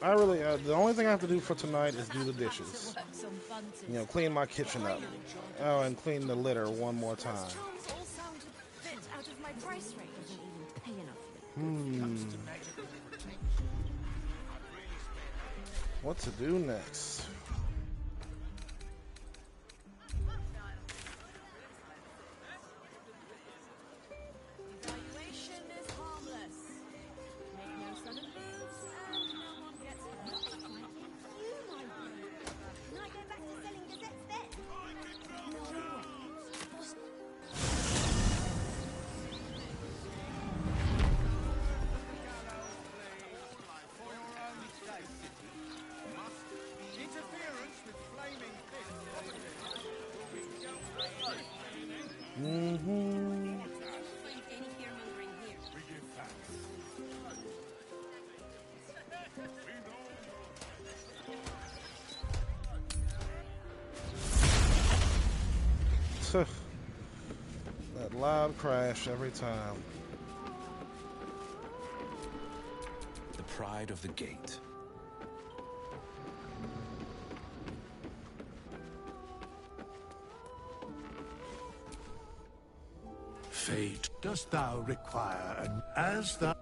I really, the only thing I have to do for tonight is do the dishes. You know, clean my kitchen up. Oh, and clean the litter one more time. All sound a bit out of my price range. Pay enough. What to do next? Evaluation is harmless. Make no sudden moves, and no one gets hurt. You, my dear. Can I go back to selling gazettes then? No way. Interference with flaming Mm-hmm. Find any fear-mongering here. That loud crash every time. The pride of the gate. Fate, dost thou require an as thou...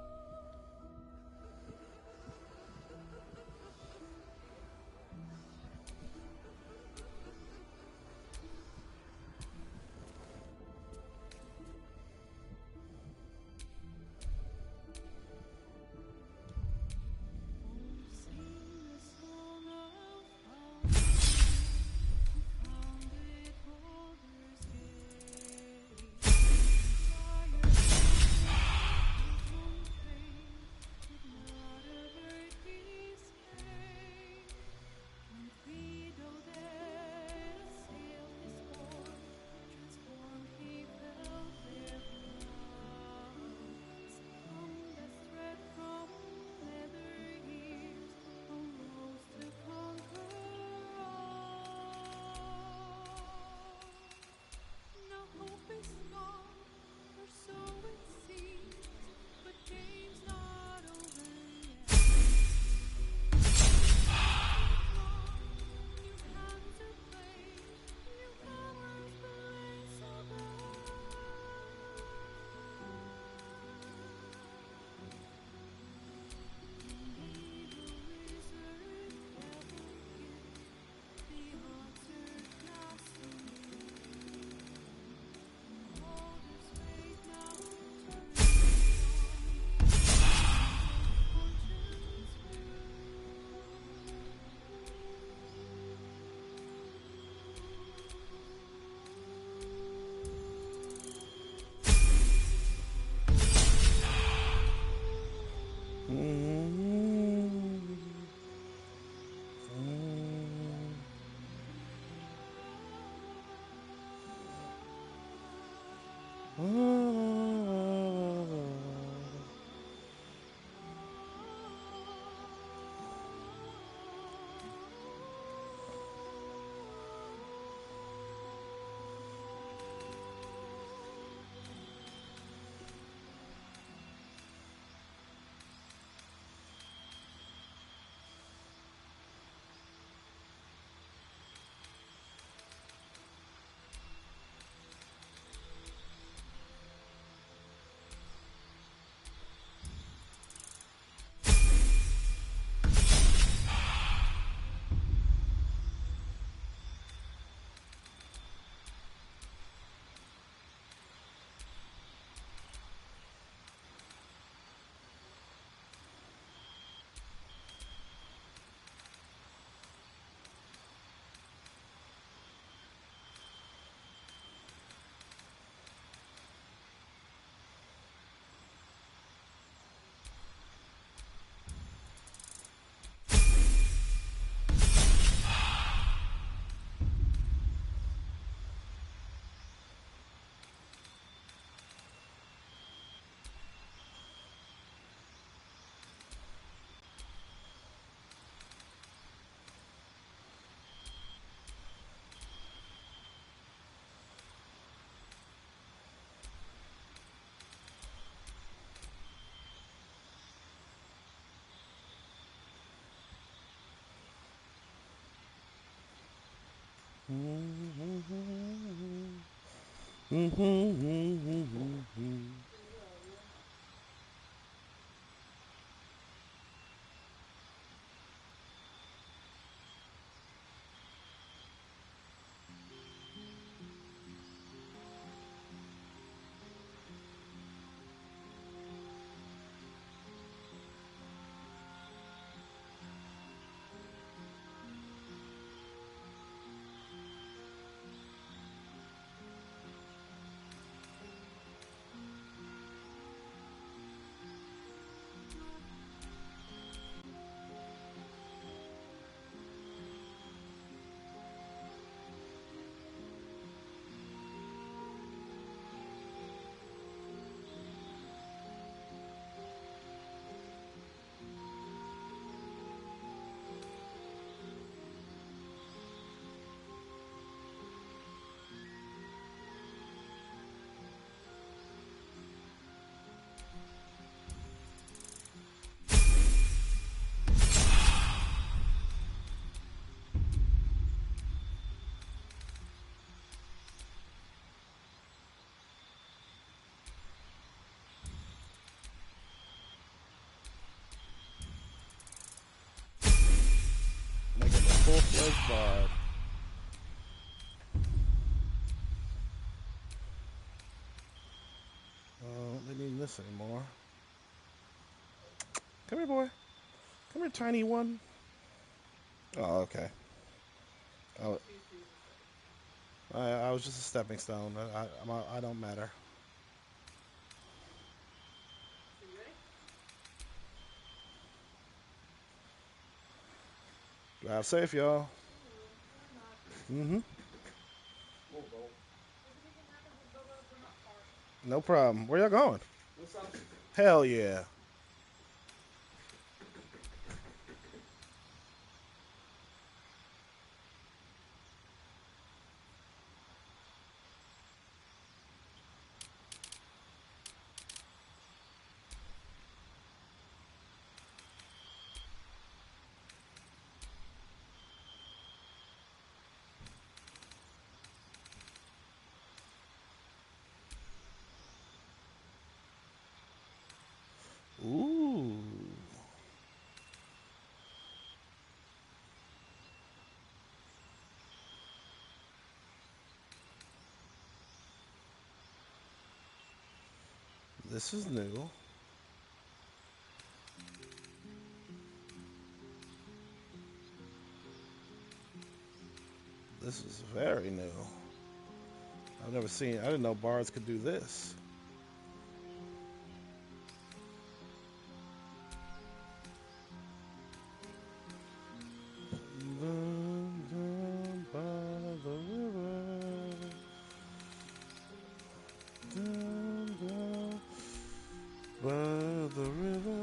Making a full-fledged bard. They need this anymore. Come here, boy. Come here, tiny one. Oh, okay. Oh, I was just a stepping stone. I don't matter. Drive safe, y'all. Mm-hmm. No problem. Where y'all going? Hell yeah. Ooh. This is new. This is very new. I've never seen, I didn't know bards could do this. Down by the river. Down by the river.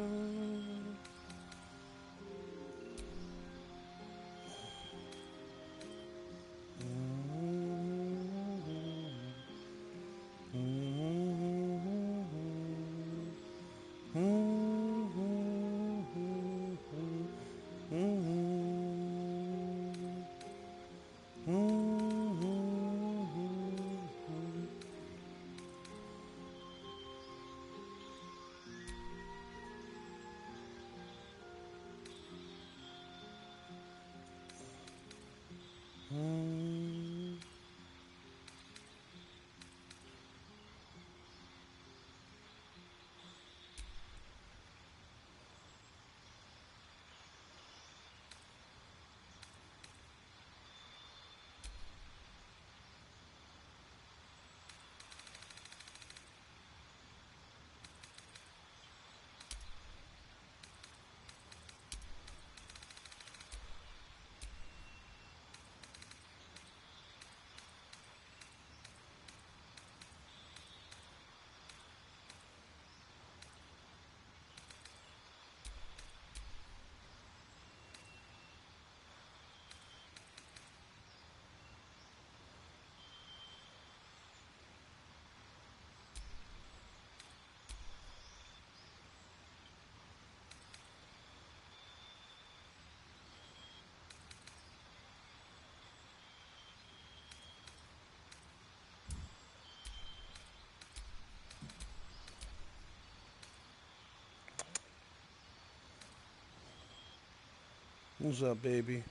What's up, baby?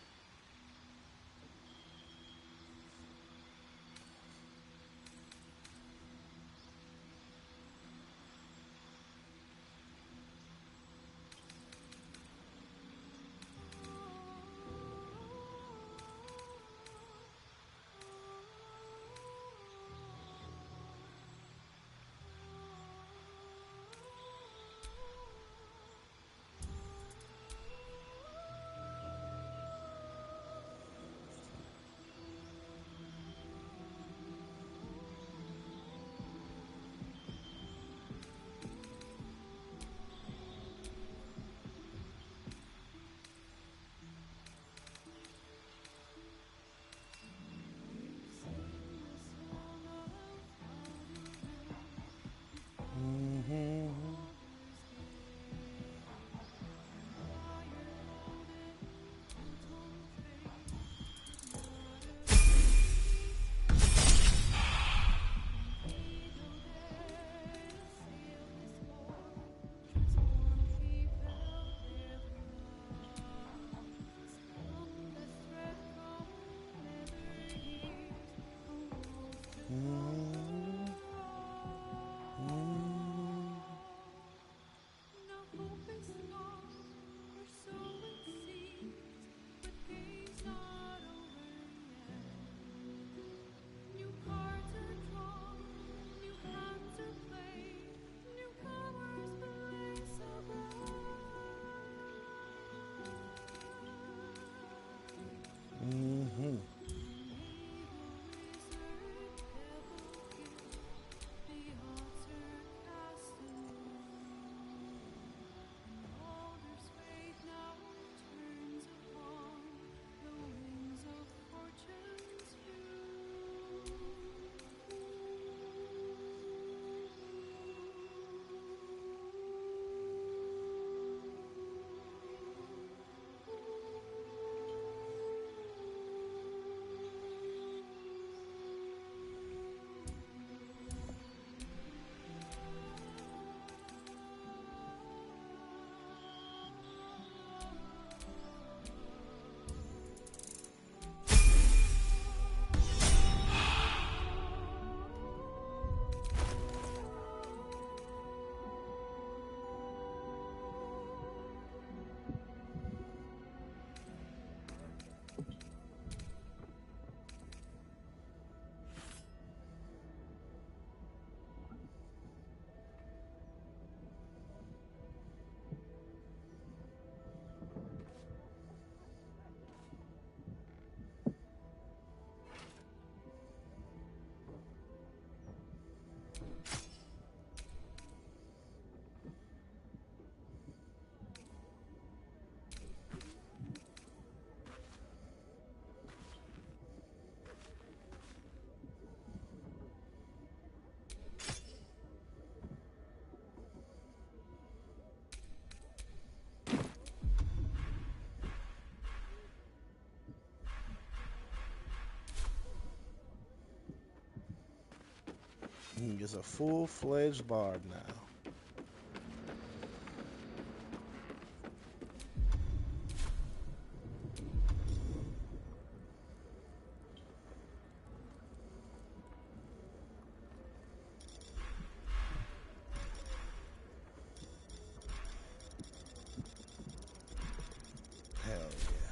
He is a full-fledged bard now. Hell yeah.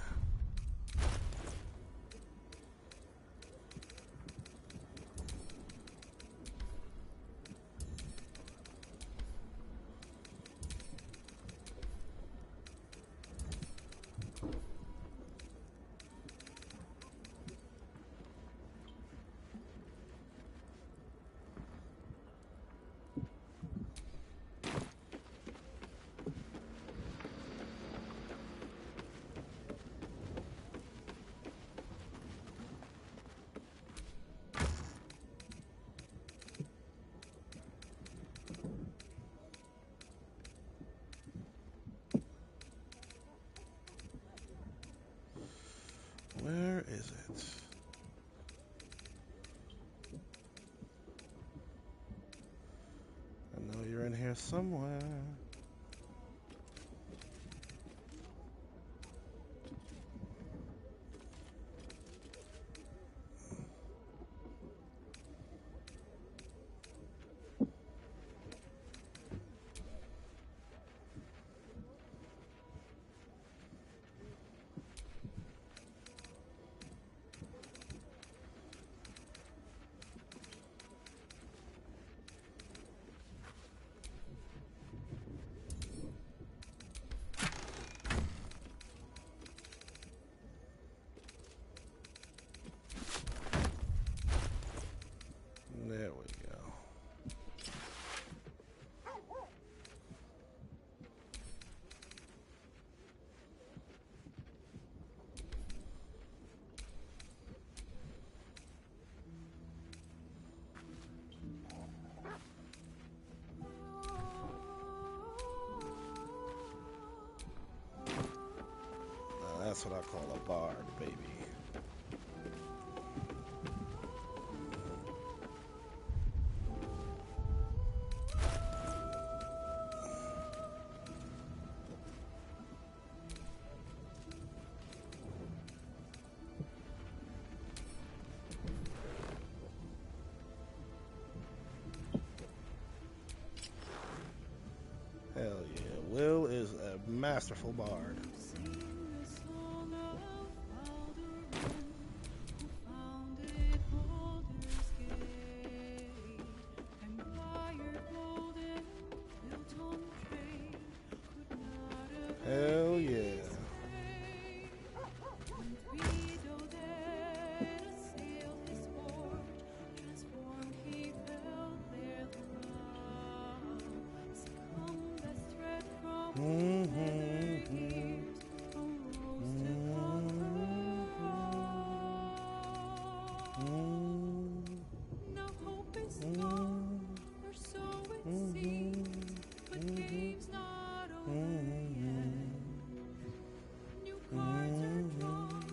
Where is it? I know you're in here somewhere. That's what I call a bard, baby. Hell yeah, Will is a masterful bard. Hell yeah. Now hope is gone, or so it seems, but game's not over yet. New cards are drawn,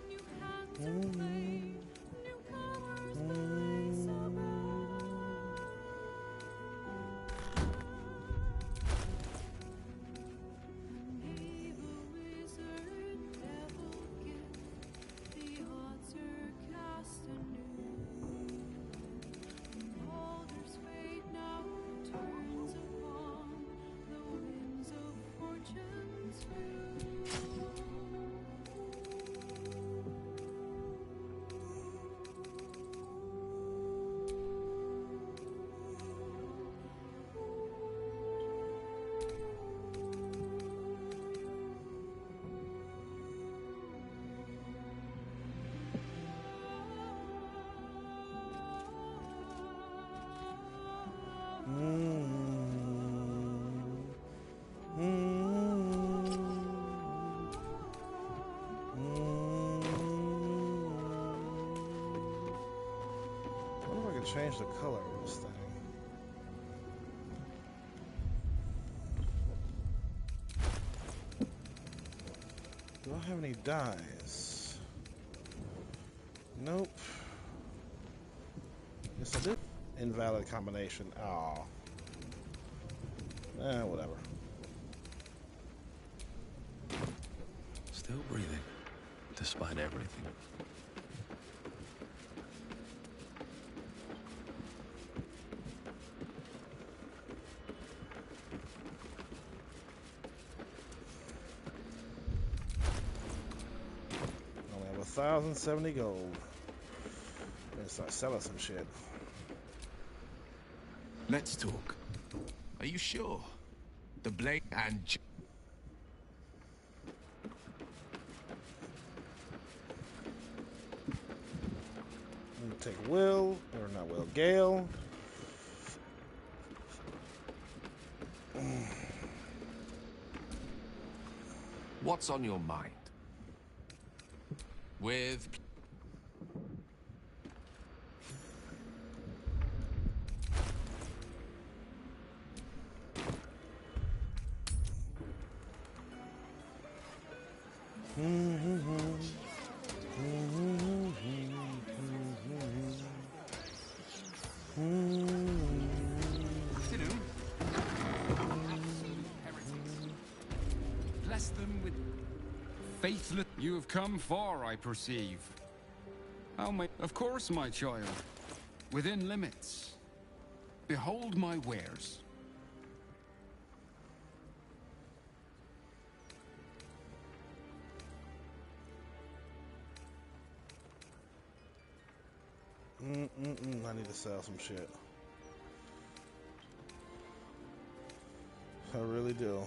new hands are played, newcomers place above. An evil wizard, devil gift, the odds are cast anew. Baldur's fate now turns upon the winds of fortune's I wonder if I can change the color of this thing. Do I have any dyes? Nope. Yes, I do. Invalid combination. Oh. Whatever. Still breathing, despite everything. Only have 1,070 gold. Gonna start selling some shit. Let's talk. Are you sure? The blade and... I'm gonna take Will, or not Will, Gale. What's on your mind? With... Bless them with faithless. You have come far, I perceive. How may... Of course, my child. Within limits. Behold my wares. I need to sell some shit. I really do.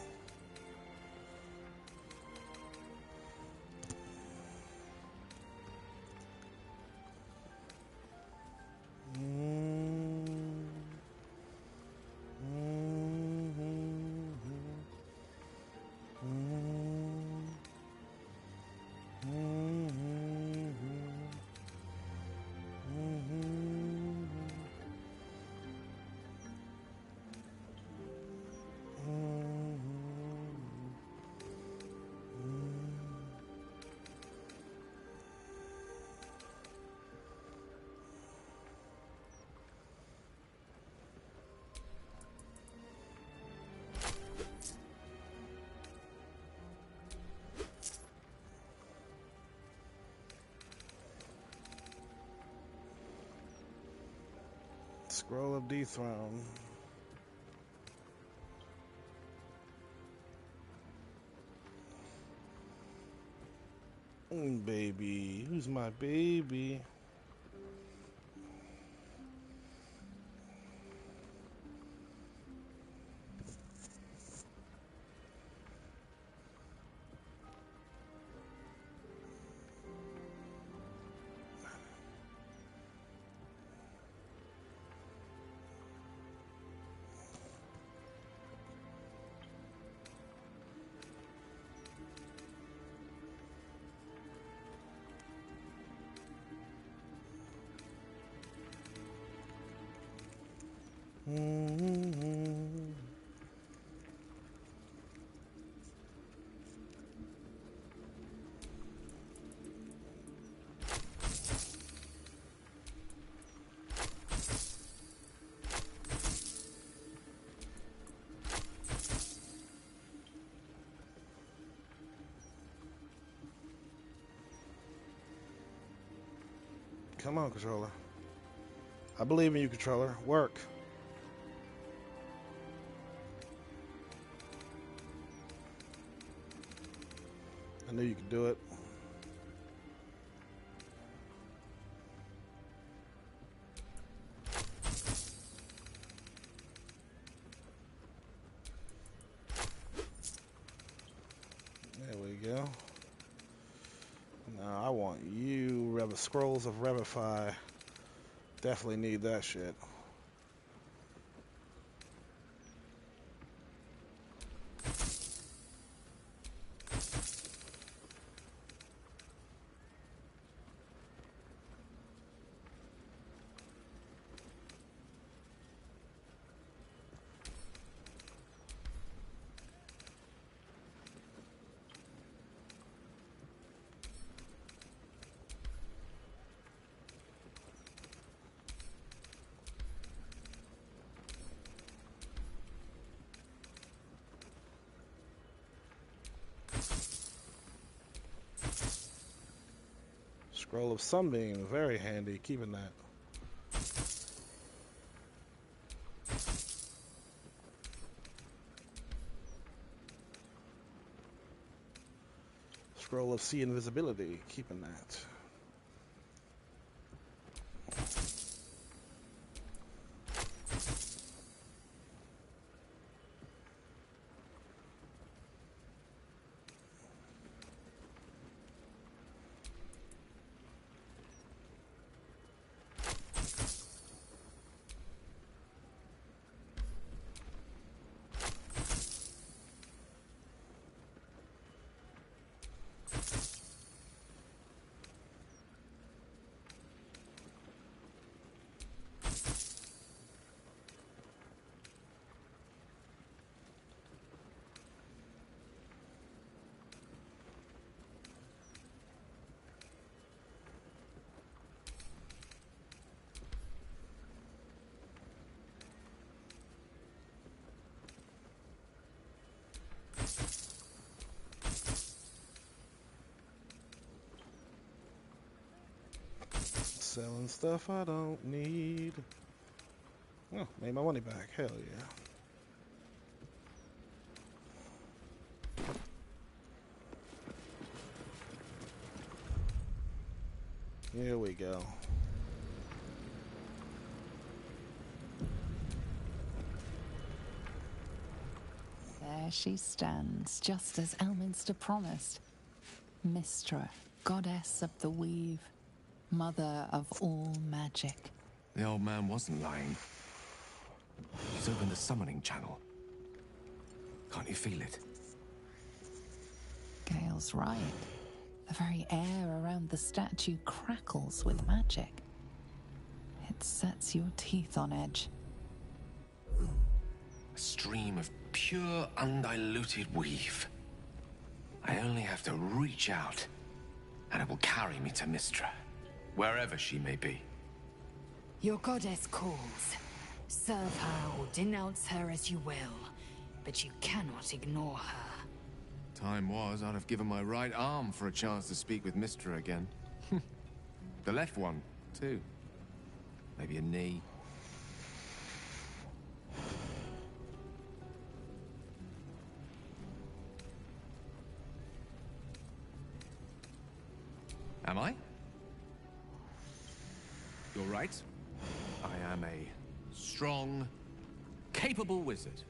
Scroll of Dethrone. Baby, who's my baby? Come on, controller. I believe in you, controller. Work. I knew you could do it. There we go. Now I want you, Scrolls of Revify. Definitely need that shit. Scroll of Sunbeam, very handy, keeping that. Scroll of See Invisibility, keeping that. Selling stuff I don't need. Oh, made my money back. Hell yeah. Here we go. There she stands, just as Elminster promised. Mystra, goddess of the weave, mother of all magic. The old man wasn't lying. She's opened the summoning channel. Can't you feel it? Gale's right. The very air around the statue crackles with magic. It sets your teeth on edge. A stream of pure, undiluted weave. I only have to reach out, and it will carry me to Mystra, wherever she may be. Your goddess calls. Serve her or denounce her as you will, but you cannot ignore her. Time was, I'd have given my right arm for a chance to speak with Mystra again. The left one, too. Maybe a knee. Am I? You're right. I am a strong, capable wizard.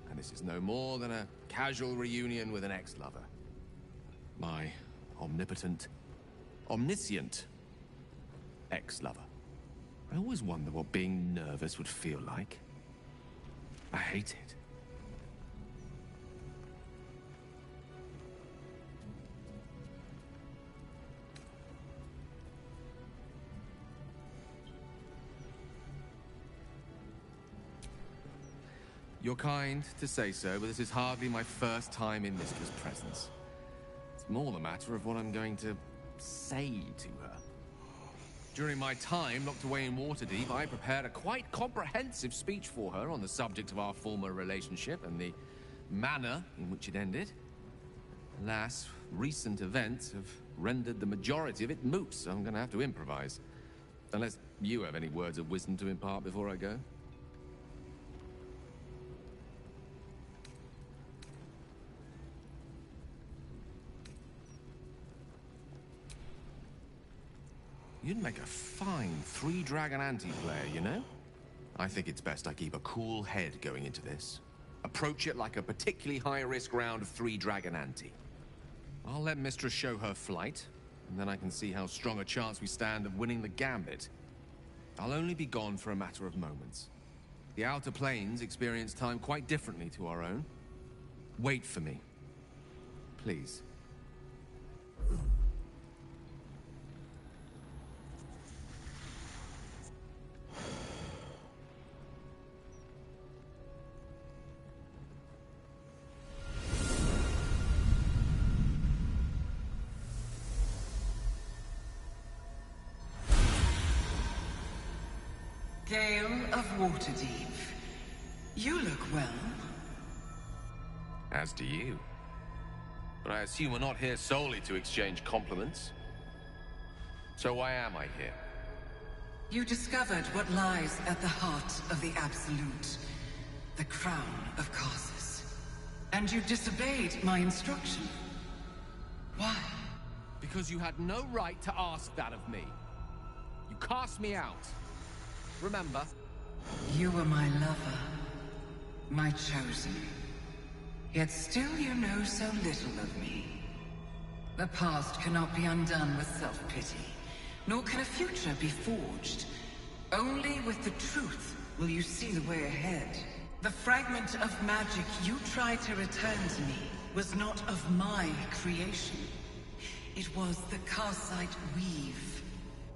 And this is no more than a casual reunion with an ex-lover. My omnipotent, omniscient ex-lover. I always wonder what being nervous would feel like. I hate it. You're kind to say so, but this is hardly my first time in Mistra's presence. It's more the matter of what I'm going to say to her. During my time locked away in Waterdeep, I prepared a quite comprehensive speech for her on the subject of our former relationship and the manner in which it ended. Alas, recent events have rendered the majority of it moot, so I'm going to have to improvise. Unless you have any words of wisdom to impart before I go. You'd make a fine three-dragon anti-player, you know? I think it's best I keep a cool head going into this. Approach it like a particularly high-risk round of three-dragon ante. I'll let Mistress show her flight, and then I can see how strong a chance we stand of winning the gambit. I'll only be gone for a matter of moments. The Outer Planes experience time quite differently to our own. Wait for me. Please. Gale of Waterdeep. You look well. As do you. But I assume we're not here solely to exchange compliments. So why am I here? You discovered what lies at the heart of the Absolute, the crown of Karsus. And you disobeyed my instruction. Why? Because you had no right to ask that of me. You cast me out. Remember? You were my lover, my chosen. Yet still you know so little of me. The past cannot be undone with self-pity, nor can a future be forged. Only with the truth will you see the way ahead. The fragment of magic you tried to return to me was not of my creation. It was the Karsite Weave.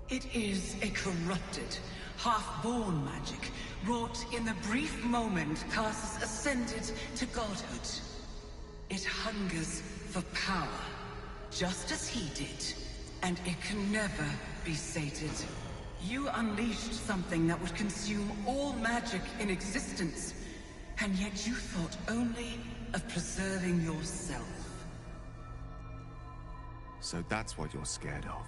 It is a corrupted, half-born magic, wrought in the brief moment Karsus ascended to godhood. It hungers for power, just as he did, and it can never be sated. You unleashed something that would consume all magic in existence, and yet you thought only of preserving yourself. So that's what you're scared of.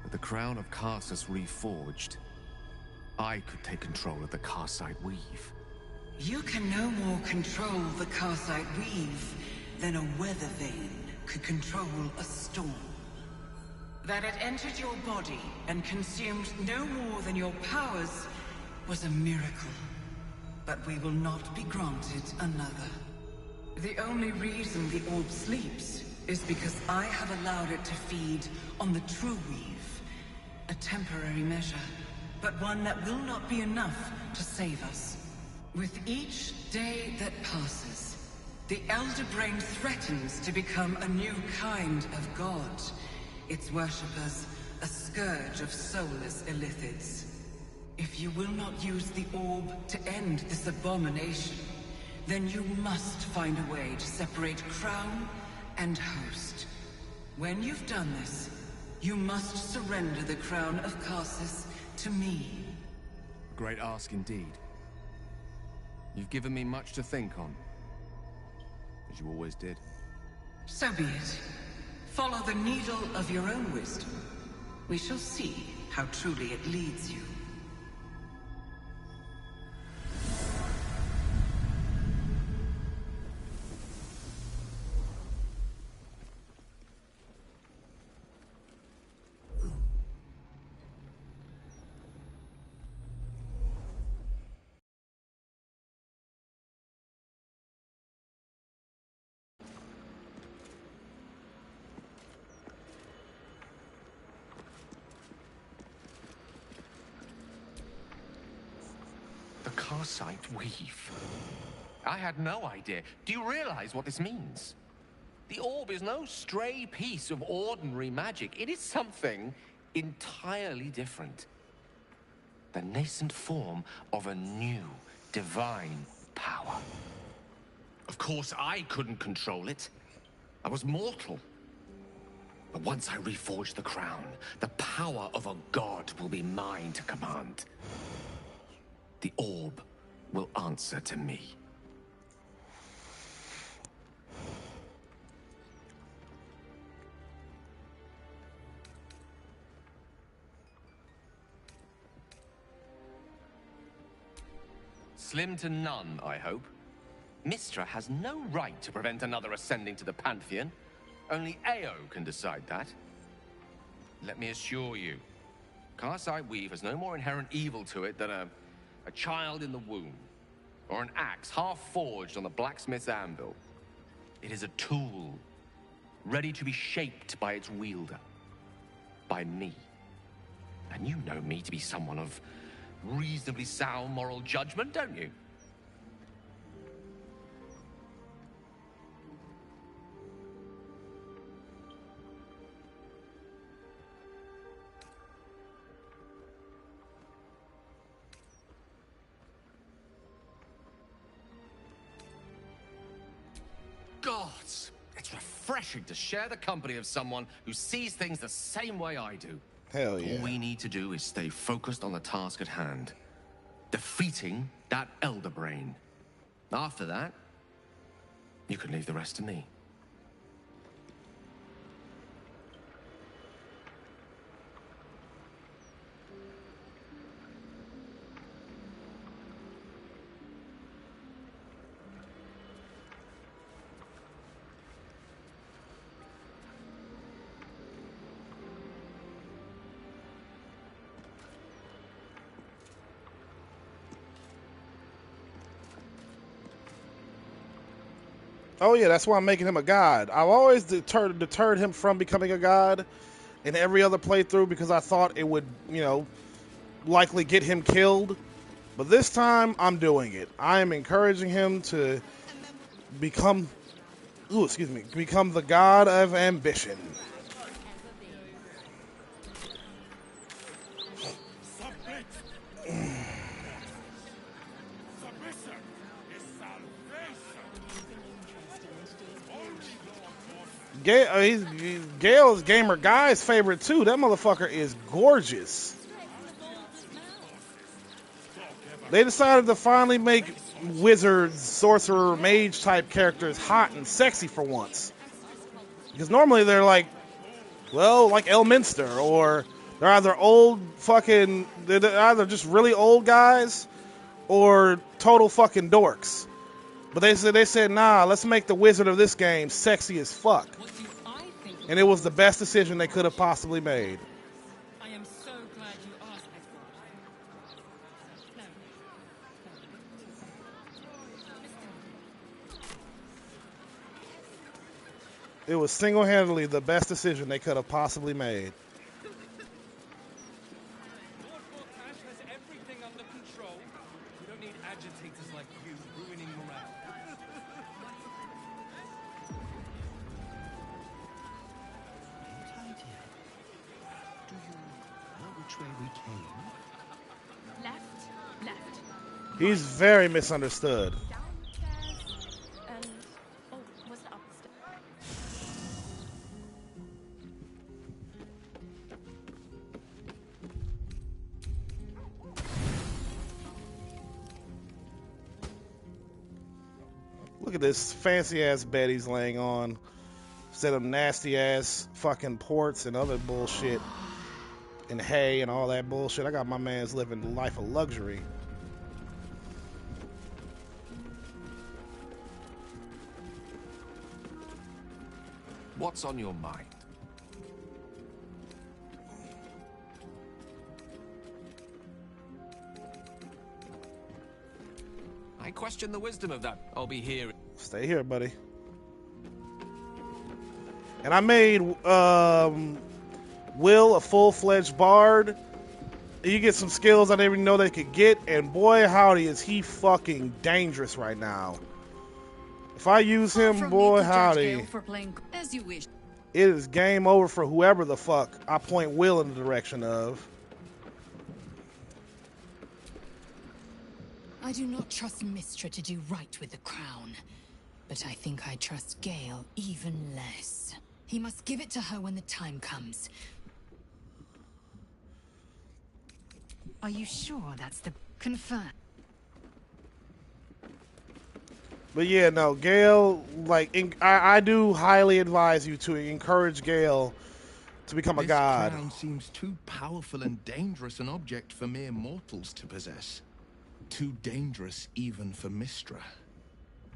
With the crown of Karsus reforged, I could take control of the Karsite Weave. You can no more control the Karsite Weave than a weather vane could control a storm. That it entered your body and consumed no more than your powers was a miracle. But we will not be granted another. The only reason the orb sleeps is because I have allowed it to feed on the true weave. A temporary measure, but one that will not be enough to save us. With each day that passes, the Elder Brain threatens to become a new kind of god. Its worshippers, a scourge of soulless illithids. If you will not use the orb to end this abomination, then you must find a way to separate crown and host. When you've done this, you must surrender the crown of Karsus to me. A great ask indeed. You've given me much to think on, as you always did. So be it. Follow the needle of your own wisdom. We shall see how truly it leads you. Carsight weave. I had no idea. Do you realize what this means? The orb is no stray piece of ordinary magic. It is something entirely different. The nascent form of a new divine power. Of course, I couldn't control it. I was mortal. But once I reforge the crown, the power of a god will be mine to command. The orb will answer to me. Slim to none, I hope. Mystra has no right to prevent another ascending to the Pantheon. Only Ao can decide that. Let me assure you, Carsight Weave has no more inherent evil to it than a child in the womb, or an axe half forged on the blacksmith's anvil. It is a tool, ready to be shaped by its wielder, by me. And you know me to be someone of reasonably sound moral judgment, don't you? Gods, it's refreshing to share the company of someone who sees things the same way I do. Hell yeah. All we need to do is stay focused on the task at hand. Defeating that Elder Brain. After that, you can leave the rest to me. Oh yeah, that's why I'm making him a god. I've always deterred him from becoming a god in every other playthrough because I thought it would, you know, likely get him killed. But this time, I'm doing it. I am encouraging him to become, become the god of ambition. He's Gale's Gamer Guy's favorite too. That motherfucker is gorgeous. They decided to finally make wizards, sorcerer, mage type characters hot and sexy for once. Because normally they're like, well, like Elminster, or they're either they're either just really old guys or total fucking dorks. But they said, nah, let's make the wizard of this game sexy as fuck. And it was the best decision they could have possibly made. I am so glad you asked, It was single-handedly the best decision they could have possibly made. He's very misunderstood. Look at this fancy ass bed he's laying on. Instead of nasty ass fucking ports and other bullshit and hay and all that bullshit. I got my man's living the life of luxury. What's on your mind? I question the wisdom of that. I'll be here. Stay here, buddy. And I made Will a full-fledged bard You get some skills I didn't even know they could get, and boy howdy is he fucking dangerous right now. If I use him, boy howdy, For playing as you wish. it is game over for whoever the fuck I point Will in the direction of. I do not trust Mistra to do right with the crown, but I think I trust Gale even less. He must give it to her when the time comes. Are you sure that's the confirm? But yeah, no, Gale, like, I do highly advise you to encourage Gale to become a god. This crown seems too powerful and dangerous an object for mere mortals to possess. Too dangerous even for Mistra.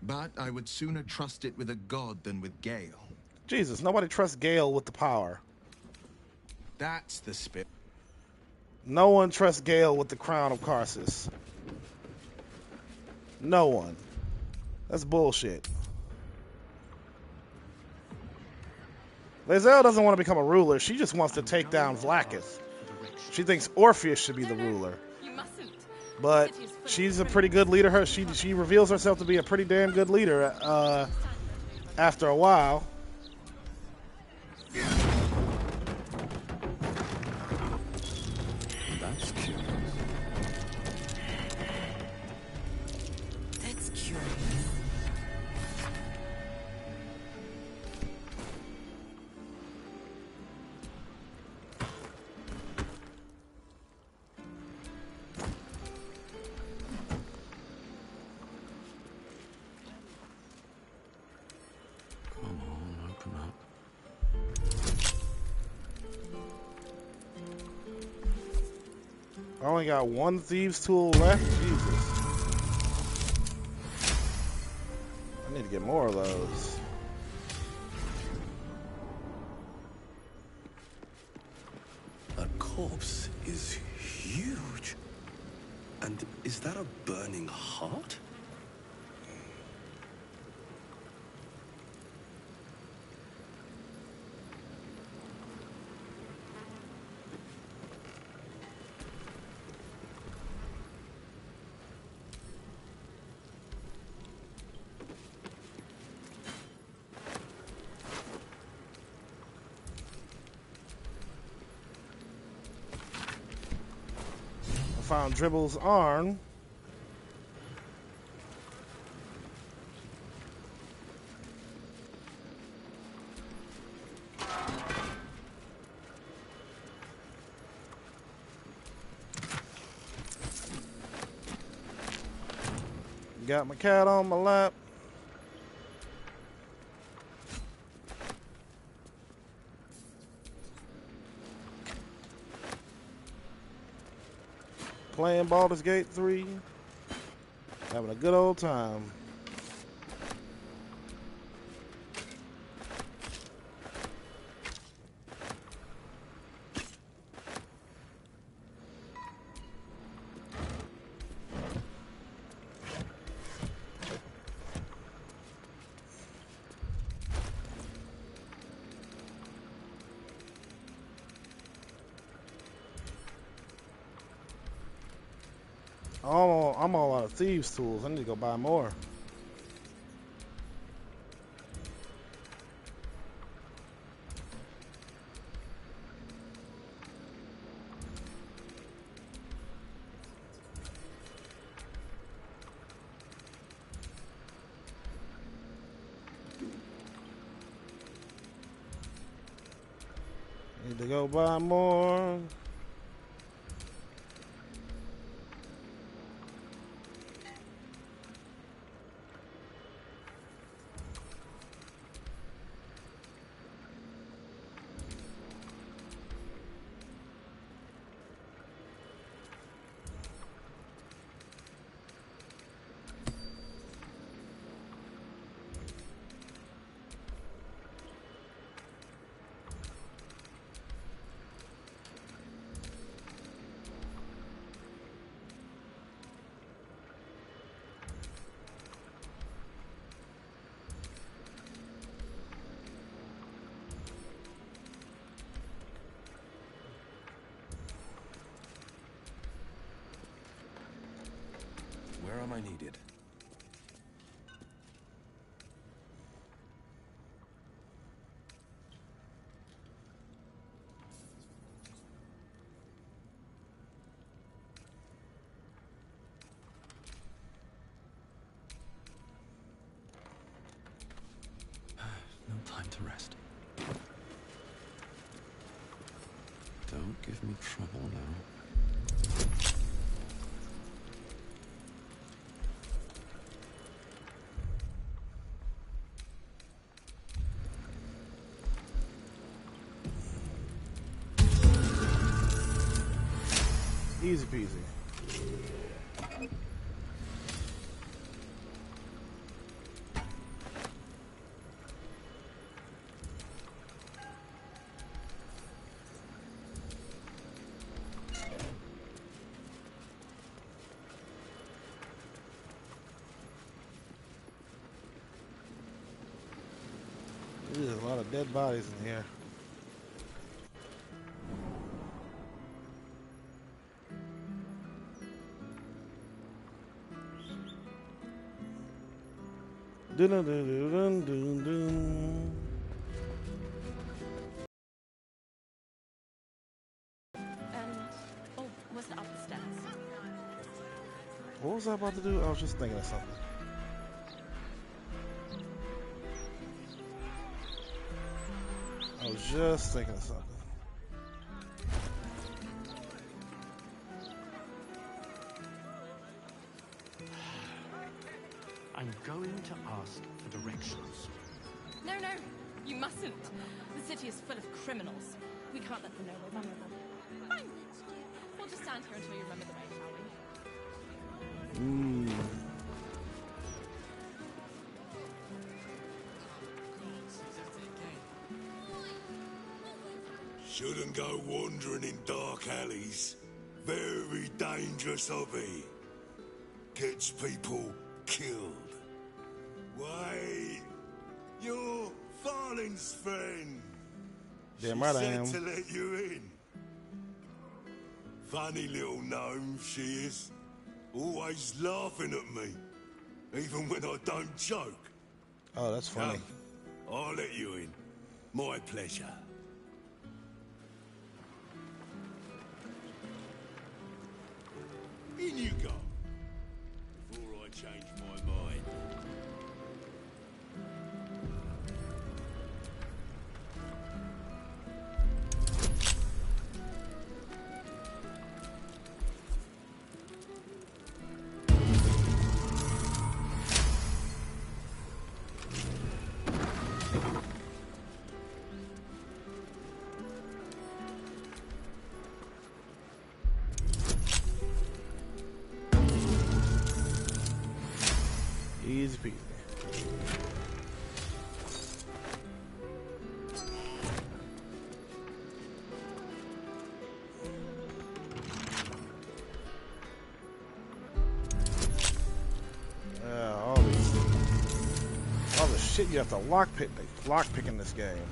But I would sooner trust it with a god than with Gale. Jesus, nobody trusts Gale with the power. That's the spirit. No one trusts Gale with the crown of Karsus. No one. That's bullshit. Lae'zel doesn't want to become a ruler. She just wants to take down Vlaakith. She thinks Orpheus should be the ruler. You mustn't. But she's a pretty good leader. She reveals herself to be a pretty damn good leader after a while. That's curious. That's curious. Come on, open up. I only got one thieves tool left. Jesus. I need to get more of those. A corpse is huge. And is that a burning heart? I found Dribble's arm. Got my cat on my lap. Playing Baldur's Gate 3. Having a good old time. I'm all out of thieves tools. I need to go buy more. Need to go buy more. am I needed? No time to rest. Don't give me trouble now. Easy peasy. There's a lot of dead bodies in here. Dun dun dun dun dun dun. Oh, was it up the stairs? What was I about to do? I was just thinking of something. I was just thinking of something. I'm going to ask for directions. No, you mustn't. The city is full of criminals. We can't let them know we're vulnerable. Fine. We'll just stand here until you remember the way, shall we? Shouldn't go wandering in dark alleys. Very dangerous hobby. Gets people killed. Wait, you're Farling's friend. Damn She right I said am. to let you in. Funny little gnome she is. Always laughing at me. Even when I don't joke. Oh, that's funny. Come, I'll let you in. My pleasure. In you go. Before I change my mind. Easy peasy. Yeah, all the shit you have to lockpick in this game.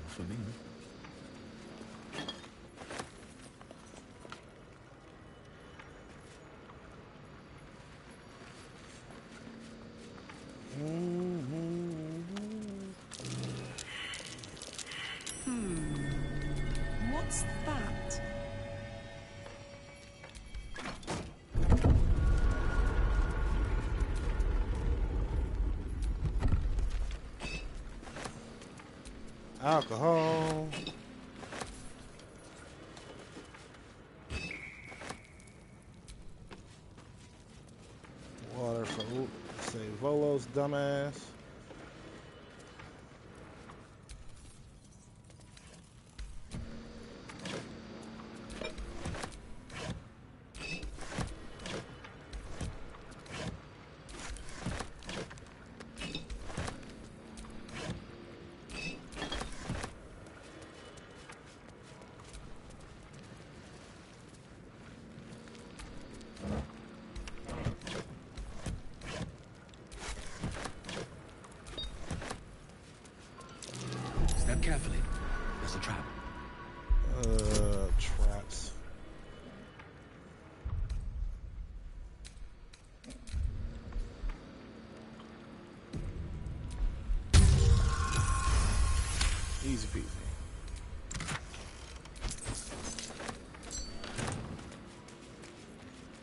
For me. What's that? Alcohol. Water for say Volo's dumbass. carefully. There's a trap. Traps. Easy peasy.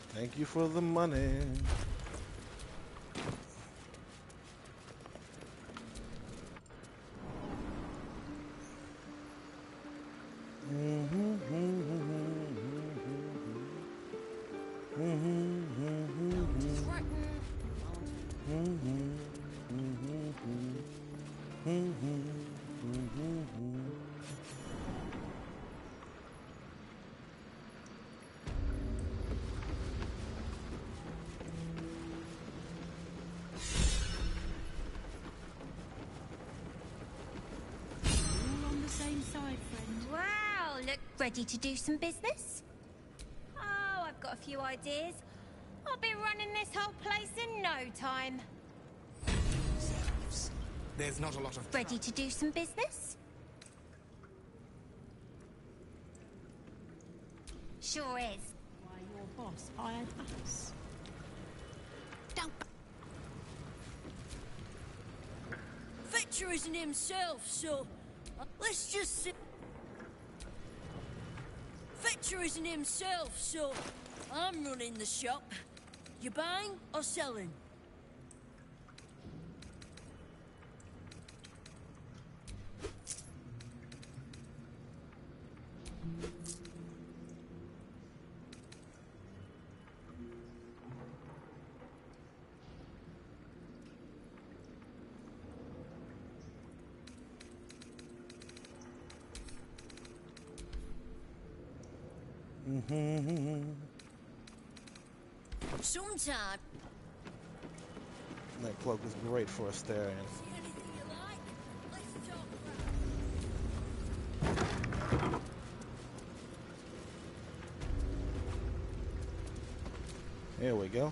Thank you for the money. Wow, look ready to do some business? Oh, I've got a few ideas. I'll be running this whole place in no time. There's not a lot of... Ready to do some business? Sure is. Why, your boss hired us. Fetcher isn't himself, so let's just sit. Fetcher isn't himself, so I'm running the shop. You buying or selling? Sometime. That cloak is great for a stare in. See anything you like? Let's talk. There we go.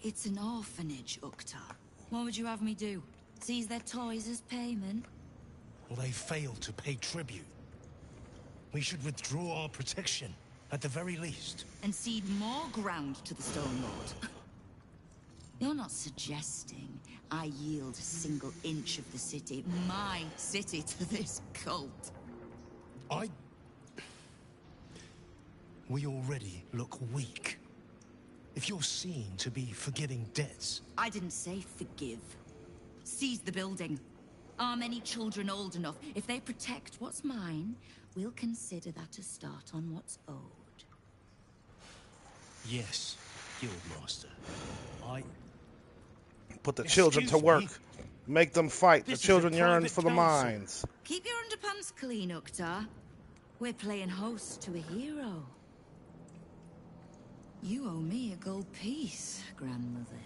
It's an orphanage, Uktar. What would you have me do? Seize their toys as payment? Well, they failed to pay tribute. We should withdraw our protection, at the very least. And cede more ground to the Stone Lord? You're not suggesting I yield a single inch of the city, my city, to this cult? We already look weak. If you're seen to be forgiving debts... I didn't say forgive. Seize the building. Arm any children old enough. If they protect what's mine, we'll consider that a start on what's owed. Yes, Guildmaster. Put the children to work. Make them fight. The children yearn for the mines. Keep your underpants clean, Uktar. We're playing host to a hero. You owe me a gold piece, grandmother.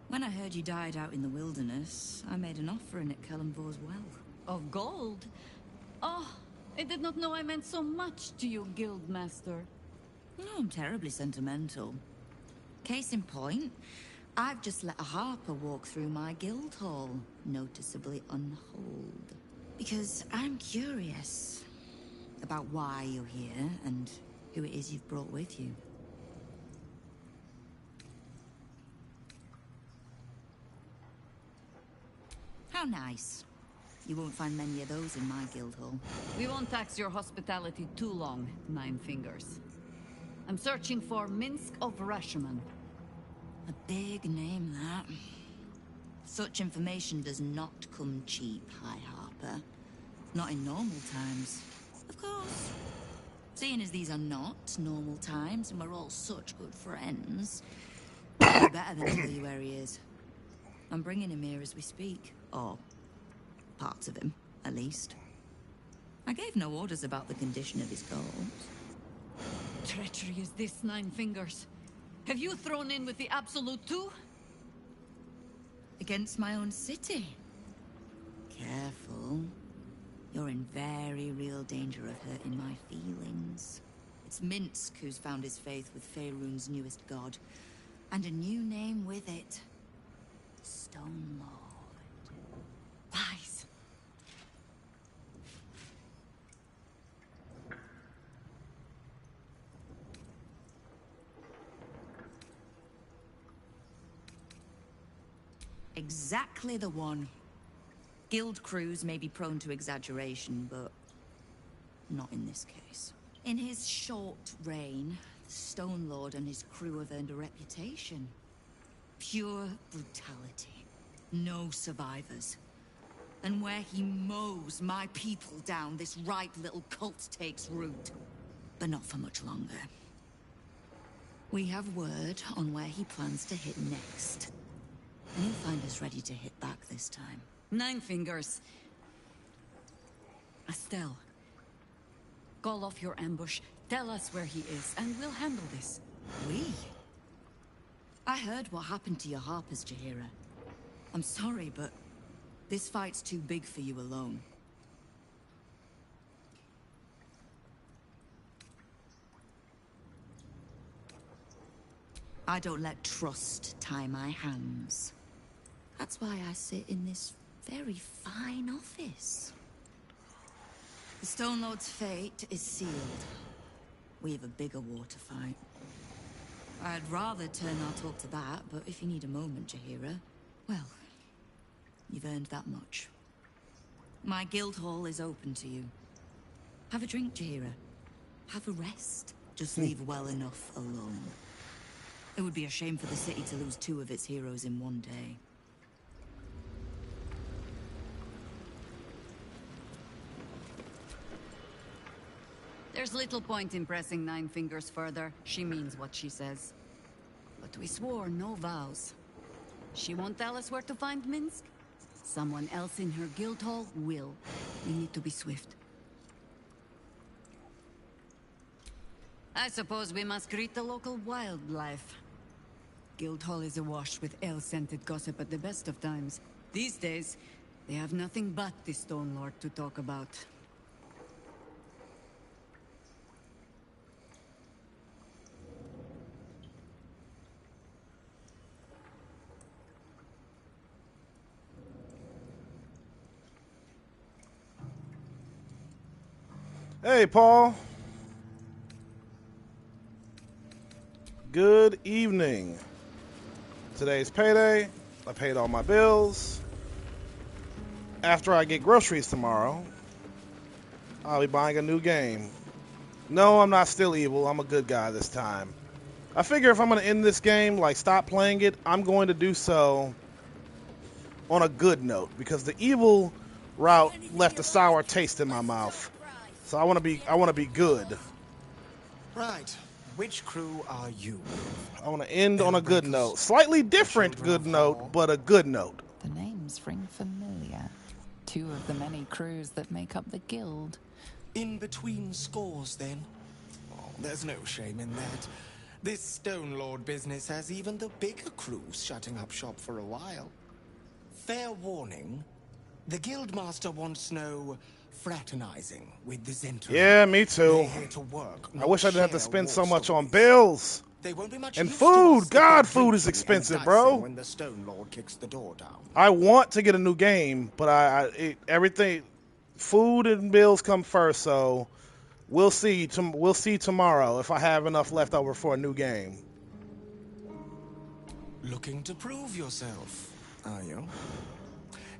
When I heard you died out in the wilderness, I made an offering at Kellenvor's well. Of gold? Oh, I did not know I meant so much to you, Guildmaster. No, I'm terribly sentimental. Case in point, I've just let a harper walk through my guild hall, noticeably unholed. Because I'm curious about why you're here and who it is you've brought with you. How nice. You won't find many of those in my guild hall. We won't tax your hospitality too long, Nine Fingers. I'm searching for Minsk of Rashomon. A big name, that. Such information does not come cheap, High Harper. Not in normal times. Of course. Seeing as these are not normal times and we're all such good friends, it'd be better than tell you where he is. I'm bringing him here as we speak. Or parts of him, at least. I gave no orders about the condition of his corpse. Treachery is this, Nine Fingers. Have you thrown in with the Absolute too? Against my own city? Careful. You're in very real danger of hurting my feelings. It's Minsk who's found his faith with Faerun's newest god. And a new name with it. Stone Lord. Lies. Exactly the one. Guild crews may be prone to exaggeration, but not in this case. In his short reign, the Stone Lord and his crew have earned a reputation. Pure brutality. No survivors. And where he mows my people down, this ripe little cult takes root. But not for much longer. We have word on where he plans to hit next. And he'll find us ready to hit back this time. Nine Fingers. Estelle. Call off your ambush. Tell us where he is, and we'll handle this. We? I heard what happened to your Harpers, Jaheira. I'm sorry, but this fight's too big for you alone. I don't let trust tie my hands. That's why I sit in this very fine office. The Stone Lord's fate is sealed. We have a bigger war to fight. I'd rather turn our talk to that, but if you need a moment, Jaheira, well, you've earned that much. My guild hall is open to you. Have a drink, Jaheira. Have a rest. Just leave well enough alone. It would be a shame for the city to lose 2 of its heroes in one day. There's little point in pressing Nine Fingers further. She means what she says. But we swore no vows. She won't tell us where to find Minsk? Someone else in her guild hall will. We need to be swift. I suppose we must greet the local wildlife. Guildhall is awash with ale-scented gossip at the best of times. These days, they have nothing but the Stone Lord to talk about. Hey, Paul. Good evening. Today's payday. I paid all my bills. After I get groceries tomorrow, I'll be buying a new game. No, I'm not still evil. I'm a good guy this time. I figure if I'm going to end this game, like stop playing it, I'm going to do so on a good note, because the evil route left a sour taste in my mouth. So I want to be good. Right. Which crew are you? I want to end on a good note. Slightly different good note, but a good note. The names ring familiar. 2 of the many crews that make up the guild. In between scores, then? Oh, there's no shame in that. This Stone Lord business has even the bigger crews shutting up shop for a while. Fair warning, the Guildmaster wants no fraternizing with the Zentrum. Yeah, me too. I wish I didn't have to spend so much on bills. And food. God, food is expensive, bro. When the Stone Lord kicks the door down. I want to get a new game, but everything, food and bills come first. So we'll see. We'll see tomorrow if I have enough left over for a new game. Looking to prove yourself, are you?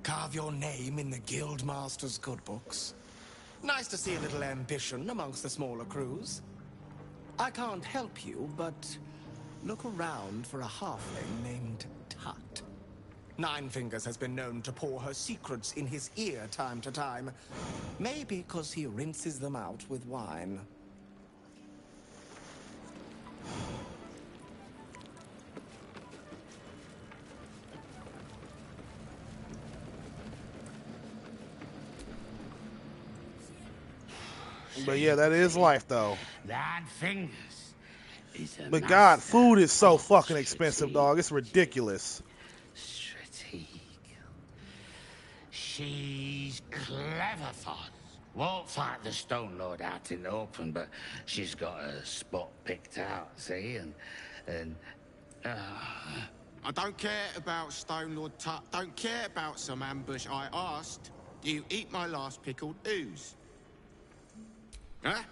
Carve your name in the Guildmaster's good books. Nice to see a little ambition amongst the smaller crews. I can't help you, but look around for a halfling named Tut. Nine Fingers has been known to pour her secrets in his ear time to time. Maybe because he rinses them out with wine. But yeah, that is life, though. Nine Fingers is a But God, master food is so of fucking expensive, dog. It's ridiculous. strategic. She's clever, Foz. Won't fight the Stone Lord out in the open, but she's got a spot picked out, see? And I don't care about Stone Lord Tut. Don't care about some ambush. I asked, do you eat my last pickled ooze? Huh?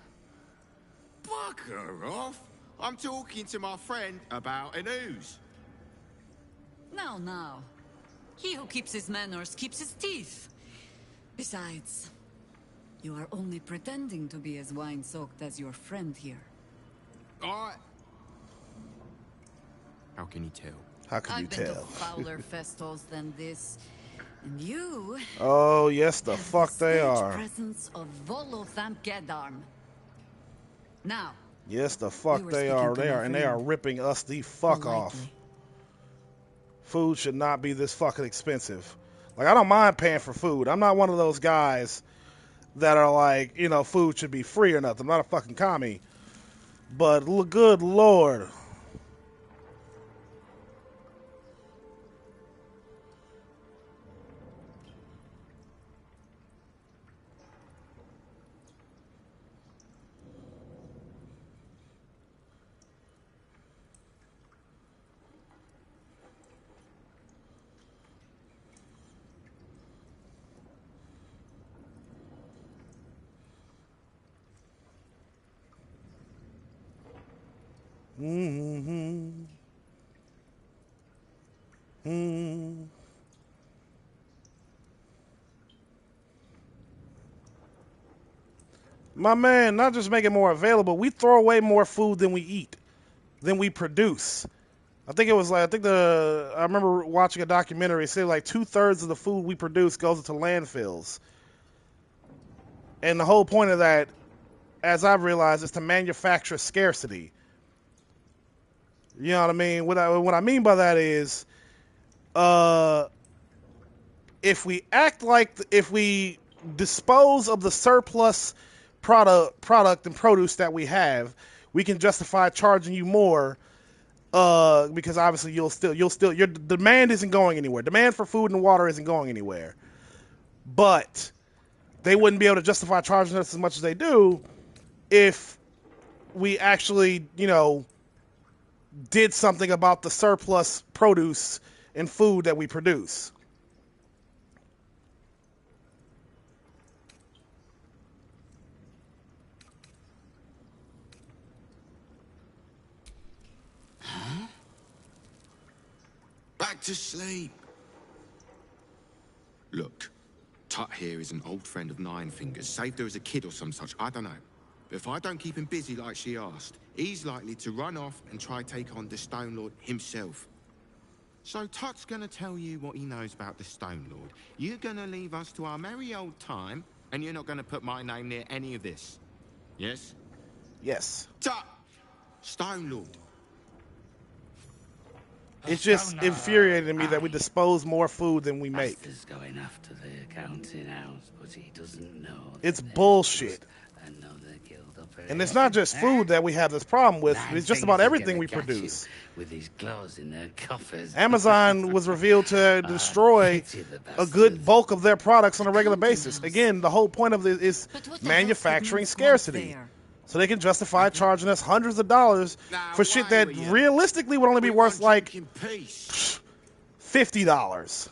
Bugger off! I'm talking to my friend about an ooze. Now. He who keeps his manners keeps his teeth. Besides, you are only pretending to be as wine-soaked as your friend here. How can you tell? How can you I've been to tell? fouler festivals than this, and you... Oh, yes, the fuck they stage are. presence of Volothamp Gedarm. Now, Yes, the fuck they are. They are, and they are ripping us the fuck off. Food should not be this fucking expensive. Like, I don't mind paying for food. I'm not one of those guys that are like, you know, food should be free or nothing. I'm not a fucking commie. But good lord. Mm-hmm. Mm-hmm. My man, not just make it more available, we throw away more food than we eat, than we produce. I think it was like, I remember watching a documentary, it said like 2/3 of the food we produce goes into landfills. And the whole point of that, as I've realized, is to manufacture scarcity. You know what I mean? What I mean by that is, if we dispose of the surplus product and produce that we have, we can justify charging you more, because obviously you'll still your demand isn't going anywhere. Demand for food and water isn't going anywhere. But they wouldn't be able to justify charging us as much as they do if we actually, you know, did something about the surplus produce and food that we produce. Huh? Back to sleep. Look, Tut here is an old friend of Nine Fingers. Saved her as a kid or some such, I don't know. But if I don't keep him busy like she asked, he's likely to run off and try take on the Stone Lord himself. So Tut's gonna tell you what he knows about the Stone Lord. You're gonna leave us to our merry old time, and you're not gonna put my name near any of this. Yes? Yes. Tut! Stone Lord. It's just infuriating me that we dispose more food than we make. Master's going after the accounting house, but he doesn't know. It's bullshit. And it's not just food that we have this problem with. It's just about everything we produce. With his claws in their coffers. Amazon was revealed to destroy a good bulk of their products on a regular basis. Again, the whole point of this is manufacturing scarcity. So they can justify charging us hundreds of dollars for shit that realistically would only be worth like $50.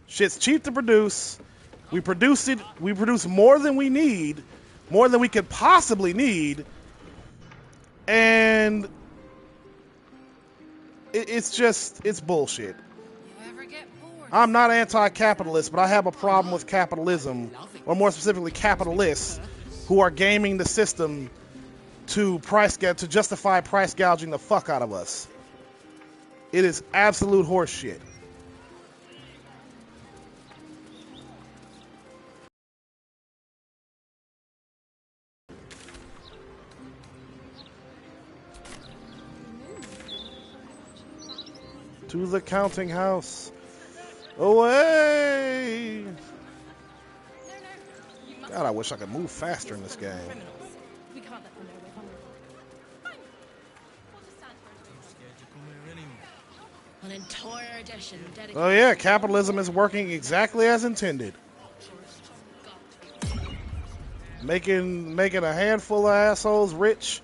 Shit's cheap to produce. We produce more than we need, more than we could possibly need, and it's bullshit. I'm not anti-capitalist, but I have a problem with capitalism, or more specifically capitalists who are gaming the system to justify price gouging the fuck out of us. It is absolute horseshit. To the counting house. Away! God, I wish I could move faster in this game. We can't let them know we're vulnerable. Fine. We'll just stand here. An entire edition dedicated. Oh yeah, capitalism is working exactly as intended. Making a handful of assholes rich,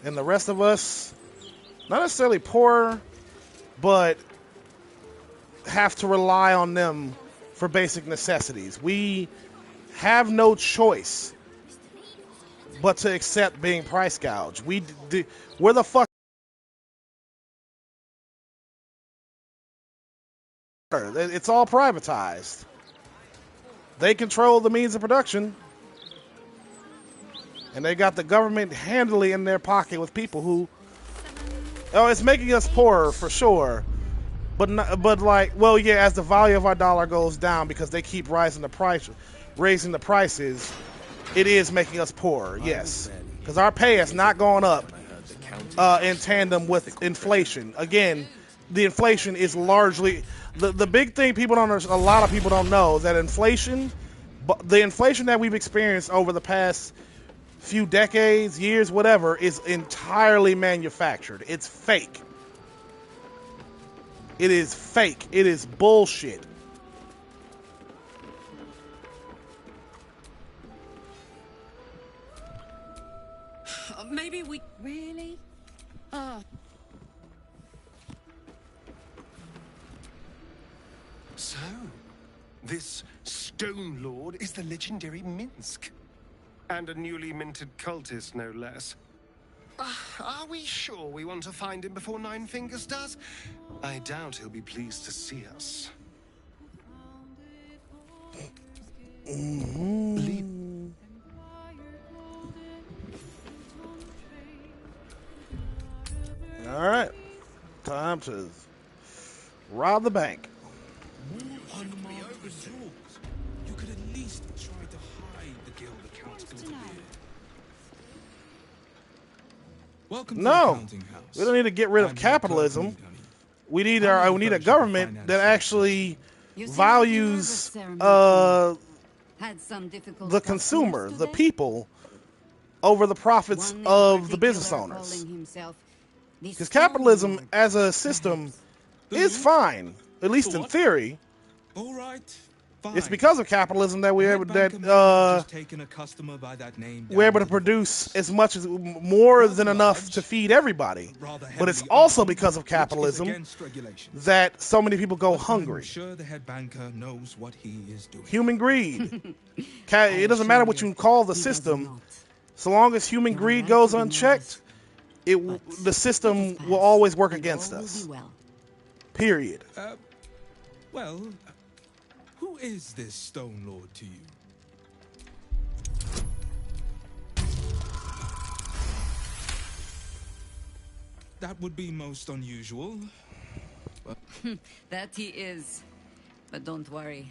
and the rest of us not necessarily poor, but have to rely on them for basic necessities. We have no choice but to accept being price gouged. We're the fuck It's all privatized. They control the means of production, and they got the government handily in their pocket with people who, oh, it's making us poorer for sure. But like, well, yeah, as the value of our dollar goes down because they keep raising the prices, it is making us poorer. Yes, because our pay has not gone up in tandem with inflation. Again, the inflation is largely the big thing. A lot of people don't know that inflation, the inflation that we've experienced over the past few decades, years, whatever, is entirely manufactured. It's fake. It is fake. It is bullshit. Maybe we... Really? Oh. So, this Stone Lord is the legendary Minsk. And a newly minted cultist, no less. Are we sure we want to find him before Nine Fingers does? I doubt he'll be pleased to see us. All right, time to rob the bank. You could at least try to hide the guild account. Welcome to the No, counting house. we don't need to get rid of capitalism. We need a government that actually values the consumer, the people, over the profits of the business owners. Because capitalism as a system is fine, at least in theory. All right, fine. It's because of capitalism that we're able to produce as much as more than enough to feed everybody. But it's also because of capitalism that so many people go hungry. Sure, the head banker knows what he is doing. Human greed. It doesn't matter what you call the system, so long as human greed goes unchecked, the system will always work against us. Period. Well, who is this Stone Lord to you? That would be most unusual. That he is. But don't worry.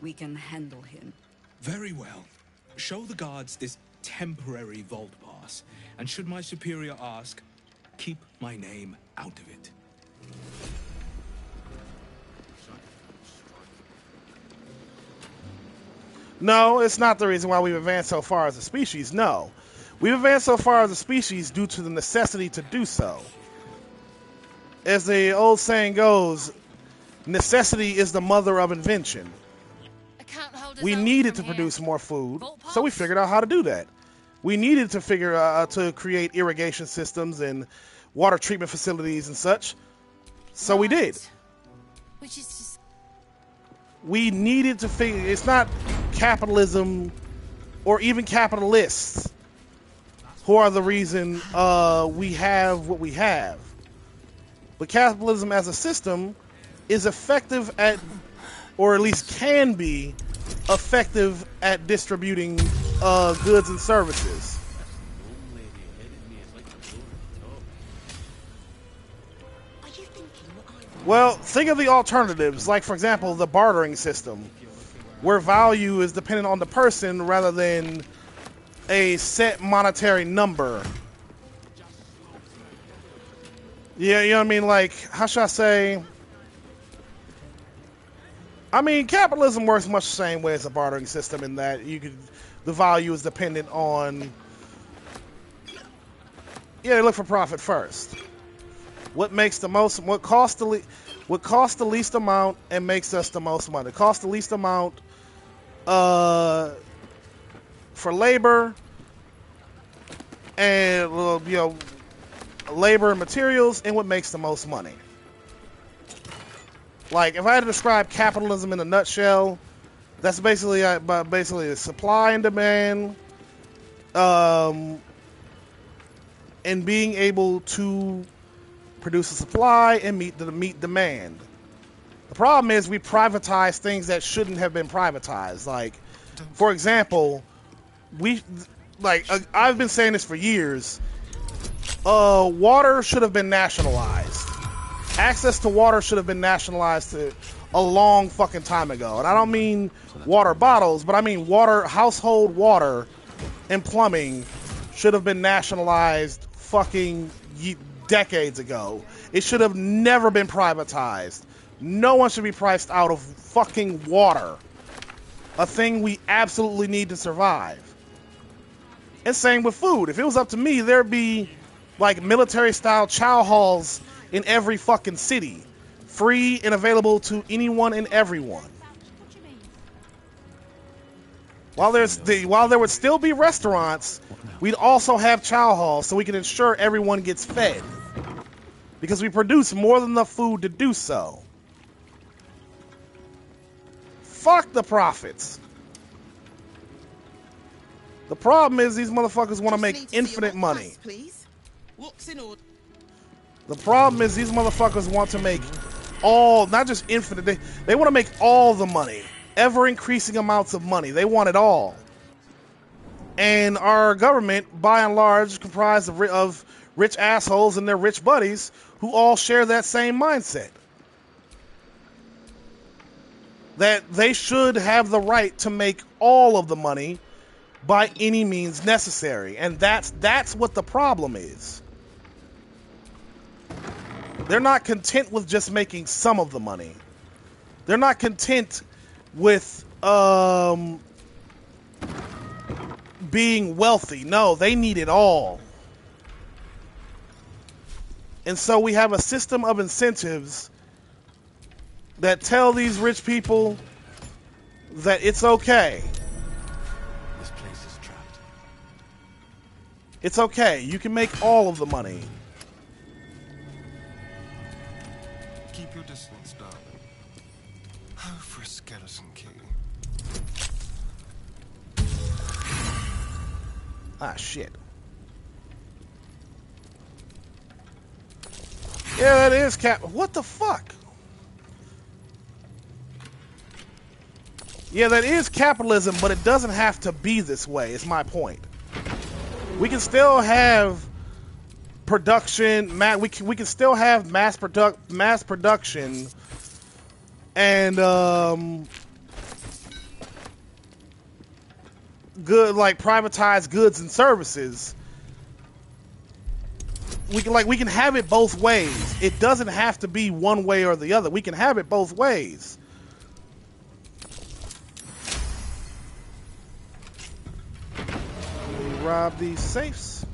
We can handle him. Very well. Show the guards this temporary vault pass, and should my superior ask, keep my name out of it. No, it's not the reason why we've advanced so far as a species. No. We've advanced so far as a species due to the necessity to do so. As the old saying goes, necessity is the mother of invention. We needed to produce more food, so we figured out how to do that. We needed to to create irrigation systems and water treatment facilities and such, so we did. Which is just... We needed to figure. It's not capitalism or even capitalists who are the reason we have what we have. But capitalism as a system is effective at, or at least can be effective at distributing goods and services. Well, think of the alternatives, like, for example, the bartering system, where value is dependent on the person rather than a set monetary number. Yeah, you know what I mean? Like, how should I say? I mean, capitalism works much the same way as a bartering system in that the value is dependent on, they look for profit first. What costs the least amount and makes us the most money. It costs the least amount for labor and labor and materials, and what makes the most money. Like, if I had to describe capitalism in a nutshell, that's basically the supply and demand, and being able to produce a supply and meet demand. The problem is we privatize things that shouldn't have been privatized. Like, for example, I've been saying this for years. Water should have been nationalized. Access to water should have been nationalized a long fucking time ago. And I don't mean water bottles, but I mean household water and plumbing should have been nationalized fucking decades ago. It should have never been privatized. No one should be priced out of fucking water. A thing we absolutely need to survive. And same with food. If it was up to me, there'd be like military-style chow halls in every fucking city, free and available to anyone and everyone. While there would still be restaurants, we'd also have chow halls so we can ensure everyone gets fed. Because we produce more than enough food to do so. Fuck the profits. The problem is these motherfuckers want to make infinite money. The problem is these motherfuckers want to make not just infinite, they want to make all the money. Ever increasing amounts of money. They want it all. And our government, by and large, comprised of rich assholes and their rich buddies who all share that same mindset. That they should have the right to make all of the money by any means necessary. And that's what the problem is. They're not content with just making some of the money. They're not content with being wealthy. No, they need it all. And so we have a system of incentives that tell these rich people that it's okay. This place is trapped. It's okay. You can make all of the money. Keep your distance, darling. Oh, for a skeleton key. Ah, shit. Yeah, that is what the fuck? Yeah, that is capitalism, but it doesn't have to be this way, is my point. We can still have production, we can still have mass production and good, like privatized goods and services. We can have it both ways. It doesn't have to be one way or the other. We can have it both ways. Let me rob these safes.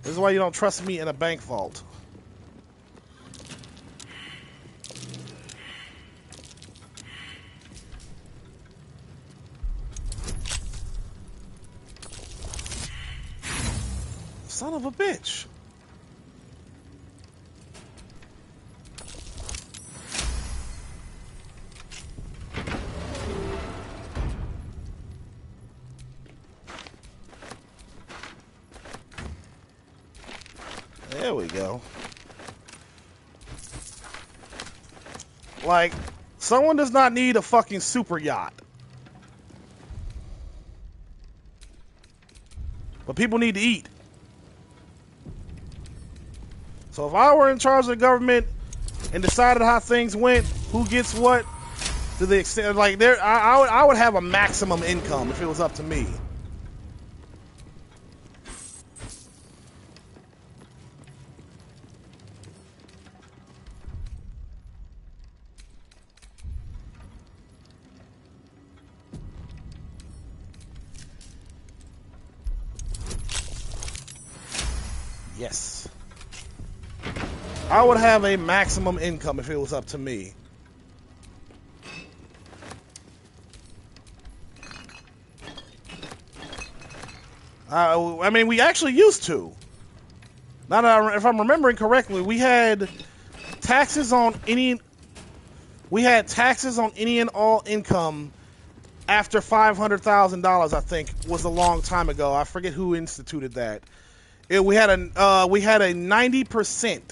This is why you don't trust me in a bank vault. Son of a bitch. There we go. Like, someone does not need a fucking super yacht. But people need to eat. So if I were in charge of the government and decided how things went, who gets what, to the extent, like, I would have a maximum income if it was up to me. Yes. I would have a maximum income if it was up to me. I mean, we actually used to. Now that if I'm remembering correctly, we had taxes on any We had taxes on any and all income after $500,000. I think was a long time ago. I forget who instituted that. We had a 90%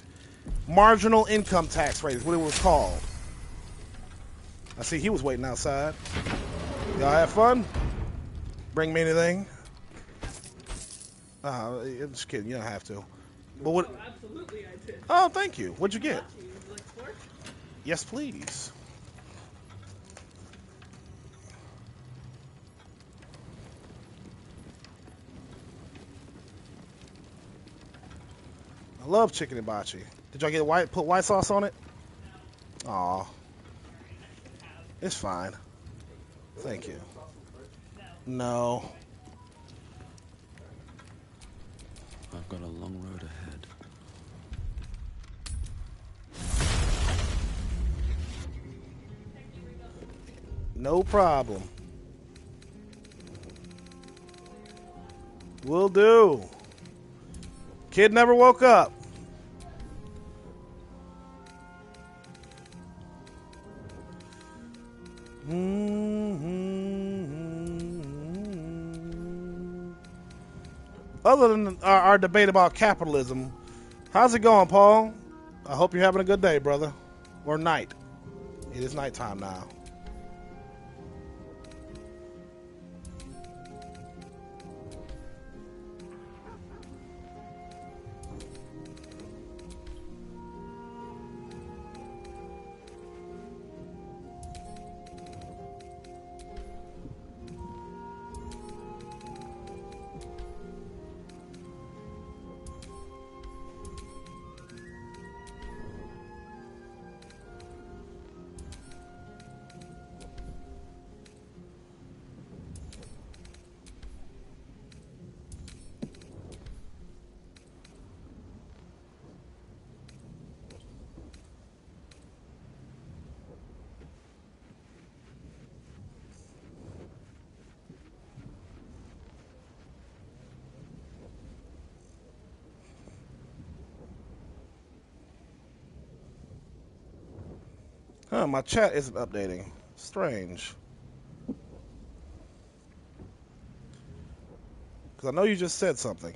marginal income tax rate is what it was called. I see he was waiting outside. Y'all have fun? Bring me anything? I'm just kidding. You don't have to. But what? Oh, absolutely, I did. Oh, thank you. What'd you get? Would you like sport? Yes, please. I love chicken hibachi. Did y'all get put white sauce on it? Aw. It's fine. Thank you. No. I've got a long road ahead. No problem. Will do. Kid never woke up. Other than our debate about capitalism, how's it going, Paul? I hope you're having a good day, brother. Or night. It is nighttime now. Huh, my chat isn't updating. Strange. Because I know you just said something.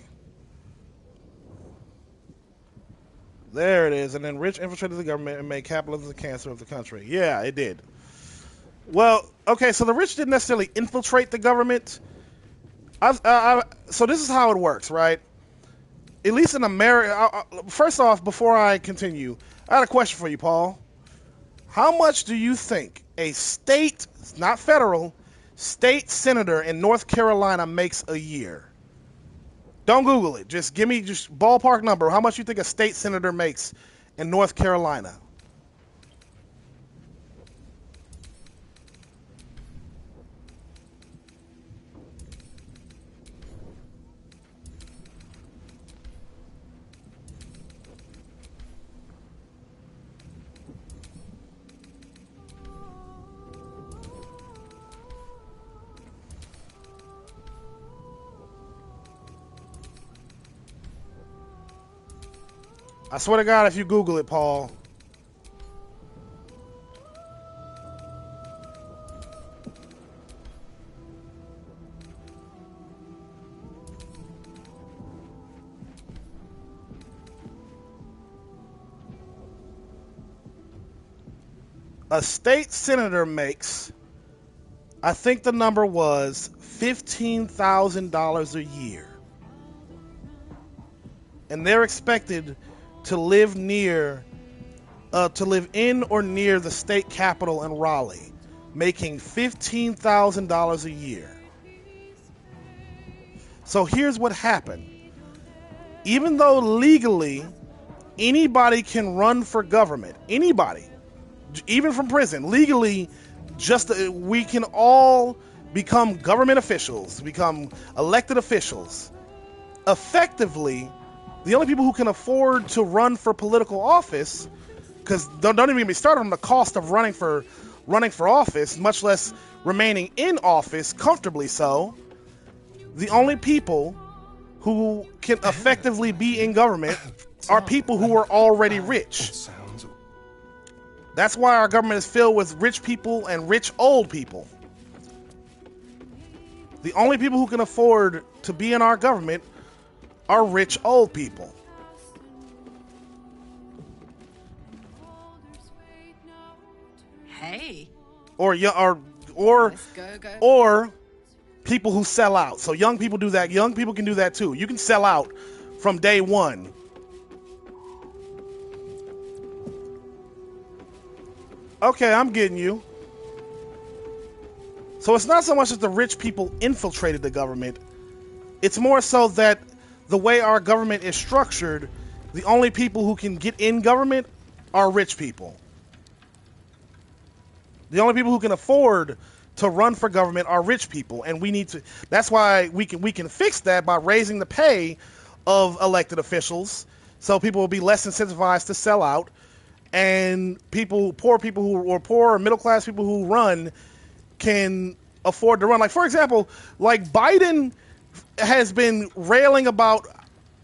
There it is. And then rich infiltrated the government and made capitalism the cancer of the country. Yeah, it did. Well, okay, so the rich didn't necessarily infiltrate the government. So this is how it works, right? At least in America. First off, before I continue, I had a question for you, Paul. How much do you think a state, not federal, state senator in North Carolina makes a year? Don't Google it. Just give me just ballpark number. How much you think a state senator makes in North Carolina? I swear to God, if you Google it, Paul. A state senator makes, I think the number was $15,000 a year. And they're expected to live in or near the state capitol in Raleigh, making $15,000 a year. So here's what happened. Even though legally anybody can run for government, anybody, even from prison, legally, we can all become government officials, become elected officials. Effectively, the only people who can afford to run for political office, because don't even get me started on the cost of running for office, much less remaining in office comfortably so, the only people who can effectively be in government are people who are already rich. That's why our government is filled with rich people and rich old people. The only people who can afford to be in our government are rich old people. Hey. Or people who sell out. So young people do that. Young people can do that too. You can sell out from day one. Okay, I'm getting you. So it's not so much that the rich people infiltrated the government. It's more so that the way our government is structured, the only people who can get in government are rich people. The only people who can afford to run for government are rich people, and we need to. That's why we can fix that by raising the pay of elected officials, so people will be less incentivized to sell out, and poor people who or poor or middle class people who run can afford to run. Like for example, like Biden has been railing about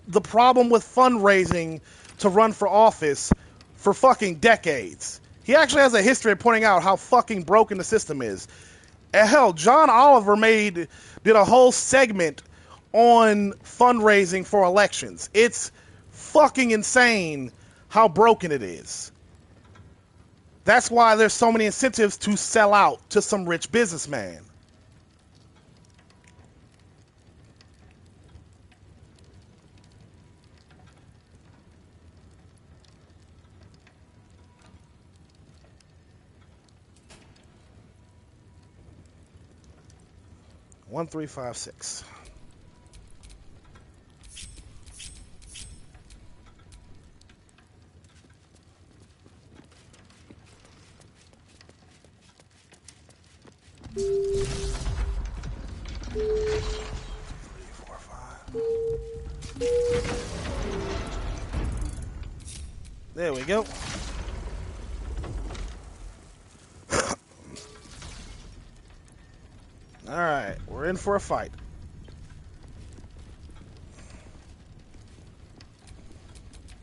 the problem with fundraising to run for office for fucking decades. He actually has a history of pointing out how fucking broken the system is. And hell, John Oliver did a whole segment on fundraising for elections. It's fucking insane how broken it is. That's why there's so many incentives to sell out to some rich businessman. One, 3, 5, 6. There we go. All right, we're in for a fight.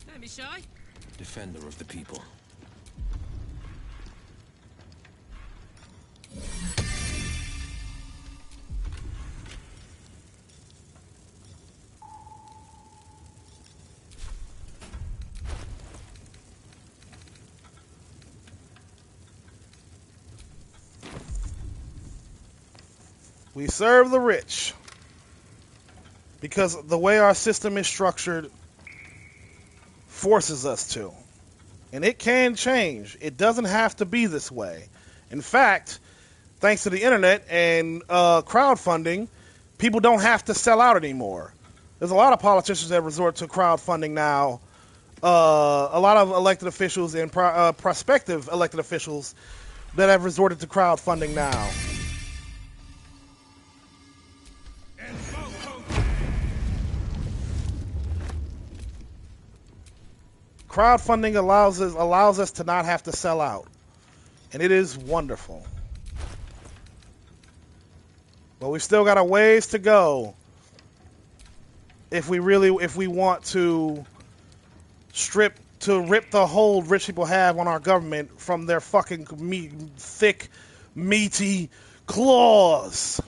Don't be shy. Defender of the people. We serve the rich because the way our system is structured forces us to. And it can change. It doesn't have to be this way. In fact, thanks to the internet and crowdfunding, people don't have to sell out anymore. There's a lot of politicians that resort to crowdfunding now. A lot of elected officials and prospective elected officials that have resorted to crowdfunding now. Crowdfunding allows us to not have to sell out, and it is wonderful. But we've still got a ways to go if we want to rip the hold rich people have on our government from their fucking thick, meaty claws.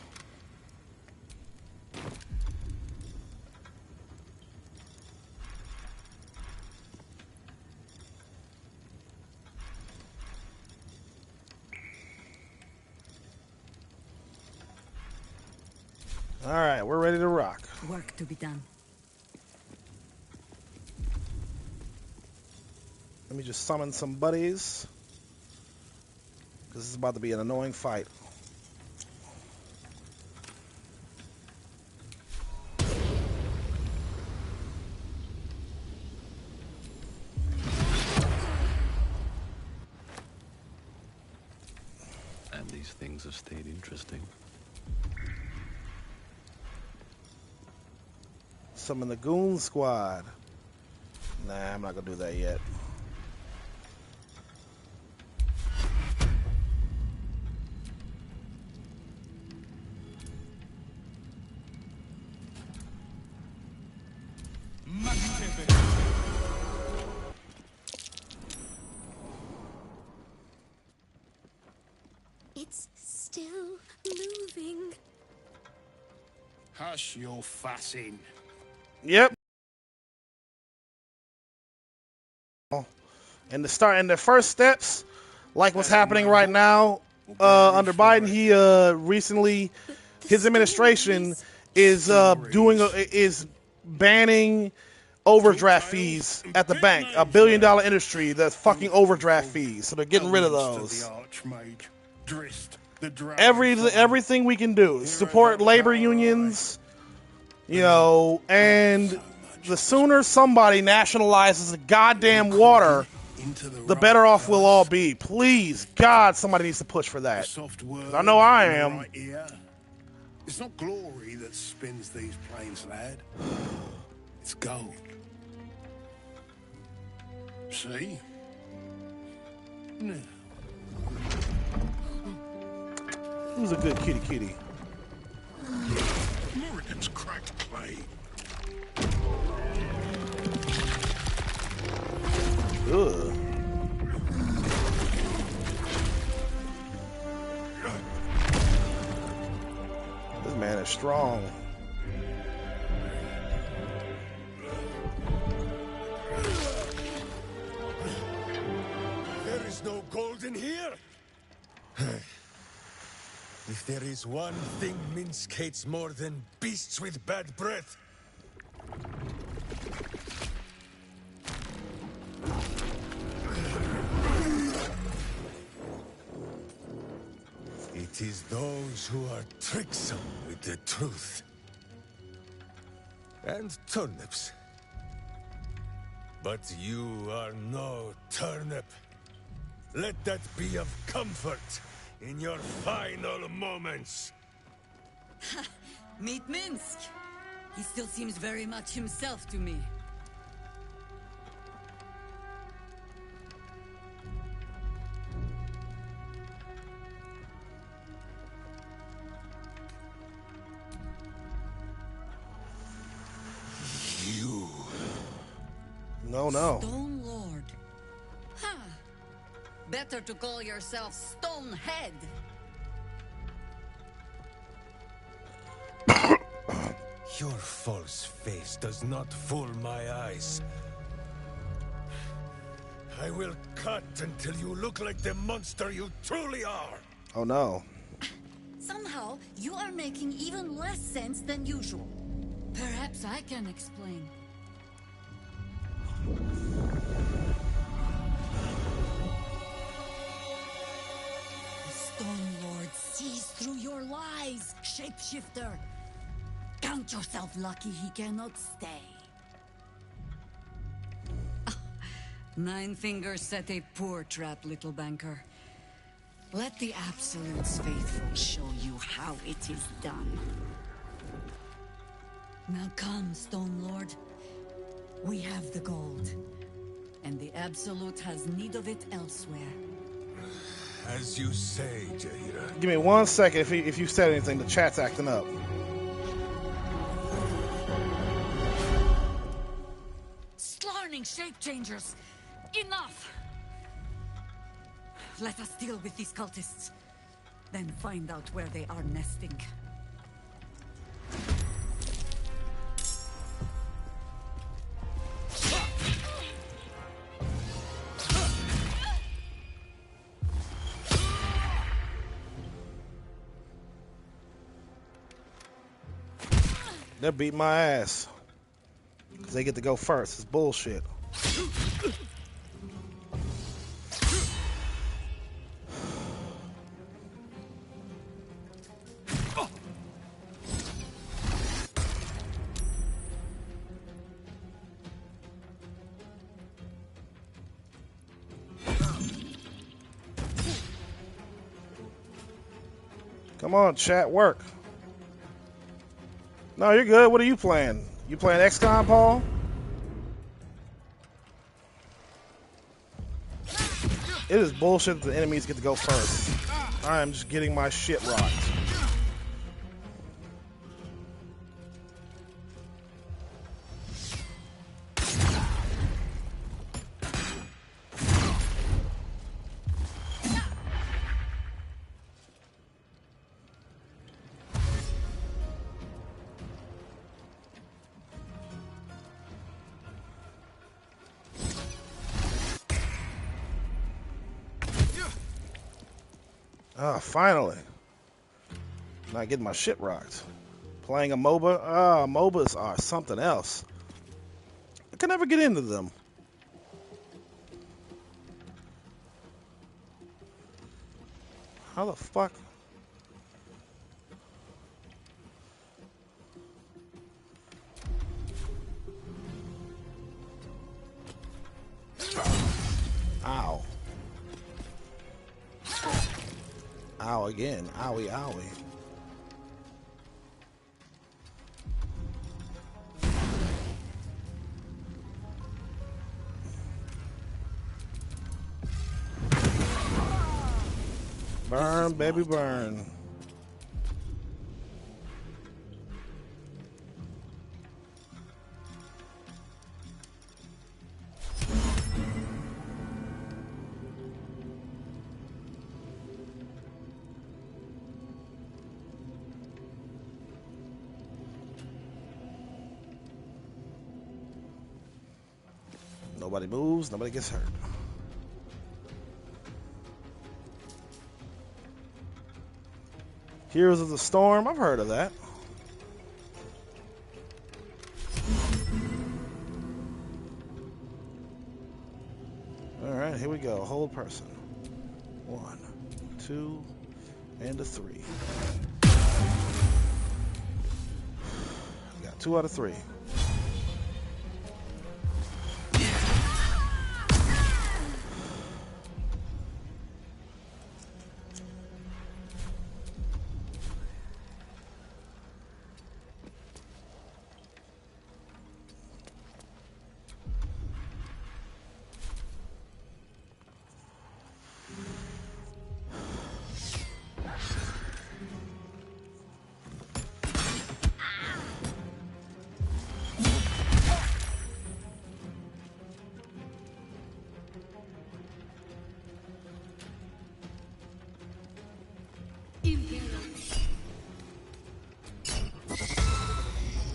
All right, we're ready to rock. Work to be done. Let me just summon some buddies, because this is about to be an annoying fight. And these things have stayed interesting. Summon the Goon Squad. Nah, I'm not gonna do that yet. It's still moving. Hush your fussing. Yep. And the first steps, like what's happening right now, under Biden, he recently, his administration is is banning overdraft fees at the bank. $1 billion industry that's fucking overdraft fees. So they're getting rid of those. Everything we can do, support labor unions, you know, and the sooner somebody nationalizes the goddamn water, the better off we'll all be. Please, God, somebody needs to push for that. I know I am. It's not glory that spins these plains, lad. It's gold. See? Now. Who's a good kitty? Americans cracked clay. Ugh. This man is strong. There is no gold in here. If there is one thing Minsk hates more than beasts with bad breath, it is those who are tricksome with the truth. And turnips. But you are no turnip. Let that be of comfort in your final moments. Meet Minsk. He still seems very much himself to me. You. No. Stone Lord. Huh. Better to call yourself Stonehead. Your false face does not fool my eyes. I will cut until you look like the monster you truly are. Oh no. Somehow, you are making even less sense than usual. Perhaps I can explain. The Stone Lord sees through your lies, shapeshifter. Count yourself lucky he cannot stay. Nine Fingers set a poor trap, little banker. Let the Absolute's faithful show you how it is done. Now come, Stone Lord. We have the gold, and the Absolute has need of it elsewhere. As you say, Jaira. Give me 1 second. If you said anything, the chat's acting up. Slarning shape changers! Enough! Let us deal with these cultists, then find out where they are nesting. They'll beat my ass. Because they get to go first. It's bullshit. Come on, chat, work. No, you're good. What are you playing? You playing XCOM, Paul? It is bullshit that the enemies get to go first. I am just getting my shit rocked. Ah, finally. Not getting my shit rocked. Playing a MOBA. Ah, MOBAs are something else. I can never get into them. How the fuck? Ow. Ow again. Owie, owie. Burn, baby, burn. Nobody moves, nobody gets hurt. Heroes of the Storm, I've heard of that. Alright, here we go. Hold person. 1, 2, and a 3. Got 2 out of 3.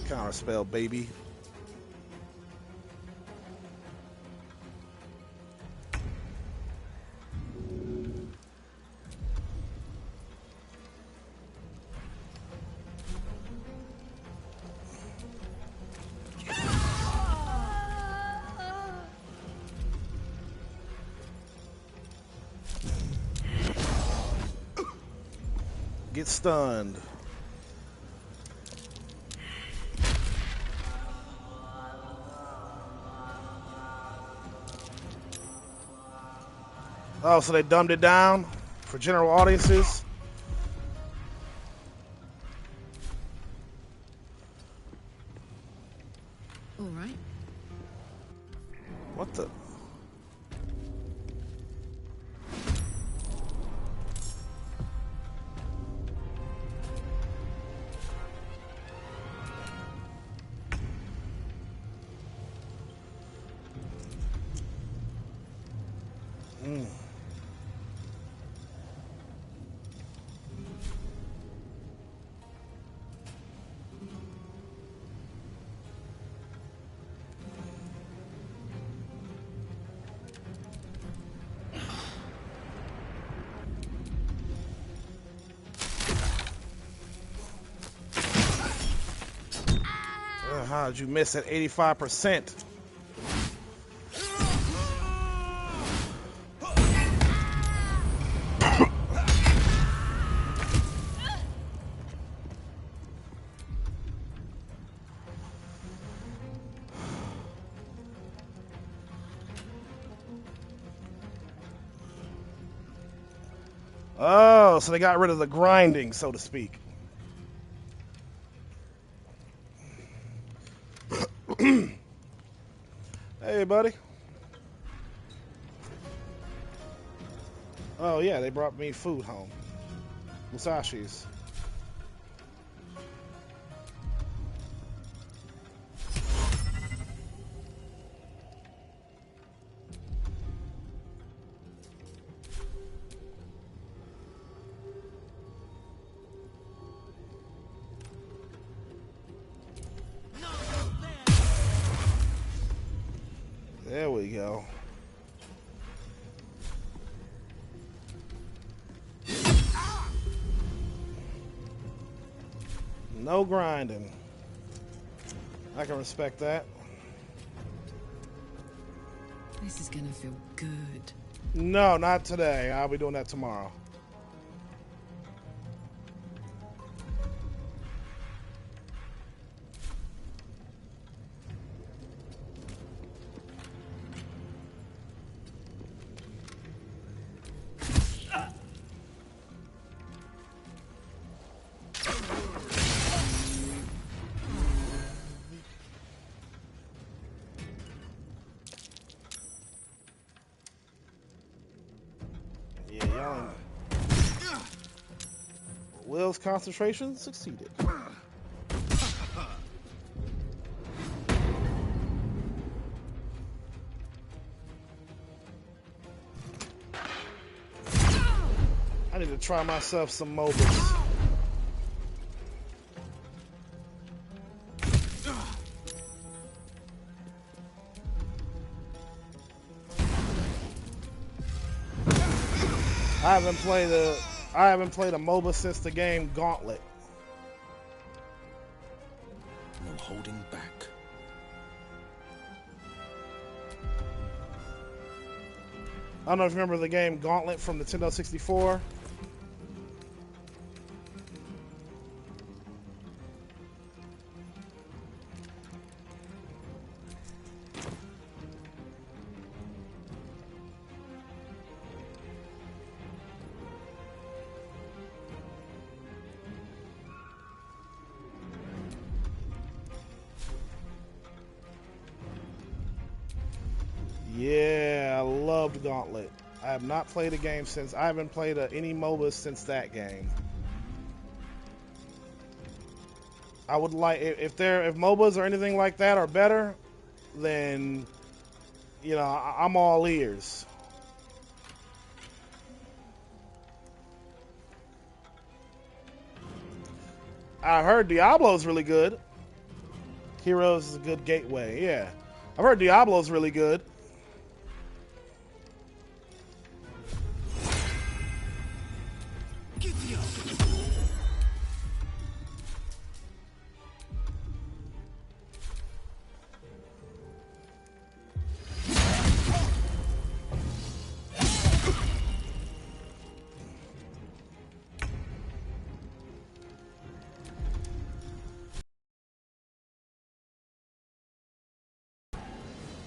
Counterspell, baby. Get stunned. Oh, so they dumbed it down for general audiences? All right. What the? How did you miss at 85%? Oh, so they got rid of the grinding, so to speak. Hey, buddy. Oh, yeah, they brought me food home. Musashi's. There we go. No grinding. I can respect that. This is gonna feel good. No, not today. I'll be doing that tomorrow. Yeah, y'all. Will's concentration succeeded. I need to try myself some MOBAs. I haven't played a MOBA since the game Gauntlet. No holding back. I don't know if you remember the game Gauntlet from Nintendo 64. Yeah, I loved Gauntlet. I have not played a game since. I haven't played any MOBAs since that game. I would like if MOBAs or anything like that are better, then you know I'm all ears. I heard Diablo's really good. Heroes is a good gateway. Yeah, I've heard Diablo's really good.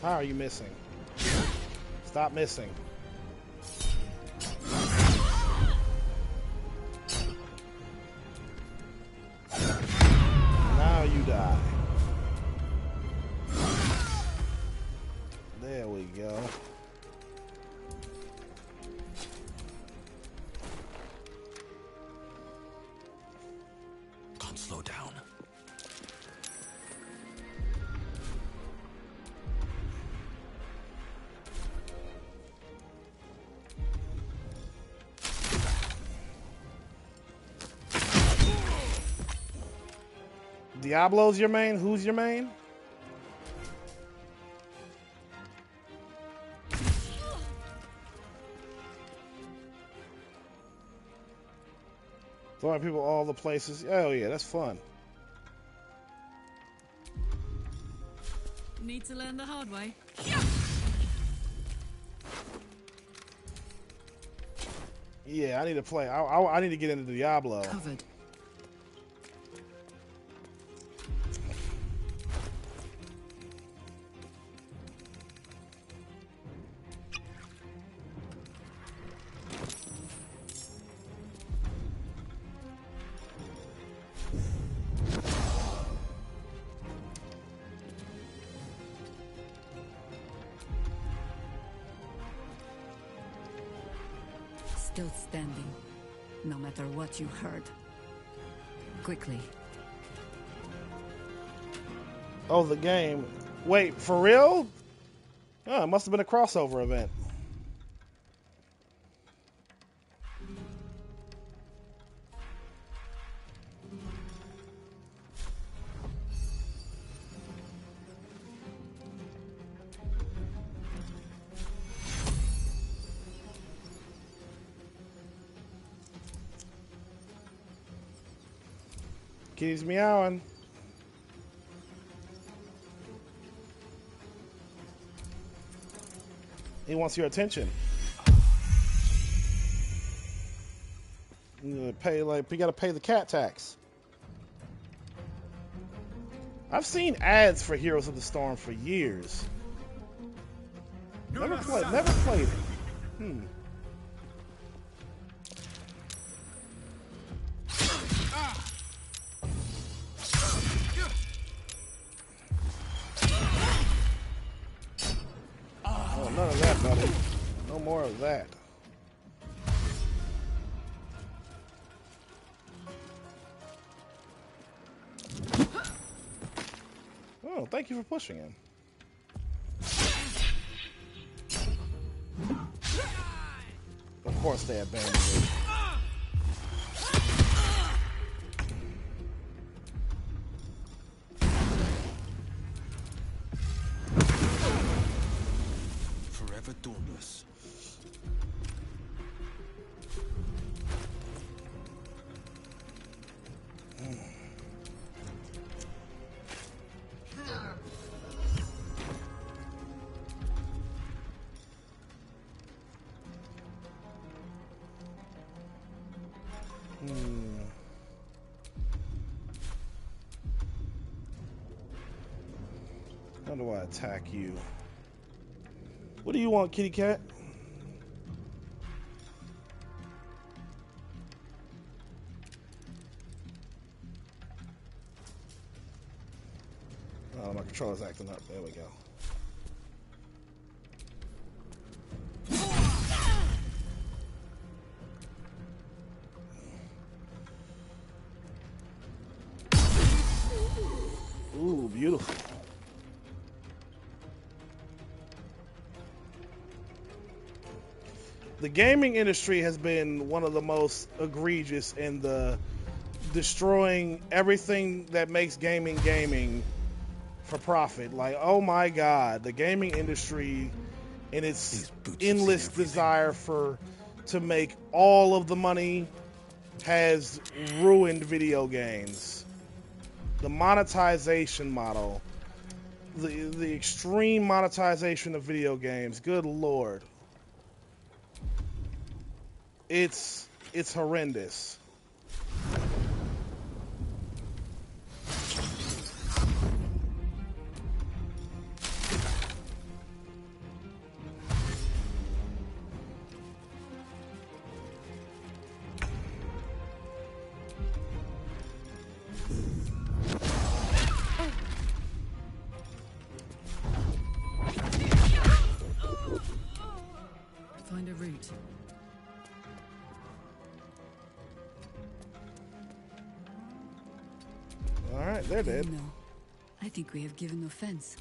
How are you missing? Stop missing. Now you die. There we go. Can't slow down. Diablo's your main? Who's your main? Throwing people all the places. Oh yeah, that's fun. Need to learn the hard way. Yeah, I need to play. I need to get into Diablo. Covered. Still standing, no matter what you heard. Quickly. Oh, the game. Wait, for real? Oh, it must have been a crossover event. Kitty's meowing. He wants your attention. You gotta pay the cat tax. I've seen ads for Heroes of the Storm for years. Never played it. Oh, none of that, buddy. No more of that. Oh, thank you for pushing him. Of course they abandoned it. Forever dauntless. How do I attack you? What do you want, kitty cat? Oh, my controller's acting up. There we go. Ooh, beautiful. The gaming industry has been one of the most egregious in the destroying everything that makes gaming for profit. Like, oh my God, the gaming industry and its endless desire to make all of the money has ruined video games. The monetization model, the extreme monetization of video games, good Lord. It's horrendous. Find a route. All right, they're dead. No, I think we have given offense.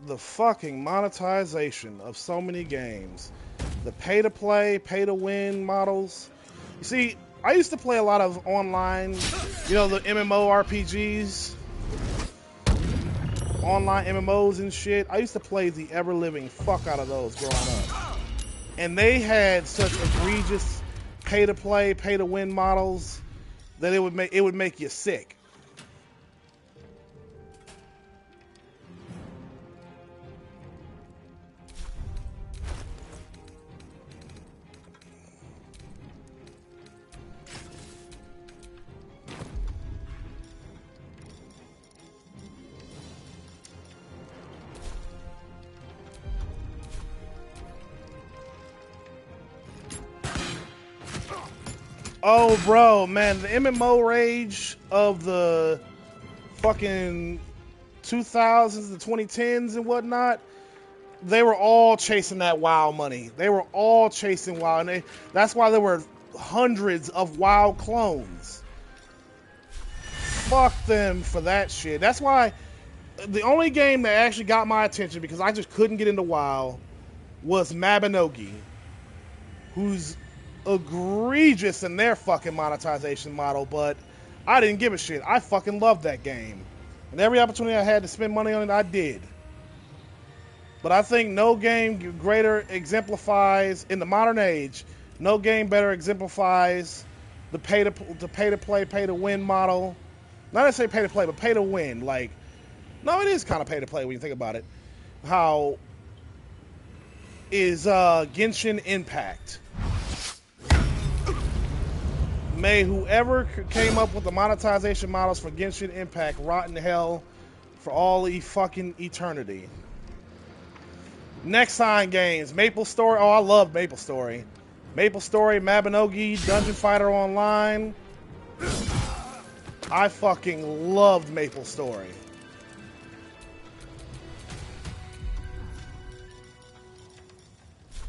The fucking monetization of so many games. The pay-to-play, pay-to-win models. You see, I used to play a lot of online, the MMORPGs. Online MMOs and shit. I used to play the ever-living fuck out of those growing up. And they had such egregious pay-to-play, pay-to-win models that it would make you sick. Oh, bro, man, the MMO rage of the fucking 2000s, the 2010s and whatnot, they were all chasing that WoW money. They were all chasing WoW, and that's why there were hundreds of WoW clones. Fuck them for that shit. That's why the only game that actually got my attention, because I just couldn't get into WoW, was Mabinogi, who's egregious in their fucking monetization model, but I didn't give a shit. I fucking loved that game. And every opportunity I had to spend money on it, I did. But I think no game greater exemplifies, in the modern age, No game better exemplifies the pay to play, pay to win model. Not necessarily pay to play, but pay to win. Like, no, it is kind of pay to play when you think about it. How is Genshin Impact? May whoever came up with the monetization models for Genshin Impact rot in hell for all fucking eternity. Nexon Games, Maple Story. Oh, I love Maple Story. Maple Story, Mabinogi, Dungeon Fighter Online. I fucking loved Maple Story.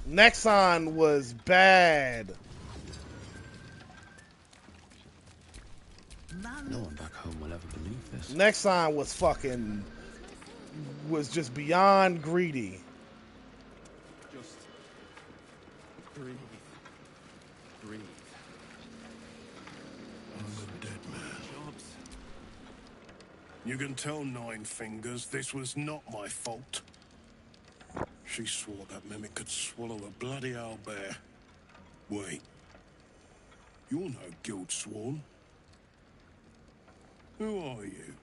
Nexon was bad. No one back home will ever believe this. Nexon was just beyond greedy. Just breathe. Breathe. I'm a dead man. You can tell Nine Fingers this was not my fault. She swore that mimic could swallow a bloody owlbear. Wait. You're no guild sworn. Who are you?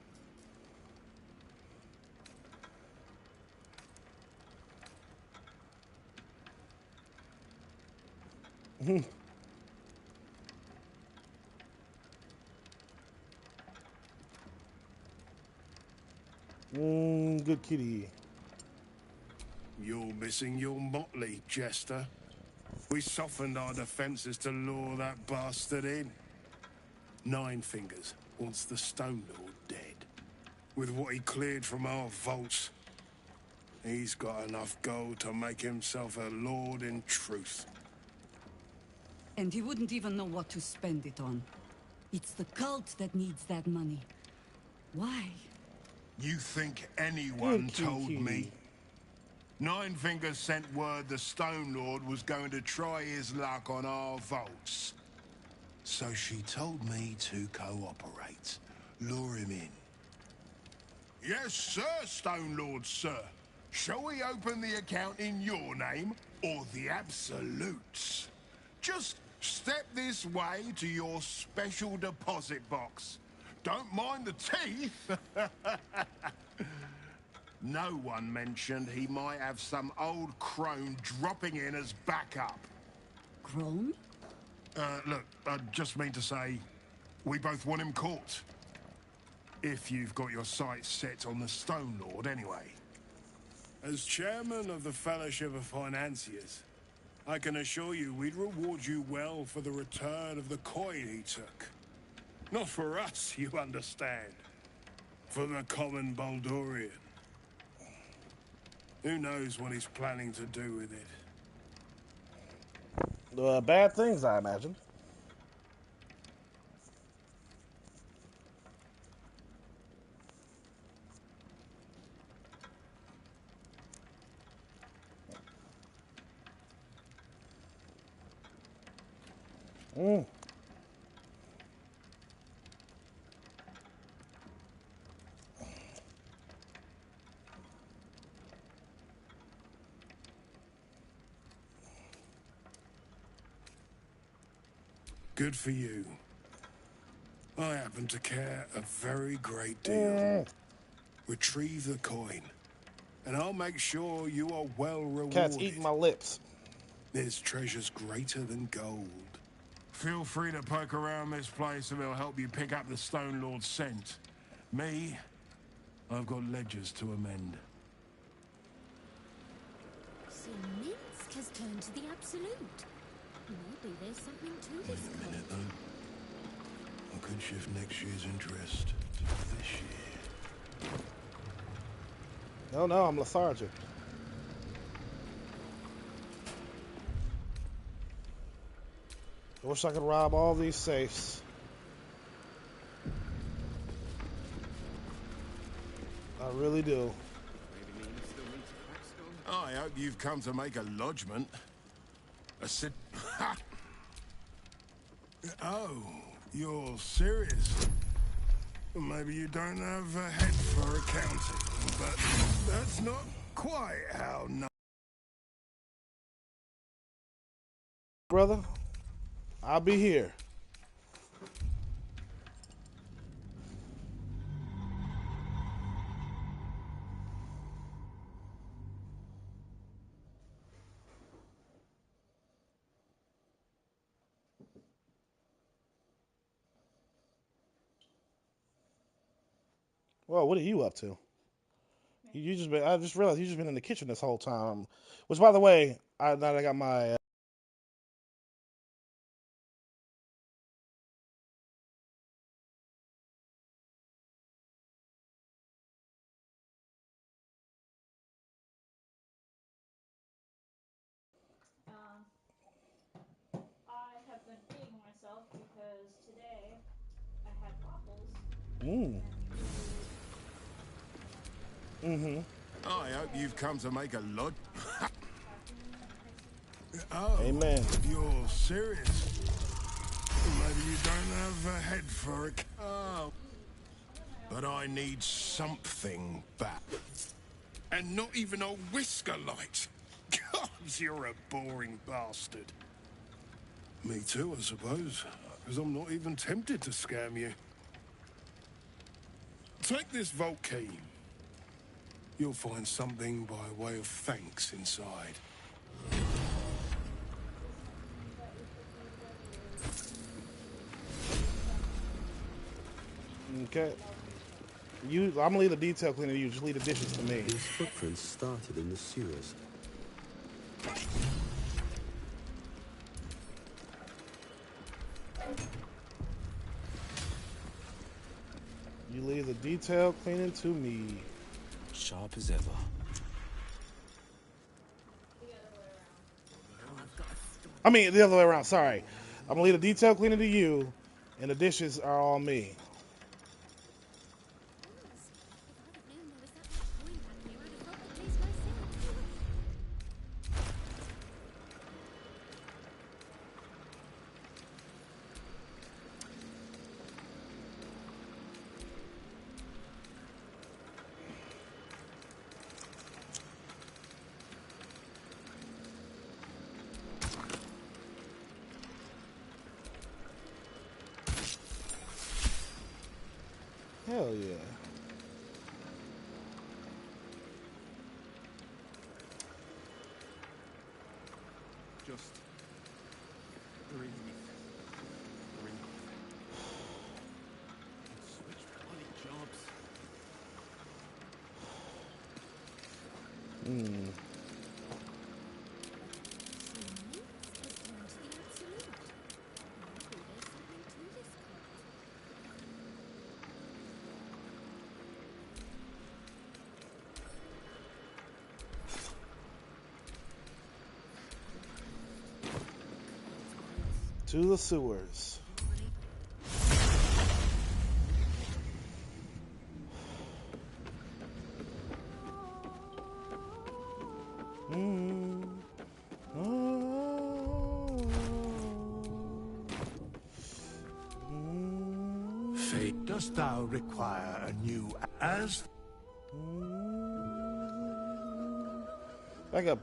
Good kitty. You're missing your motley, Jester. We softened our defenses to lure that bastard in. Nine Fingers wants the Stone Lord dead. With what he cleared from our vaults, he's got enough gold to make himself a lord in truth. And he wouldn't even know what to spend it on. It's the cult that needs that money. Why? You think anyone told me? Nine Fingers sent word the Stone Lord was going to try his luck on our vaults. So she told me to cooperate. Lure him in. Yes, sir, Stone Lord, sir. Shall we open the account in your name or the Absolute's? Just step this way to your special deposit box. Don't mind the teeth. No one mentioned he might have some old crone dropping in as backup. Crone? Look, I just mean to say, we both want him caught. If you've got your sights set on the Stone Lord, anyway. As chairman of the Fellowship of Financiers, I can assure you we'd reward you well for the return of the coin he took. Not for us, you understand. For the common Baldurian. Who knows what he's planning to do with it? Bad things, I imagine. Good for you. I happen to care a very great deal. Retrieve the coin, and I'll make sure you are well rewarded. Cat's eating my lips. There's treasures greater than gold. Feel free to poke around this place and it'll help you pick up the Stone Lord's scent. Me, I've got ledgers to amend. So Minsk has turned to the Absolute. Maybe there's something to this. Wait a minute, though. I could shift next year's interest to this year. No, I'm lethargic. I wish I could rob all these safes. I really do. I hope you've come to make a lodgment. A sit. Oh, you're serious? Maybe you don't have a head for accounting, but that's not quite how. Brother. I'll be here. Well, what are you up to? I just realized you just been in the kitchen this whole time. Which, by the way, now that I got my. I have been feeding myself because today I had waffles. Mm-hmm. I hope you've come to make a lot. Oh, Amen. You're serious? Maybe you don't have a head for it. Oh. But I need something back. And not even a whisker light. God, you're a boring bastard. Me too, I suppose. Because I'm not even tempted to scam you. Take this vault key. You'll find something by way of thanks inside. Okay. I'm gonna leave the detail cleaner to you. Just leave the dishes to me. These footprints started in the sewers. You leave the detail cleaning to me. Sharp as ever. I mean, the other way around. Sorry. I'm gonna leave the detail cleaning to you, and the dishes are all me. Hell yeah. Just breathe. Breathe. Switch bloody jobs. To the sewers. Fate, dost thou require a new as? Back up.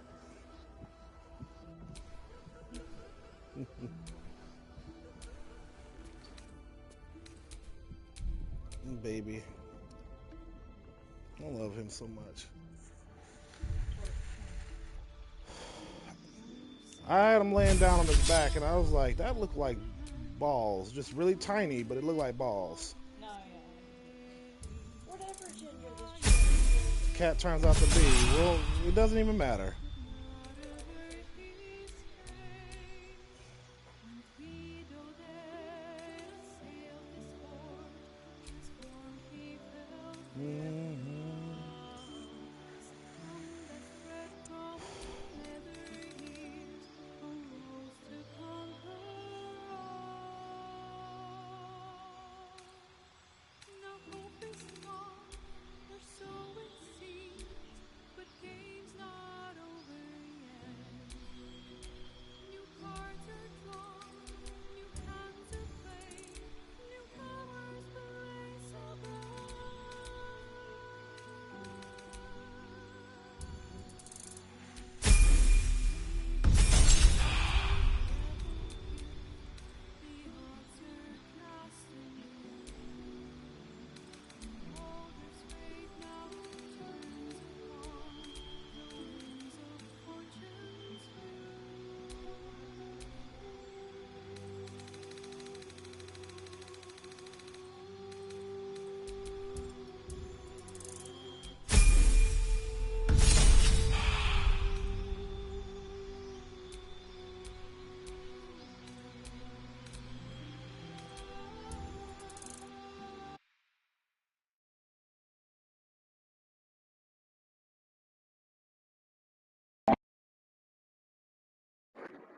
Baby. I love him so much. I had him laying down on his back, and I was like, that looked like balls. Just really tiny, but it looked like balls. No, yeah. Whatever gender this Cat turns out to be. Well, it doesn't even matter.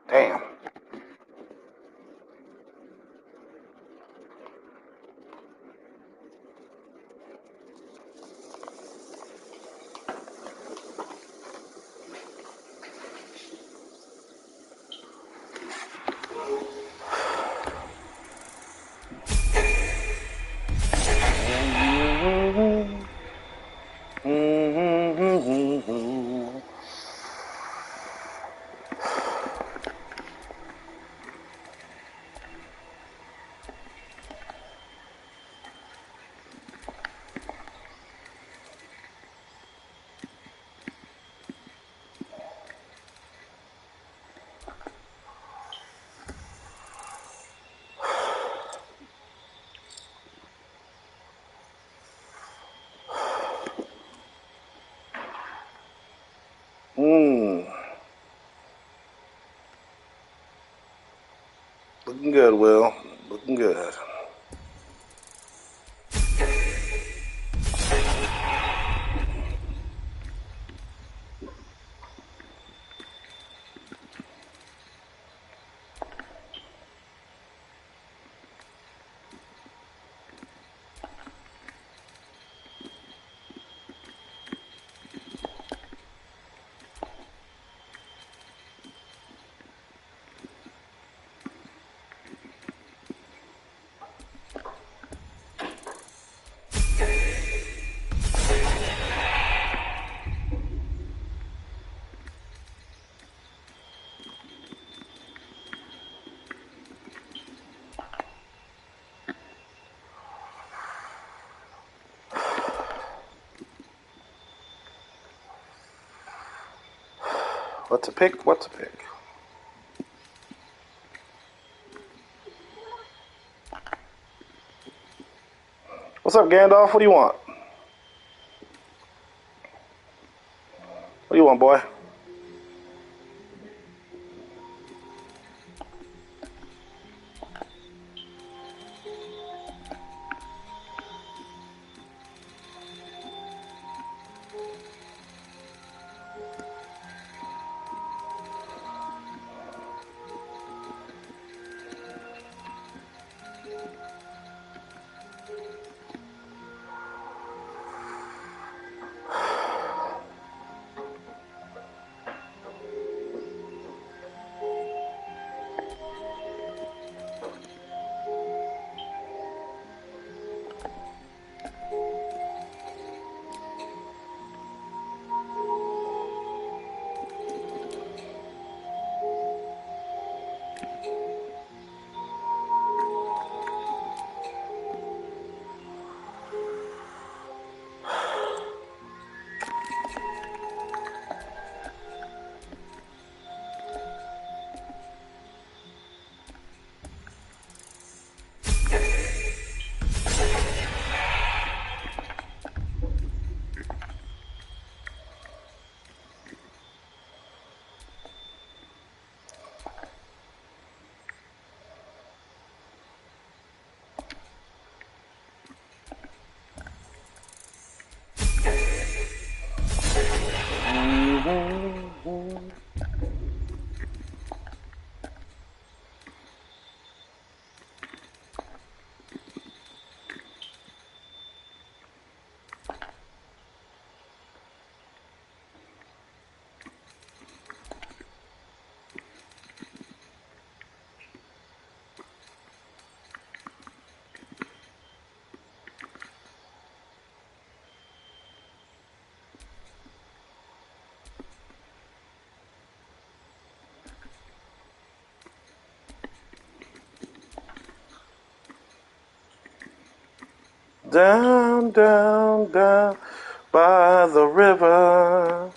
Damn. Looking good, Will. Looking good. What to pick? What to pick? What's up, Gandalf? What do you want? What do you want, boy? Down, down, down by the river.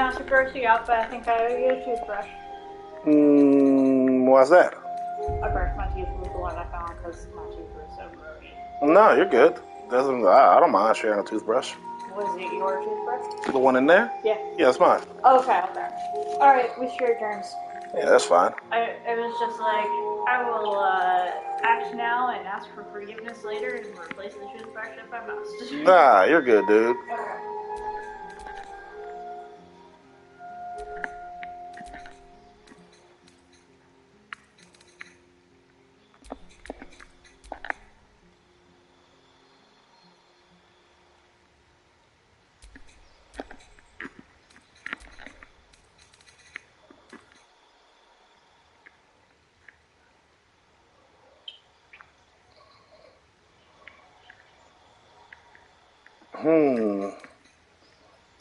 Not to gross you out, but I think I owe you a toothbrush. Why's that? I brushed my teeth with the one I found because my teeth were so grody. No, you're good. I don't mind sharing a toothbrush. Was it your toothbrush? The one in there? Yeah. Yeah, it's mine. Okay. Alright, we share germs. Yeah, that's fine. It was just like, I will act now and ask for forgiveness later and replace the toothbrush if I must. Nah, you're good, dude.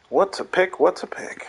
What to pick? What to pick?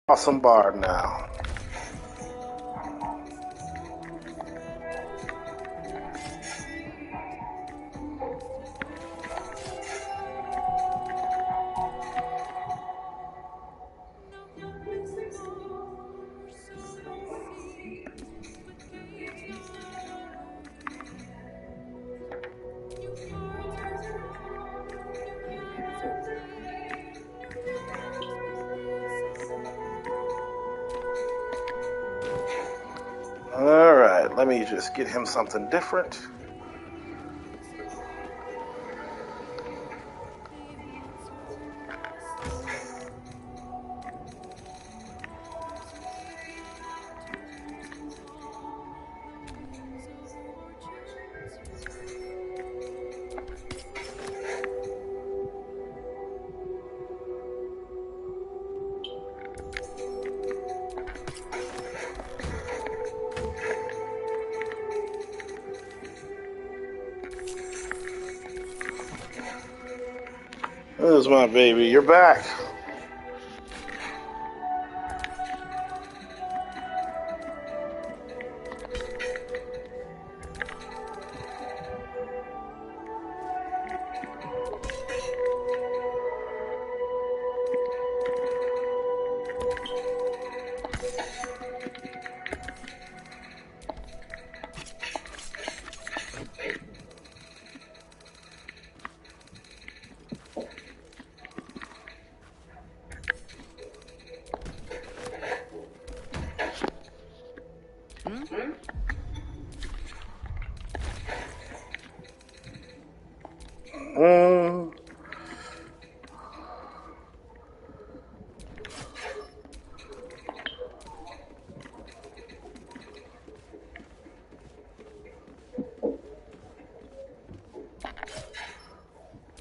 Awesome bard now. Alright, let me just get him something different. This is my baby. You're back.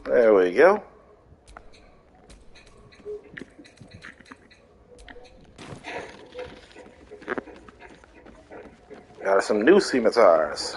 There we go. Got some new scimitars.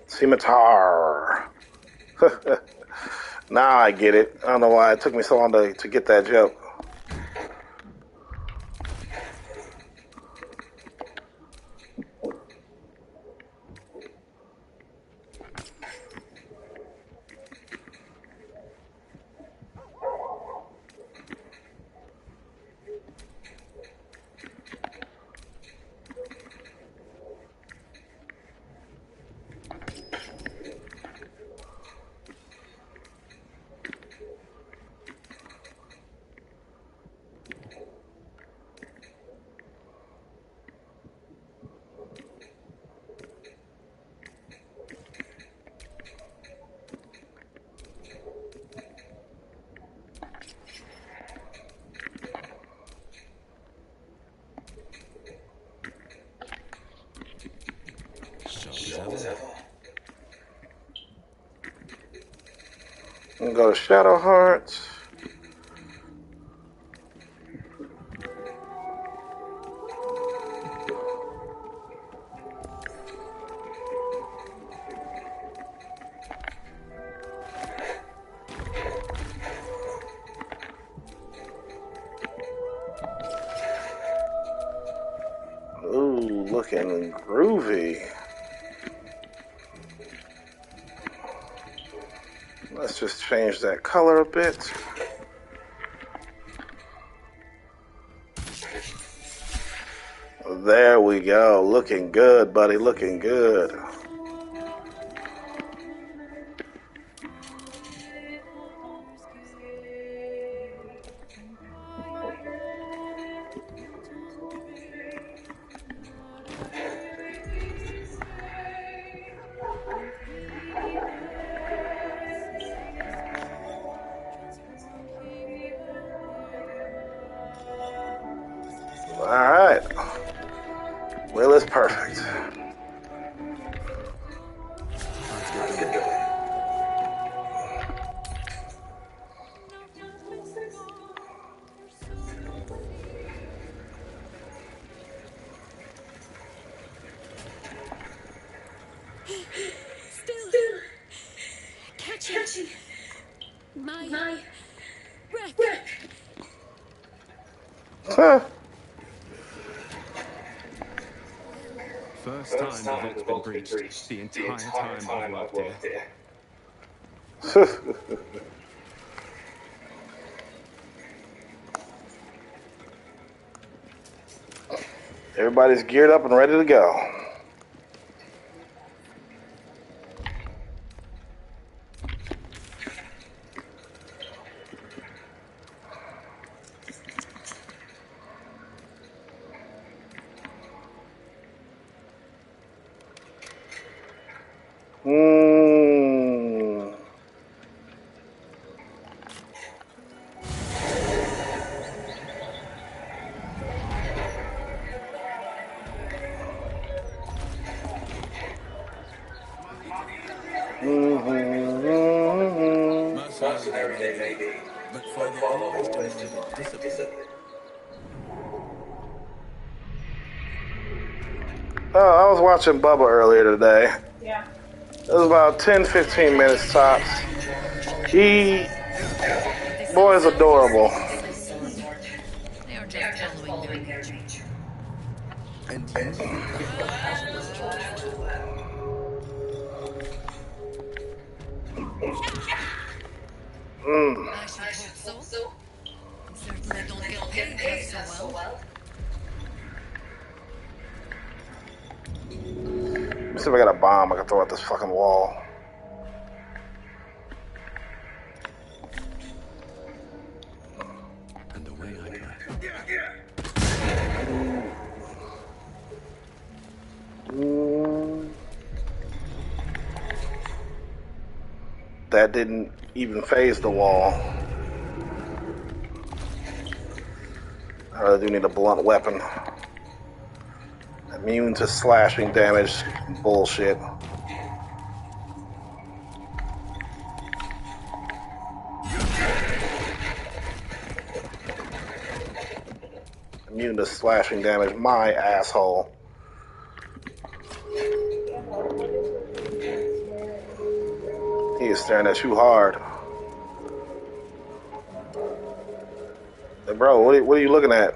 Scimitar. Now I get it. I don't know why it took me so long to get that joke. And go to Shadow Heart. Ooh, looking groovy. Let's just change that color a bit. There we go. Looking good, buddy. Looking good. All right. Well, it's perfect. Still catching my breath. Huh. First time the vault's been breached the entire time I've worked here. Everybody's geared up and ready to go. Mercenary they may be, but father always demanded discipline. Oh, I was watching Bubba earlier today. Yeah. It was about 10-15 minutes tops. Boy is adorable. They are just following their nature. And you think your father was watching as well? I should hope so. You certainly don't get paid half so well. Let me see if I got a bomb I can throw at this fucking wall. And the way I play. That didn't even phase the wall. I really do need a blunt weapon. Immune to slashing damage. Bullshit. Immune to slashing damage. My asshole. He is staring at you hard. Hey, bro, what are you looking at?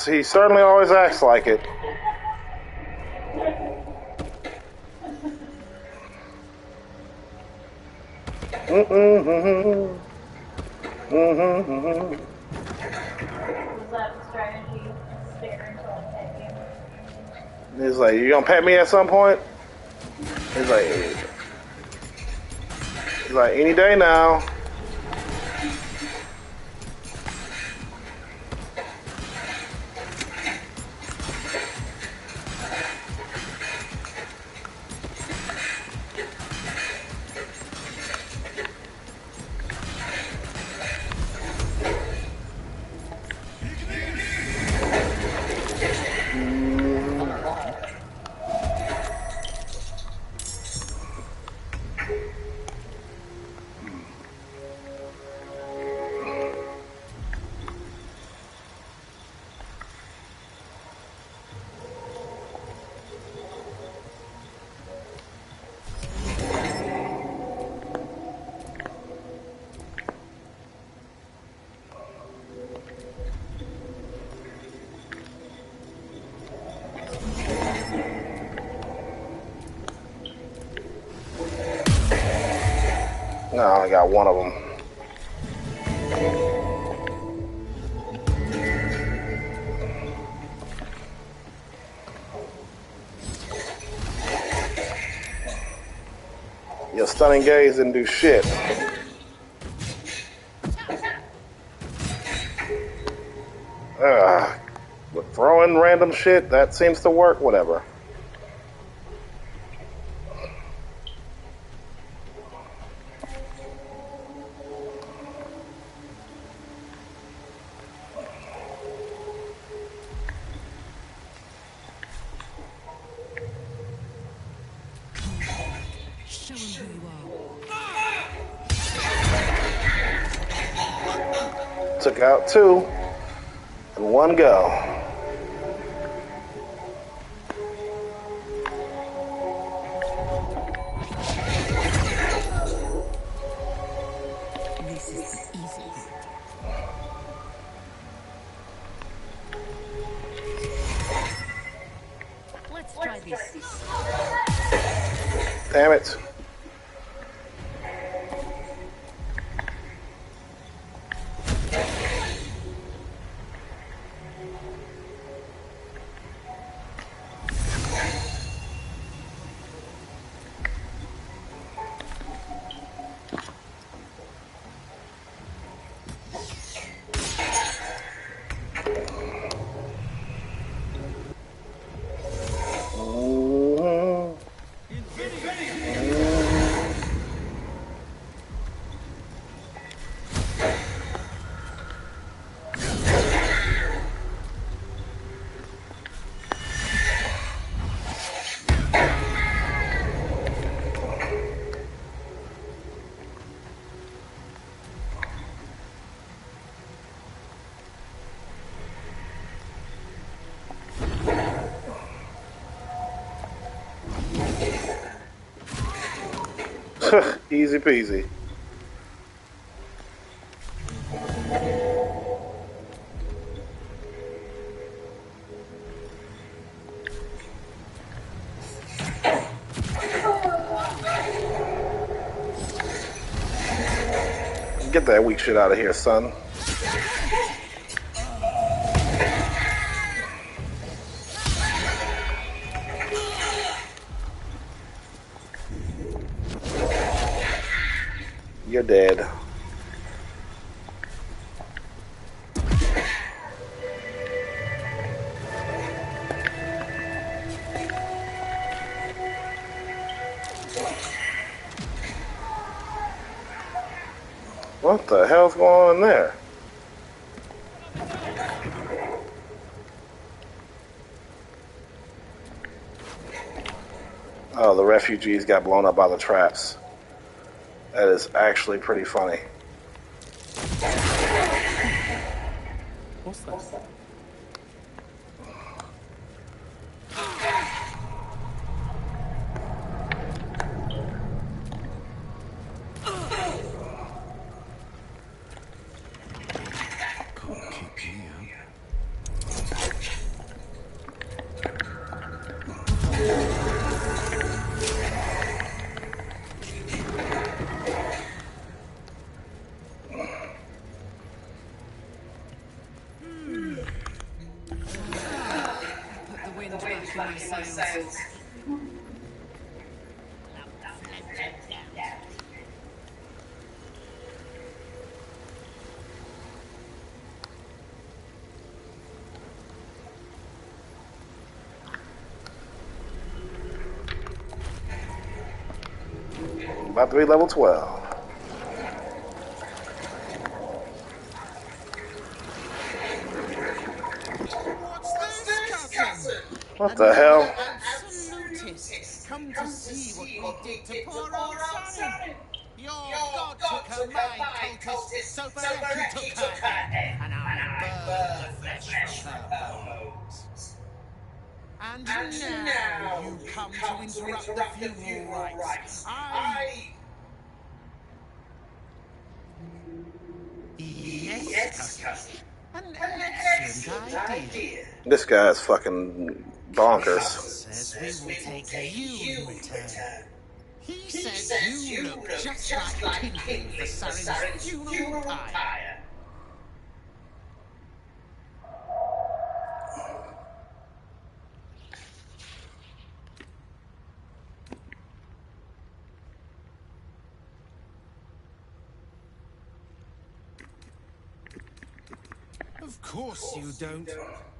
He certainly always acts like it. Was that the strategy? Stare until I pet you? He's like, you gonna pet me at some point? He's like, any day now. No, I only got one of them. Your stunning gaze didn't do shit. But throwing random shit, that seems to work, whatever. Show him who you are. Took out two in one go. This is the easy part. Let's try this. Damn it. Easy peasy. Get that weak shit out of here, son. You're dead. What the hell's going on in there? Oh, the refugees got blown up by the traps. That is actually pretty funny. What's that? About to be level 12. What the hell? Absolutist. Come to see what we did to poor old Sarin. Your god took her mind, cultist, so Bereki took her head, and I burned the flesh from her bones. And now you come to interrupt the funeral rites. Yes, cousin. An excellent idea. This guy's fucking bonkers. Says we will take you in return. He says you look just like kindling for Sarin's funeral pyre. Of course you don't.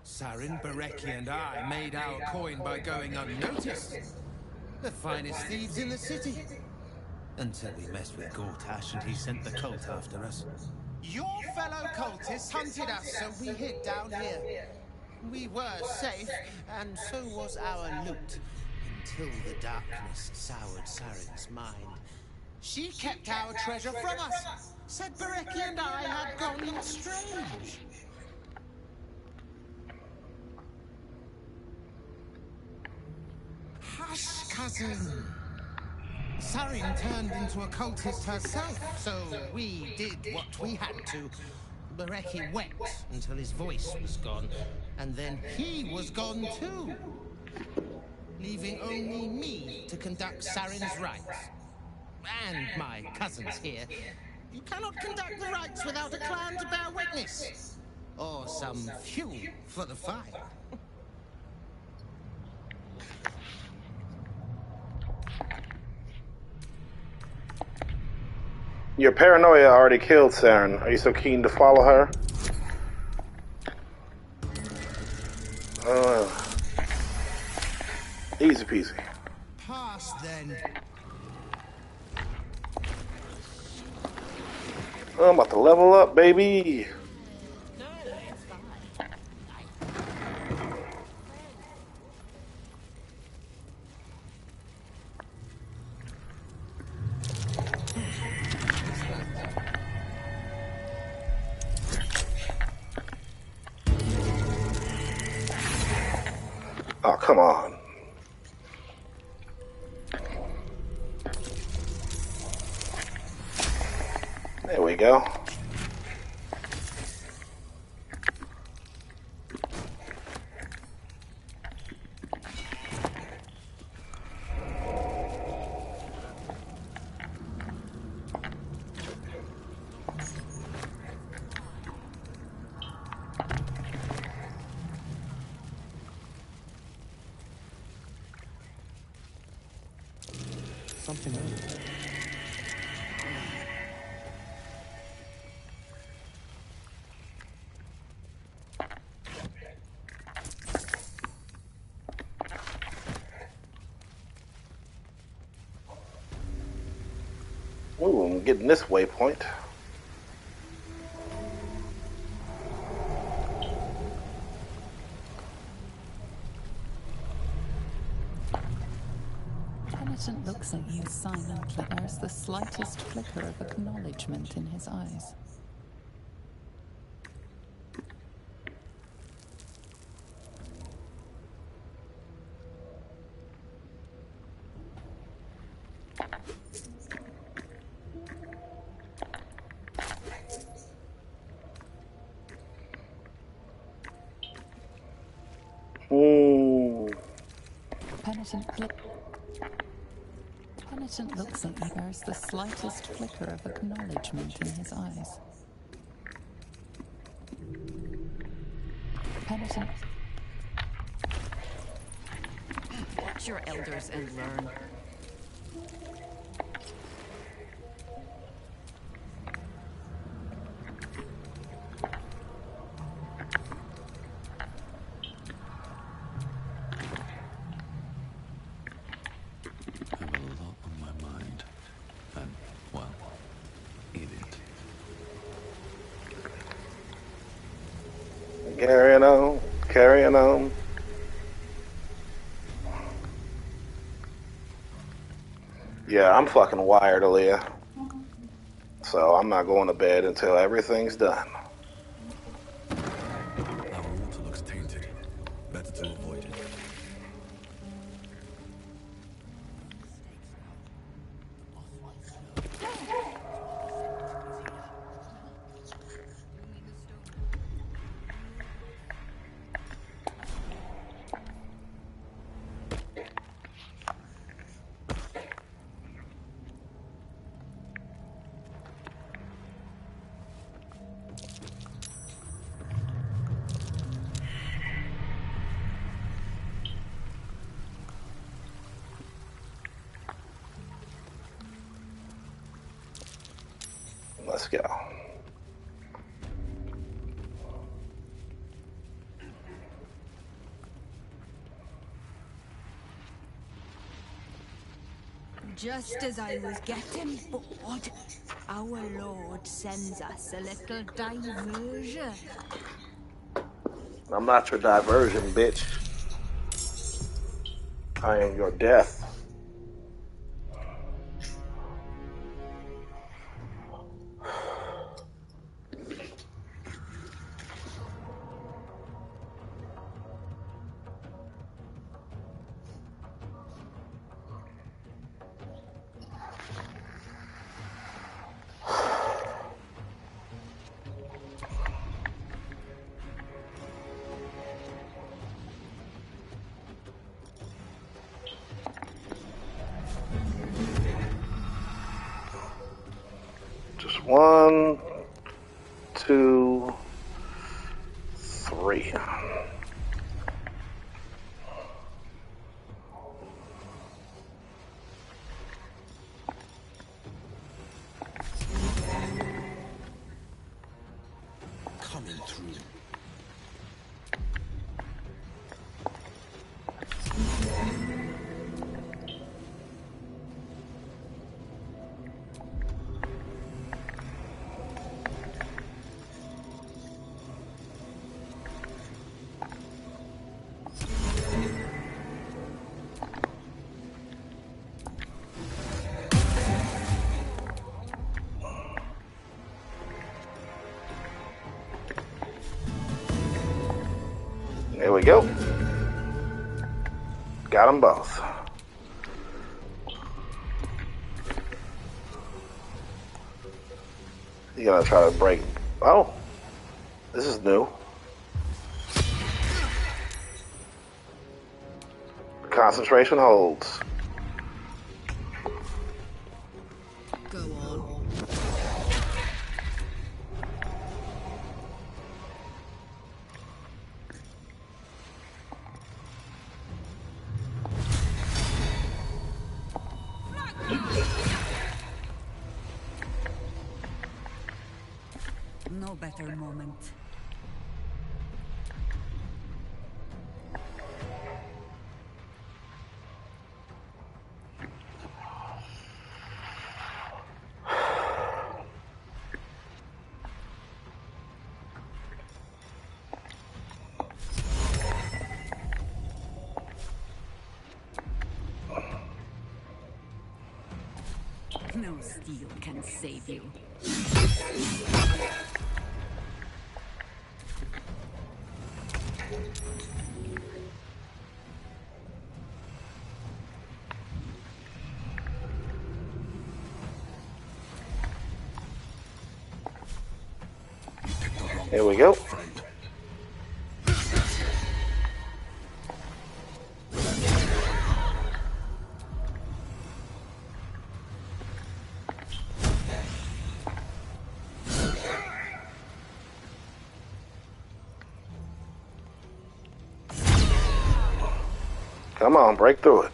Sarin, Bereki, and I made our coin by going unnoticed. The finest thieves in the city. Until we messed with Gortash and he sent the cult after us. Your fellow cultists hunted us, so we hid down here. We were safe, and so was our loot. Until the darkness soured Sarin's mind. She kept our treasure from us. Said Bereki and I had gone strange. Hush, cousin. Sarin turned into a cultist herself, so we did what we had to. Bereki wept until his voice was gone, and then he was gone too, leaving only me to conduct Sarin's rites. And my cousins here. You cannot conduct the rites without a clan to bear witness, or some fuel for the fire. Your paranoia already killed Sarin. Are you so keen to follow her? Easy peasy. Pass then. I'm about to level up, baby. Oh, come on. go. Something else. Ooh, I'm getting this waypoint. Penitent looks at you silently. There's the slightest flicker of acknowledgement in his eyes. Penitent looks at you. There's the slightest flicker of acknowledgement in his eyes. Penitent. Watch your elders and learn. Carrying on. Yeah, I'm fucking wired, Aaliyah. So I'm not going to bed until everything's done. Our water looks tainted. Better to avoid it. Let's go. Just as I was getting bored, our Lord sends us a little diversion. I'm not your diversion, bitch. I am your death. Just 1, 2, 3. Coming through. There we go. Got them both. You gotta try to break. Oh, this is new. Concentration holds. Go on. No better moment. No steel can save you. Here we go. Come on, break through it.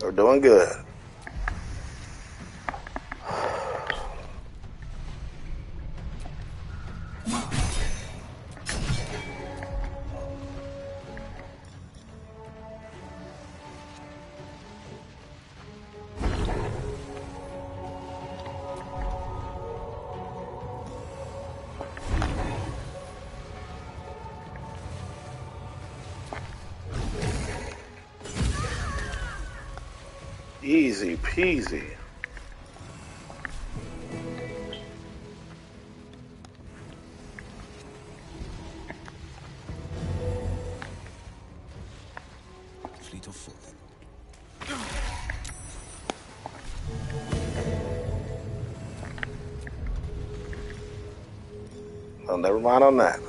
We're doing good. Easy peasy. Fleet of foot. Oh, never mind on that.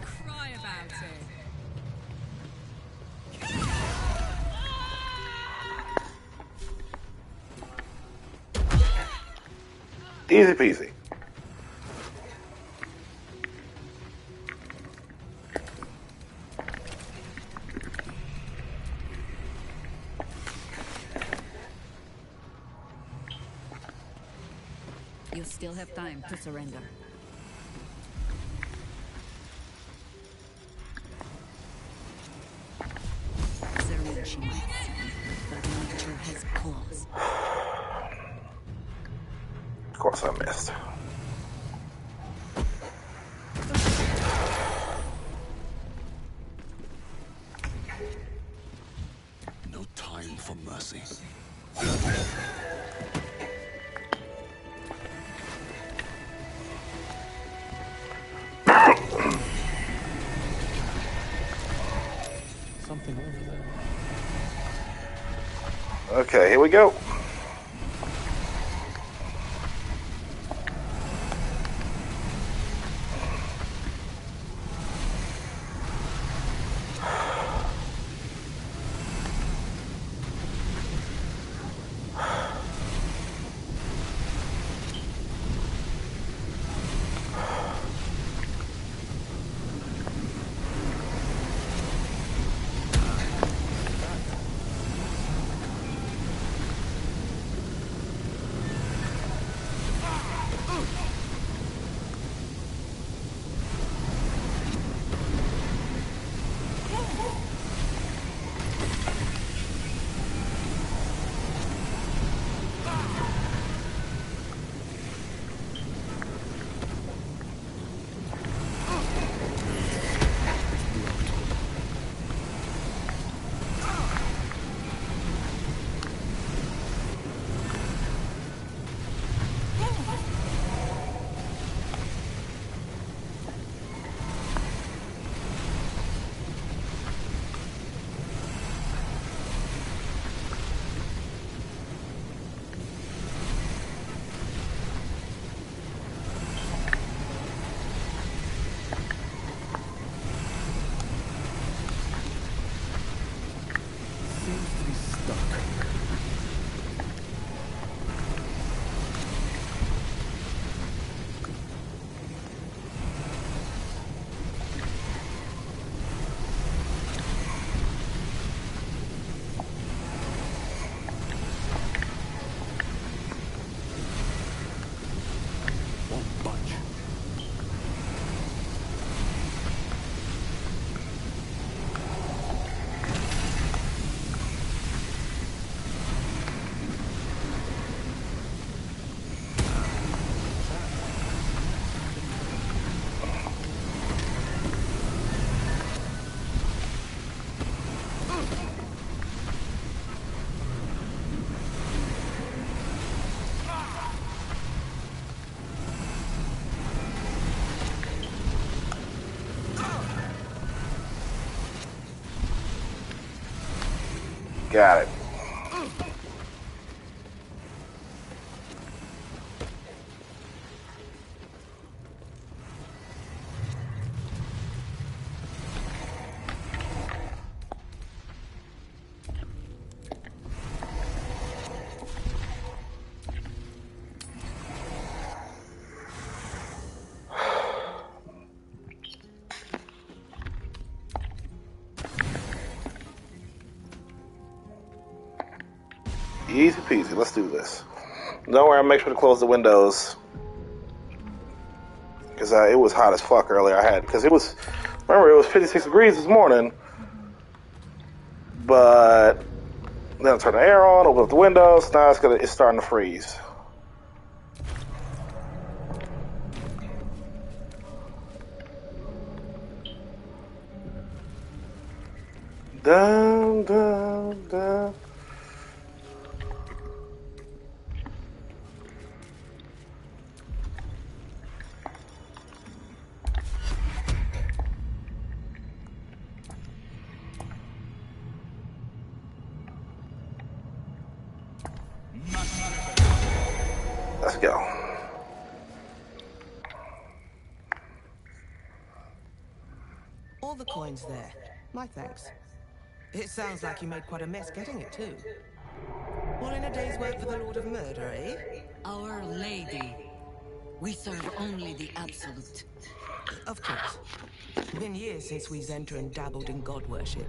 Cry about it. Easy peasy. You still have time to surrender. Zerina she might see, but nature has claws. Of course I missed. No time for mercy. Something over there. Okay, here we go. Got it. Easy peasy. Let's do this. Don't worry, I'll make sure to close the windows. Because it was hot as fuck earlier. Because it was 56 degrees this morning. But then I turned the air on, open up the windows. Now it's starting to freeze. Dun, dun, dun. Let's go. All the coins there. My thanks. It sounds like you made quite a mess getting it, too. All in a day's work for the Lord of Murder, eh? Our Lady. We serve only the absolute. Of course. Been years since we Zenta and dabbled in god worship.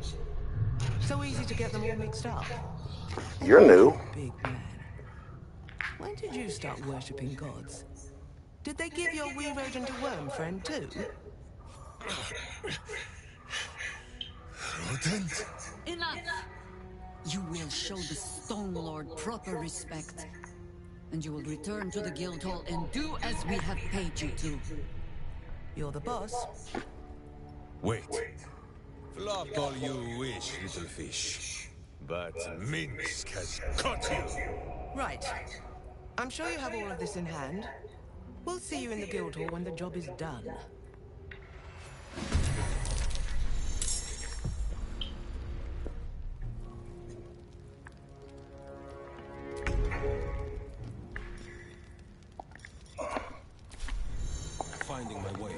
So easy to get them all mixed up. You're new. Big man. When did you start worshipping gods? Did they give your wee rodent a worm friend, too? Rodent? Enough! You will show the Stone Lord proper respect. And you will return to the guild hall and do as we have paid you to. You're the boss. Wait. Flop all you wish, little fish. But Minsk has caught you. Right. I'm sure you have all of this in hand. We'll see you in the guild hall when the job is done. Finding my way.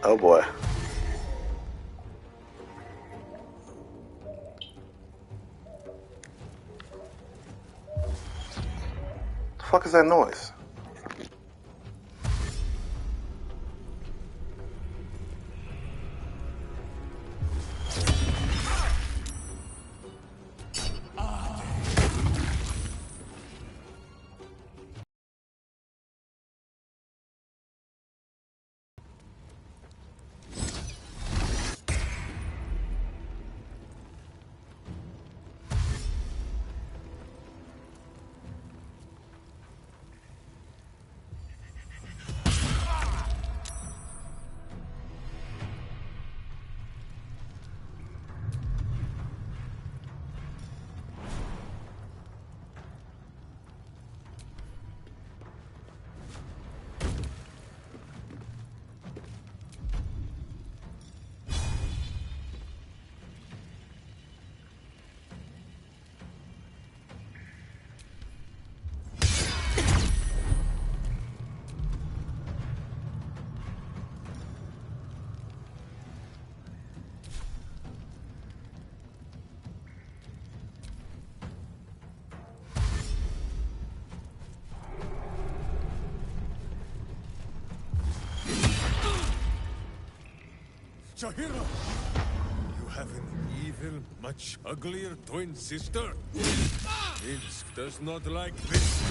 Oh boy. The fuck is that noise? Chahira! You have an evil, much uglier twin sister? Minsk does not like this.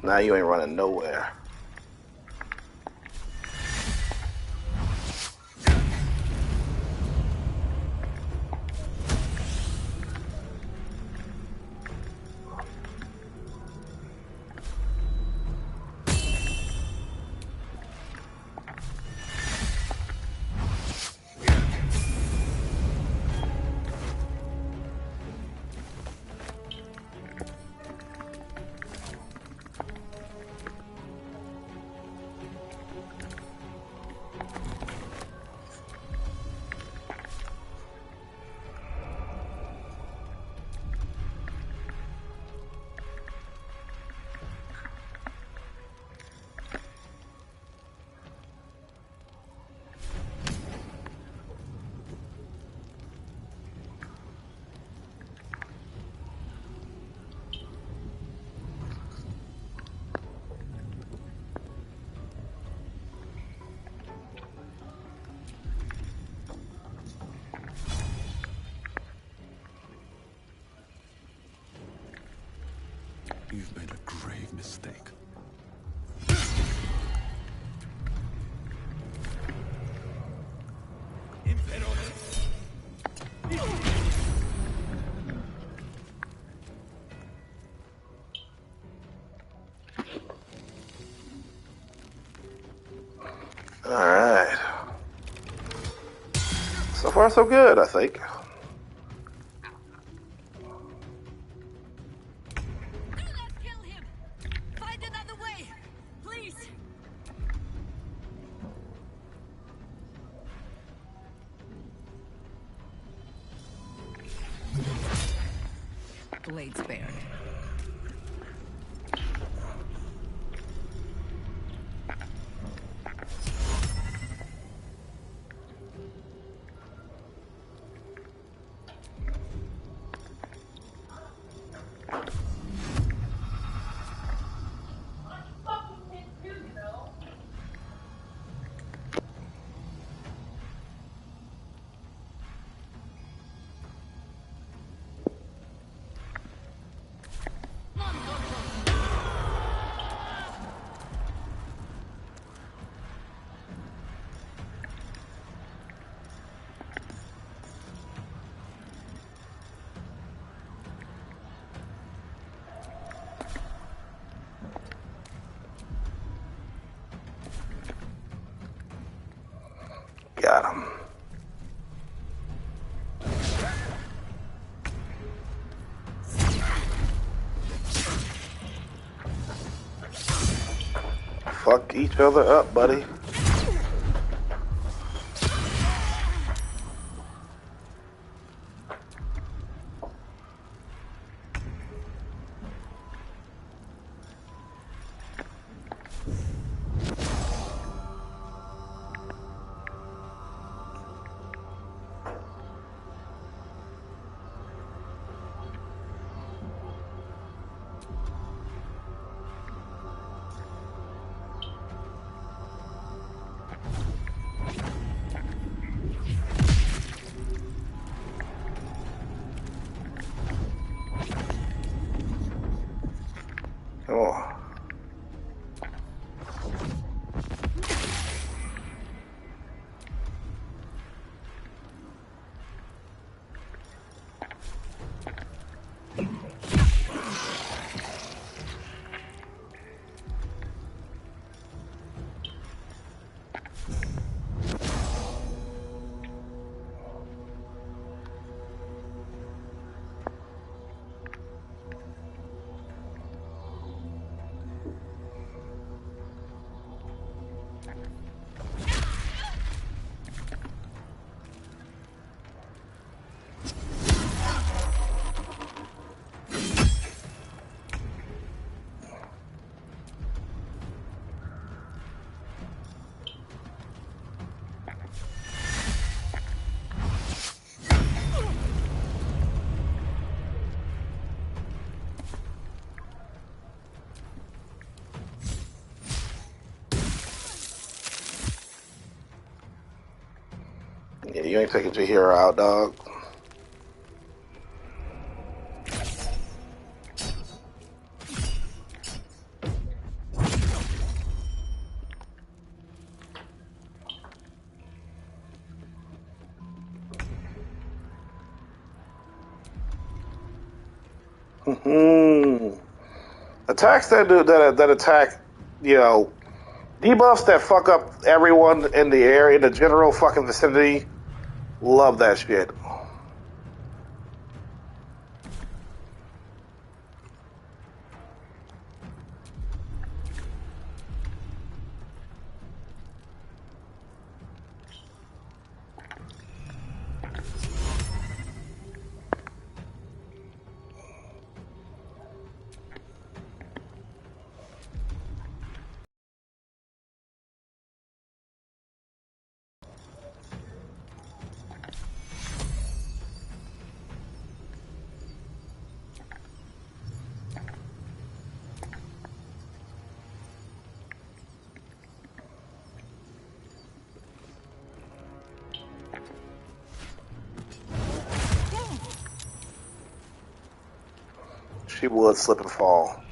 Now you ain't running nowhere. You've made a grave mistake. Alright. So far so good, I think. Blade spared. Got him. Fuck each other up, buddy. Oh. You ain't taking your hero out, dog. Attacks that do that attack, you know, debuffs that fuck up everyone in the area, in the general fucking vicinity. Love that shit. She would slip and fall.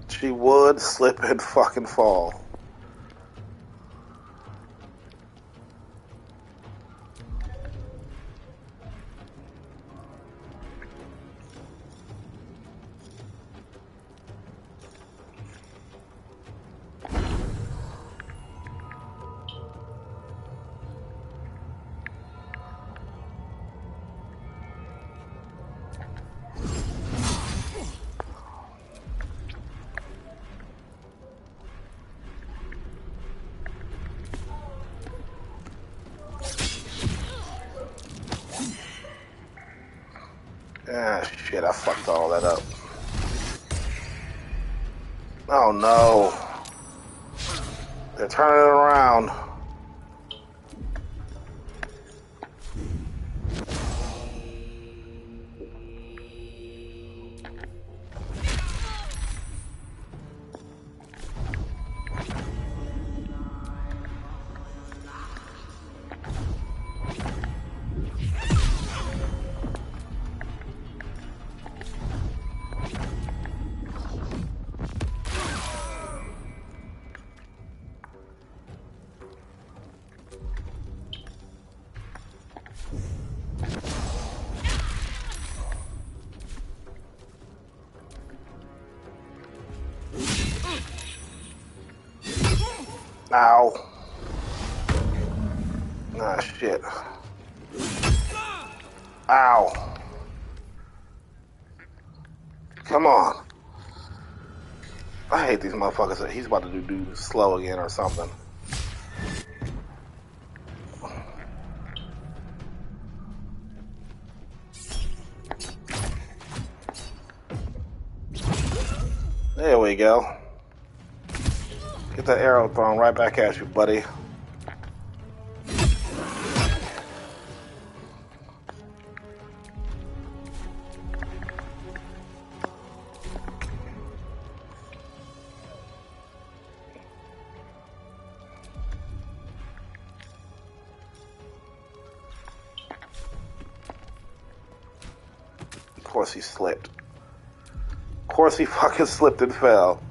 She would slip and fucking fall. Ah, shit, I fucked all that up. Oh, no. They're turning it around. Ow. Ah, shit. Ow. Come on. I hate these motherfuckers. He's about to do slow again or something. There we go. Get that arrow thrown right back at you, buddy. Of course he slipped. Of course he fucking slipped and fell.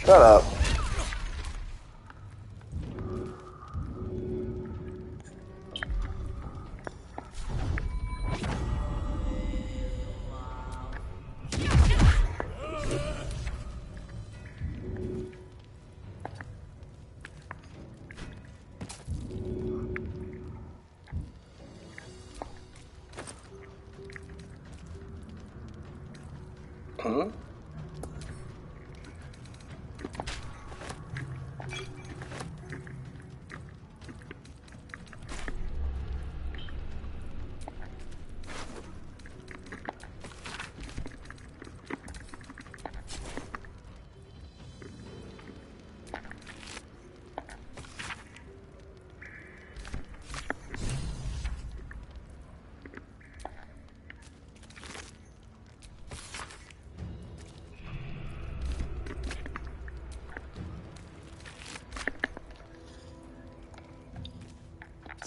Shut up. Hmm?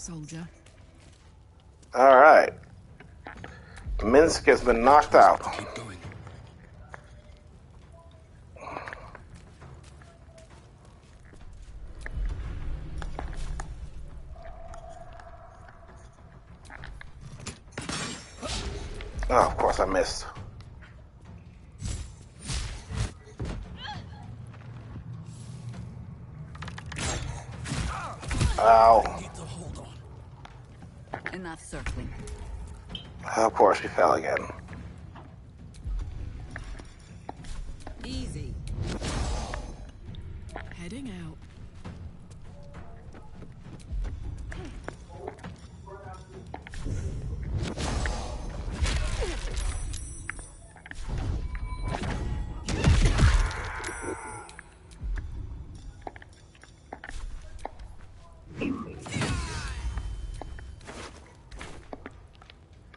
soldier. All right. Minsk has been knocked out. Keep going. Oh, of course I missed. Ow. Enough circling. Of course she fell again. Easy. Heading out.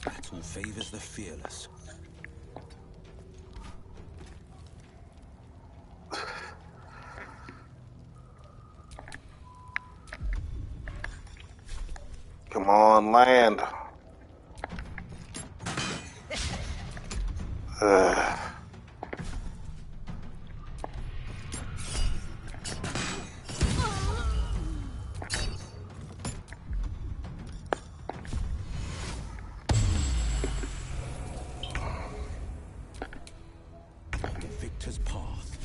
Battle favors the fearless. Come on, land. Victor's path.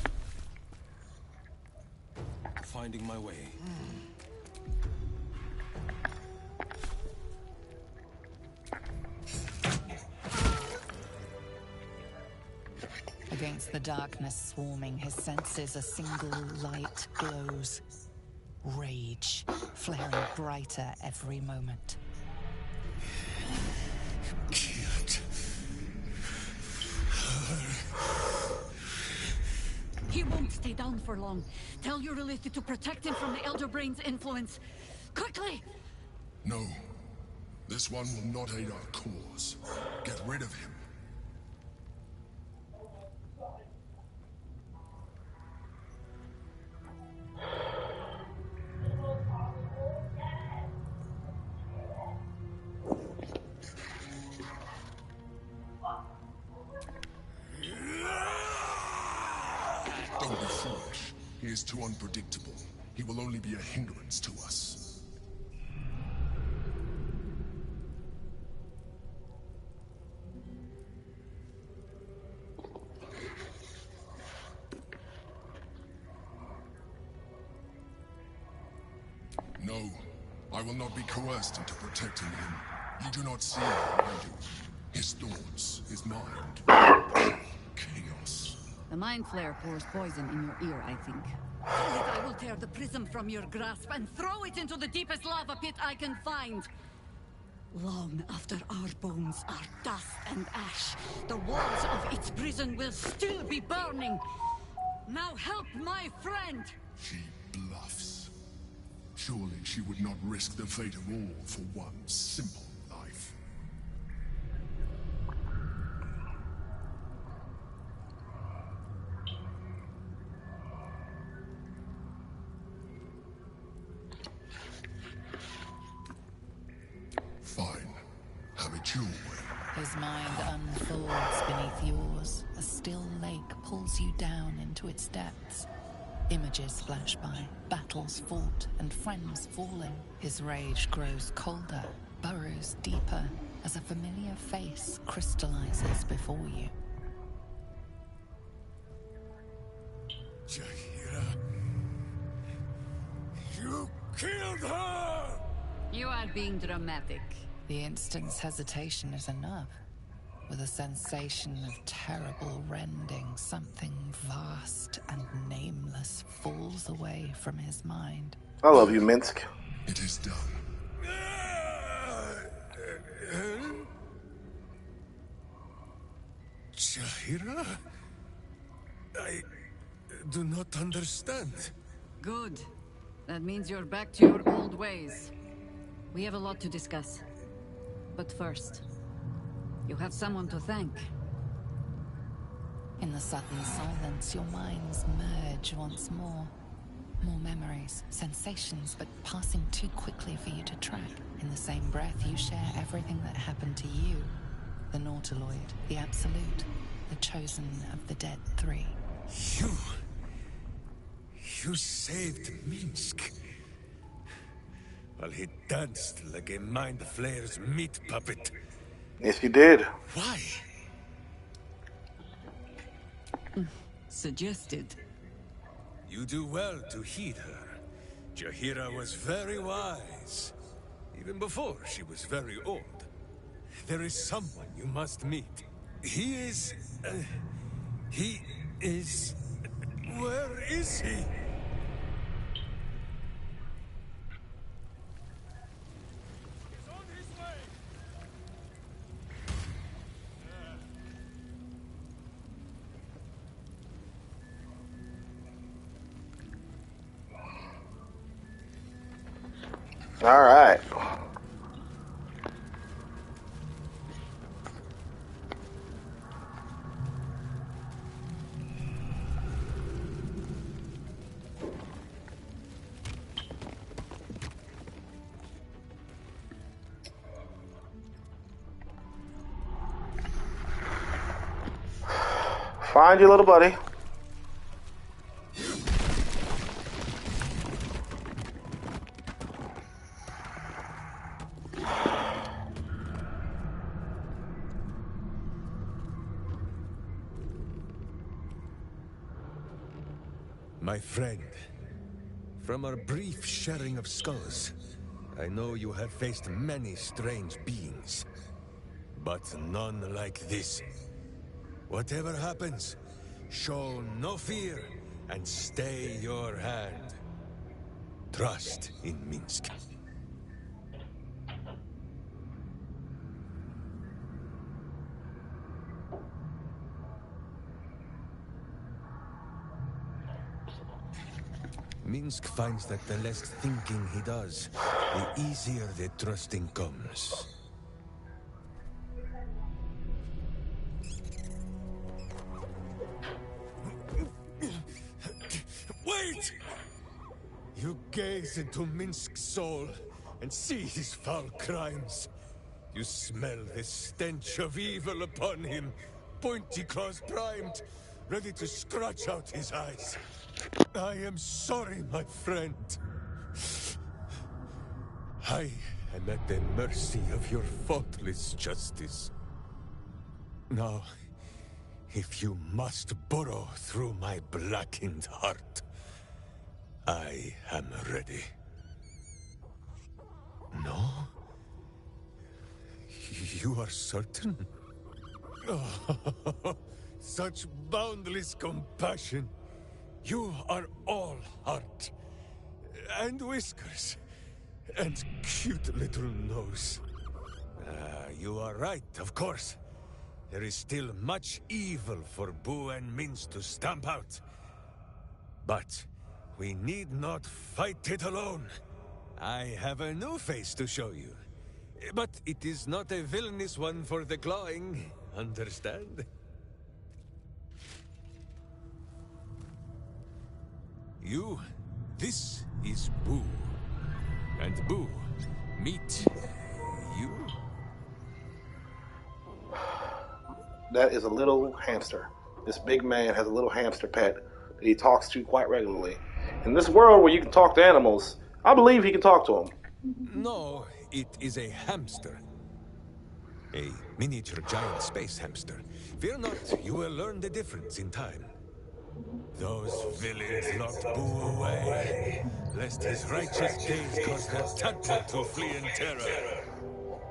Finding my way. Against the darkness swarming, his senses a single light glows. Rage, flaring brighter every moment. He won't stay down for long. Tell your related to protect him from the Elder Brain's influence. Quickly! No. This one will not aid our cause. Get rid of him. Don't be foolish. He is too unpredictable. He will only be a hindrance to us. No, I will not be coerced into protecting him. You do not see him, I do. His thoughts, his mind. Chaos. The mind flare pours poison in your ear, I think. Tell it I will tear the prism from your grasp and throw it into the deepest lava pit I can find. Long after our bones are dust and ash, the walls of its prison will still be burning. Now help my friend! She bluffs. Surely she would not risk the fate of all for one simple life. Fine. Have it your way. His mind unfolds beneath yours. A still lake pulls you down into its depths. Images flash by, battles fought, and friends falling. His rage grows colder, burrows deeper, as a familiar face crystallizes before you. Jaheira. You killed her! You are being dramatic. The instant's hesitation is enough. With a sensation of terrible rending, something vast and nameless falls away from his mind. I love you, Minsk. It is done. Jaheira? I do not understand. Good. That means you're back to your old ways. We have a lot to discuss. But first, you have someone to thank. In the sudden silence, your minds merge once more. More memories, sensations, but passing too quickly for you to track. In the same breath, you share everything that happened to you. The Nautiloid, the Absolute, the chosen of the dead three. You saved Minsk. Well, he danced like a Mind Flayer's meat puppet. Yes, you did. Why? Suggested. You do well to heed her. Jahira was very wise. Even before she was very old. There is someone you must meet. He is... Where is he? All right. Find your little buddy. My friend, from our brief sharing of skulls, I know you have faced many strange beings, but none like this. Whatever happens, show no fear and stay your hand. Trust in Minsk. Minsk finds that the less thinking he does, the easier the trusting comes. Wait! You gaze into Minsk's soul and see his foul crimes. You smell the stench of evil upon him, pointy claws primed, ready to scratch out his eyes. I am sorry, my friend. I am at the mercy of your faultless justice. Now, if you must burrow through my blackened heart, I am ready. No? You are certain? Oh, such boundless compassion. You are all heart, and whiskers, and cute little nose. You are right, of course. There is still much evil for Boo and Minsk to stamp out. But we need not fight it alone. I have a new face to show you. But it is not a villainous one for the clawing, understand? This is Boo. And Boo, meet you. That is a little hamster. This big man has a little hamster pet that he talks to quite regularly. In this world where you can talk to animals, I believe he can talk to them. No, it is a hamster. A miniature giant space hamster. Fear not, you will learn the difference in time. Those villains locked Boo away, lest his righteous gaze cause their temple to flee in terror.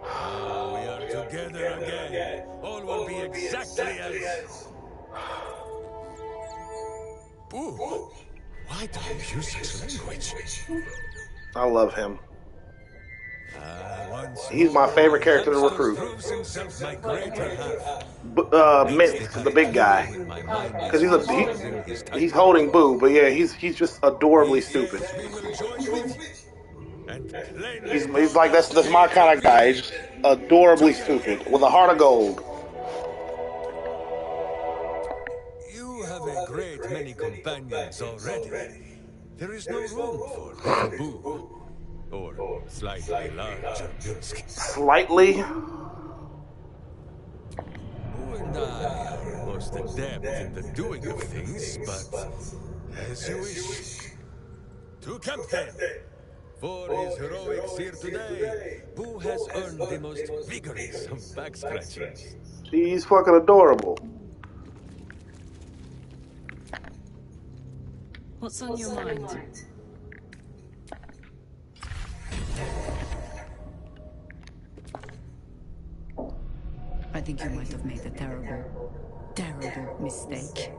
Now we are together again. All will be exactly as... Boo, why do you use such language? I love him. He's my favorite character to recruit. Mint, the big guy, because he's holding Boo, but yeah, he's just adorably stupid. He's like that's my kind of guy. He's just adorably stupid with a heart of gold. You have a great many companions already. there is no room for little Boo. Or slightly larger Minsk. Slightly? Boo and I are most adept in the doing of things, but as you wish. To Captain! For his heroics here today, Boo has earned the most vigorous of back scratchings. He's fucking adorable. What's on your mind? I think you might have made a terrible mistake.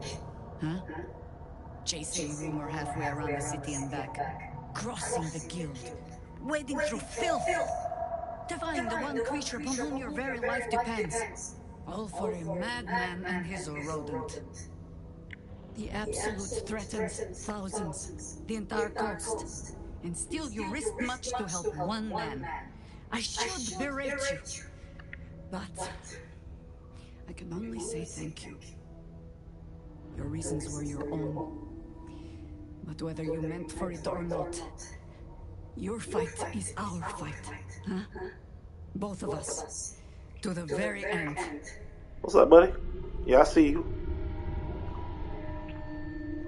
Huh? Chasing rumor halfway around the city and back. Crossing the guild. Wading through filth. Defying the one creature upon whom your very life depends. All for a madman and his rodent. The Absolute threatens thousands, the entire coast. And still you risked much to help one man. I should berate you. But I can only say thank you. Your reasons were your own. But whether you meant for it or not, your fight is our fight, huh? Both of us, to the very end. What's up, buddy? Yeah, I see you.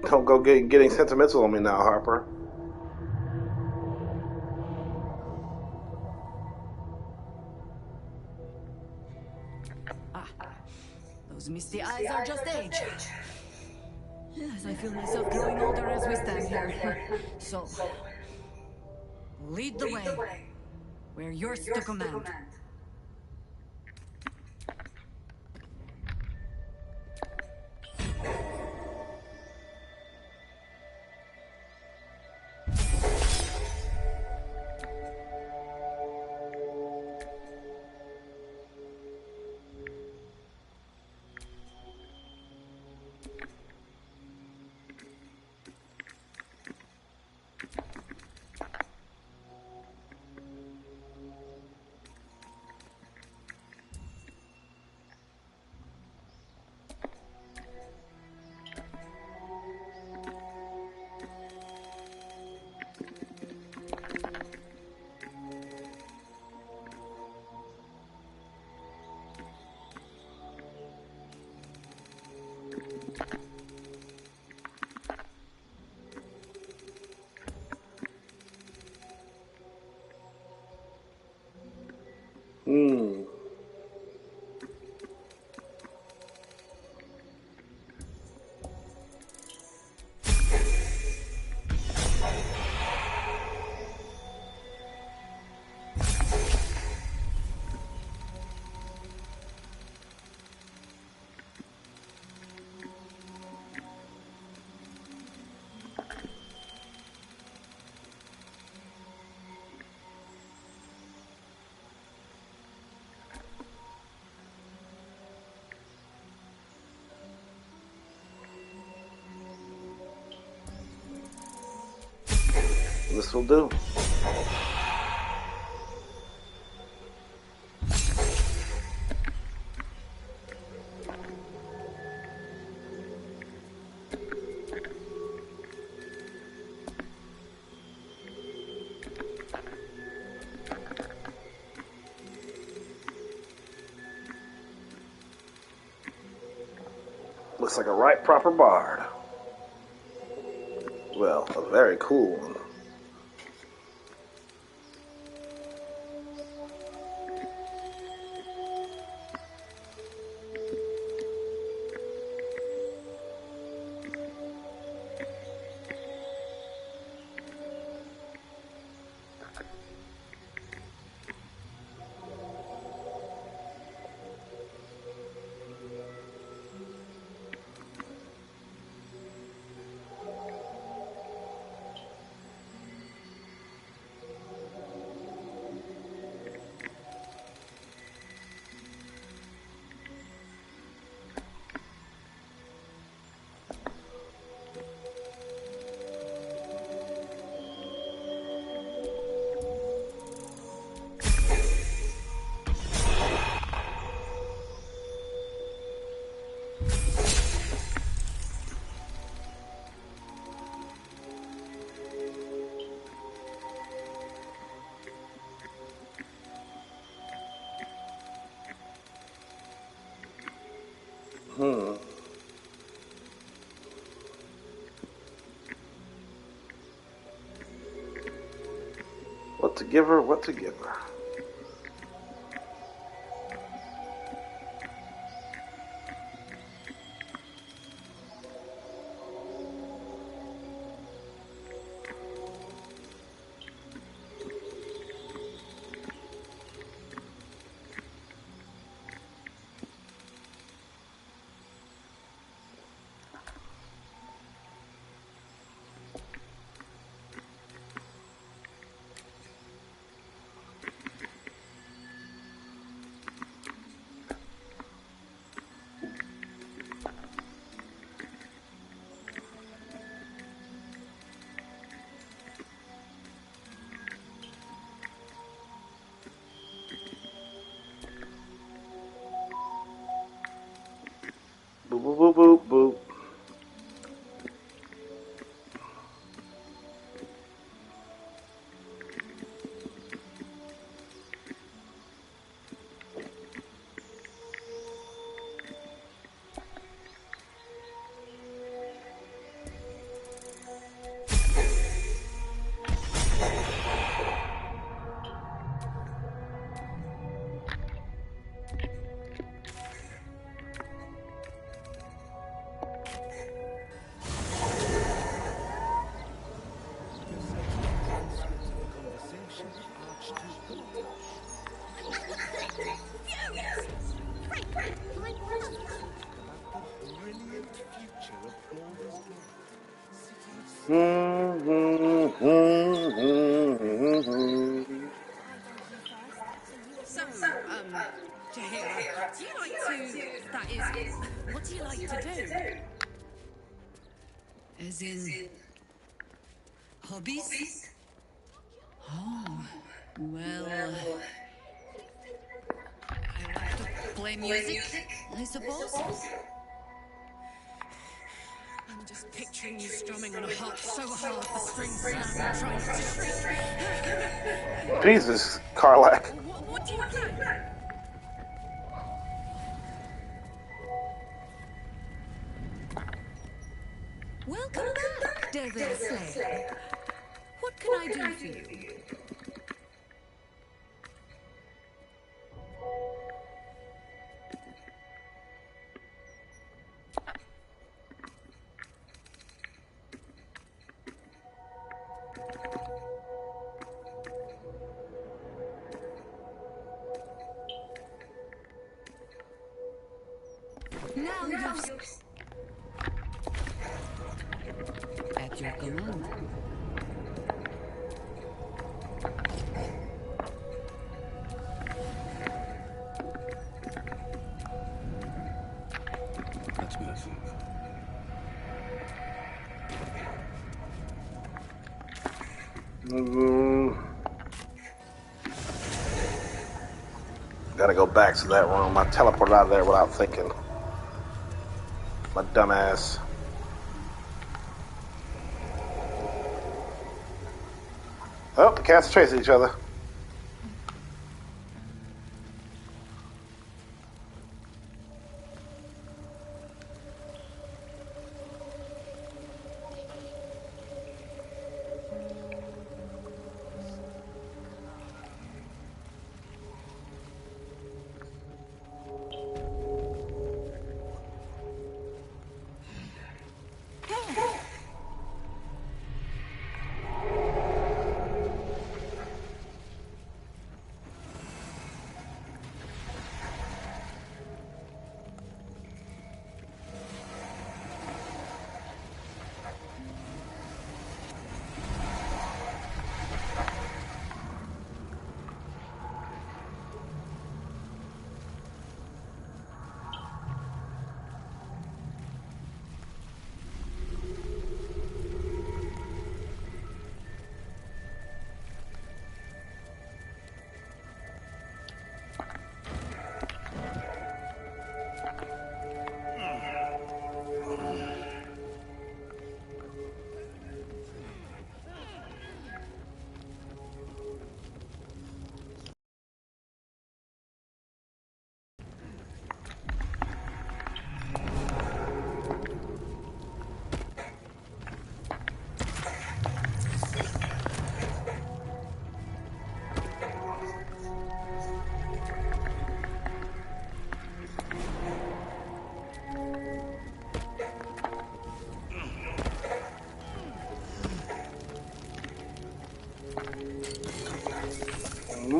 Don't go getting sentimental on me now, Harper. Those misty eyes are just age. Yes, I feel myself growing older as we stand here. So, lead the way. We're yours to command. This will do. Looks like a right proper bard. Well, a very cool one. to give her? What to give her? Boop, boop, boop, boop, boop. So, Tahira, do you like to... That is, what do you like to do? As in... hobbies? Oh, well... I like to play music, I suppose. I'm just picturing you strumming on a harp so hard the strings snap, trying not to shriek. Jesus, Karlak. What do you play? Welcome back, Devil Slayer. What can I do for you? Now you've... At your command. Let's move. Gotta go back to that room. I teleported out of there without thinking. My dumbass. Oh, the cats are chasing each other.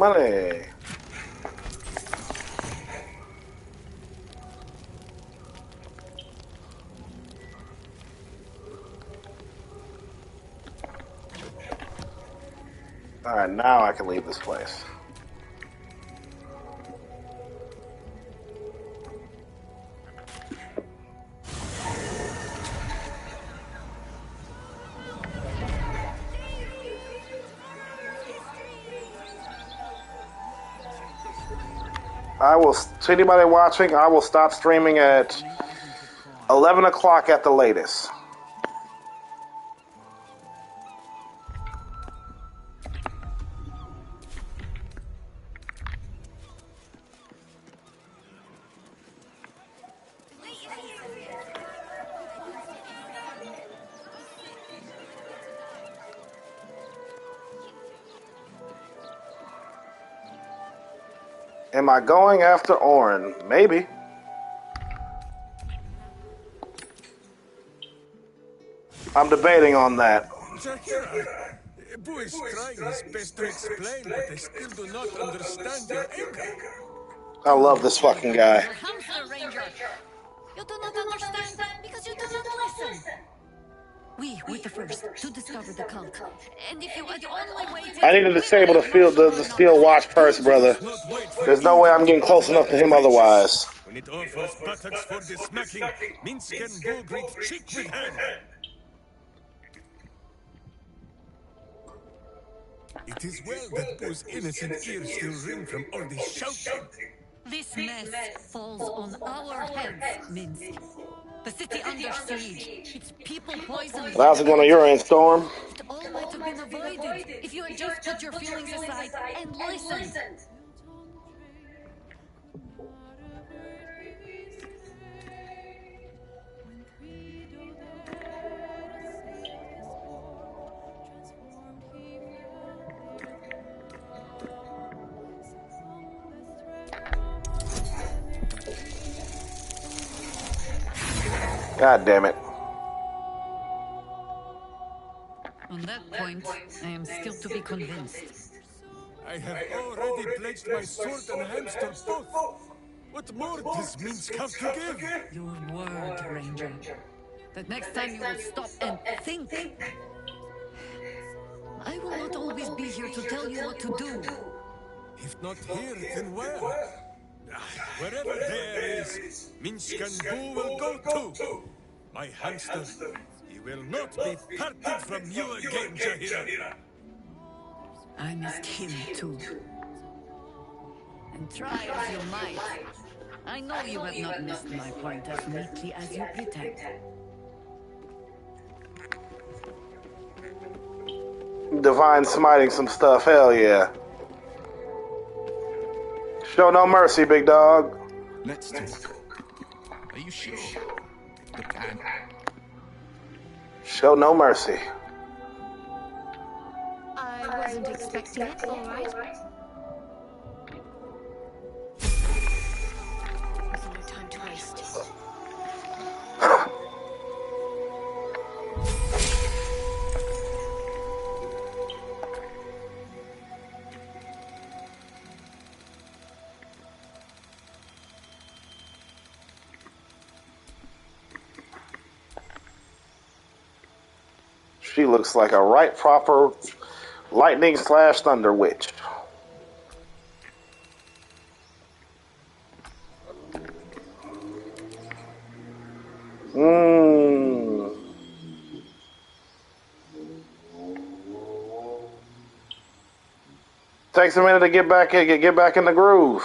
money. Alright, now I can leave this place. To anybody watching, I will stop streaming at 11 o'clock at the latest. Am I going after Orin? Maybe. I'm debating on that. Zahira, Boo is trying his best to explain, but I still do not understand your anger. I love this fucking guy. Hamster Ranger! You do not understand because you do not listen. We were the first to discover the cult. And if you had only waited... I need to disable the steel watch first, brother. There's no way I'm getting close enough to him otherwise. When it offers buttocks for the smacking, Minsk and Boo greet cheek with hand. It is well that Boo's innocent ears still ring from all this shouting. This mess falls on our heads, Minsk. The city under siege. Its people poisoned. How's it going on your end, Storm? It all might have been avoided if you had just put your feelings aside and listened. God damn it. On that point, I am still to be convinced. I have already pledged my sword and hamster both. What more does Minsk have to give? Your word, Ranger. That next time you will stop and think. I will not always be here to tell you what to do. If not here, then where? Wherever there is, Minsk and Boo will go too. My hamster, he will not be parted from you again, Zahira. I missed him too. And try as you might, I know you have not missed my point as neatly as you pretend. Divine smiting some stuff, hell yeah. Show no mercy, big dog. Let's talk. Are you sure? The plan. Show no mercy. I wasn't expecting it, all right. There's no time to waste. She looks like a right proper lightning / thunder witch. Takes a minute to get back in the groove.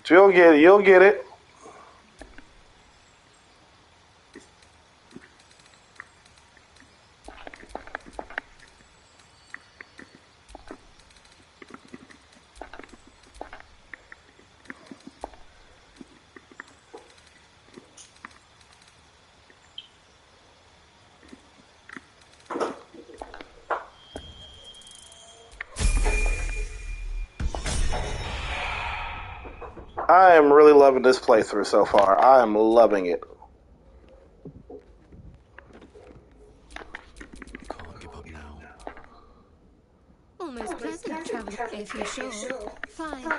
You'll get it. I am really loving this playthrough so far. I am loving it. most pleasant traveling, if you're sure. Fine.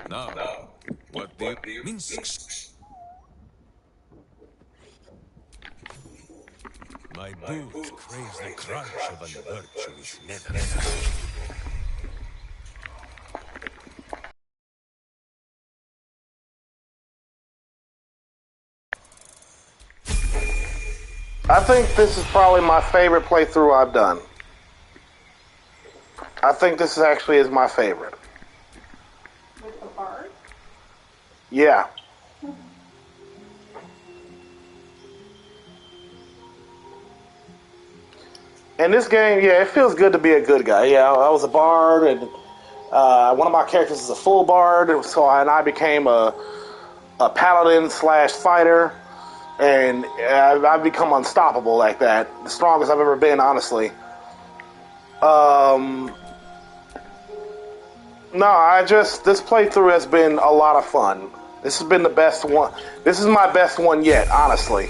Now, what do you... Minsk. My boots craves the crunch of unvirtuous leather. I think this is probably my favorite playthrough I've done. I think this actually is my favorite. With the bard? Yeah. In this game, yeah, it feels good to be a good guy. Yeah, I was a bard, and one of my characters is a full bard, so I became a paladin / fighter, and I've become unstoppable like that. The strongest I've ever been, honestly. No, this playthrough has been a lot of fun. This has been the best one. This is my best one yet, honestly.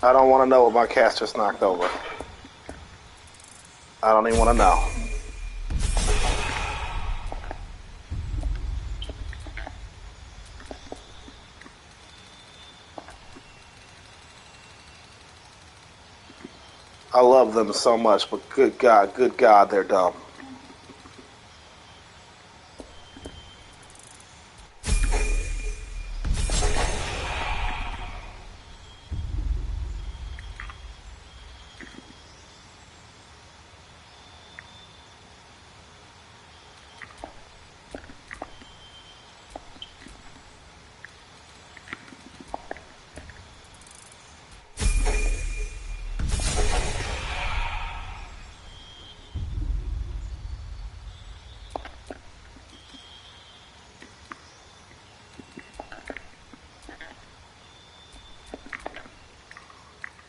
I don't want to know what my cat just knocked over. I don't even want to know. I love them so much, but good God, they're dumb.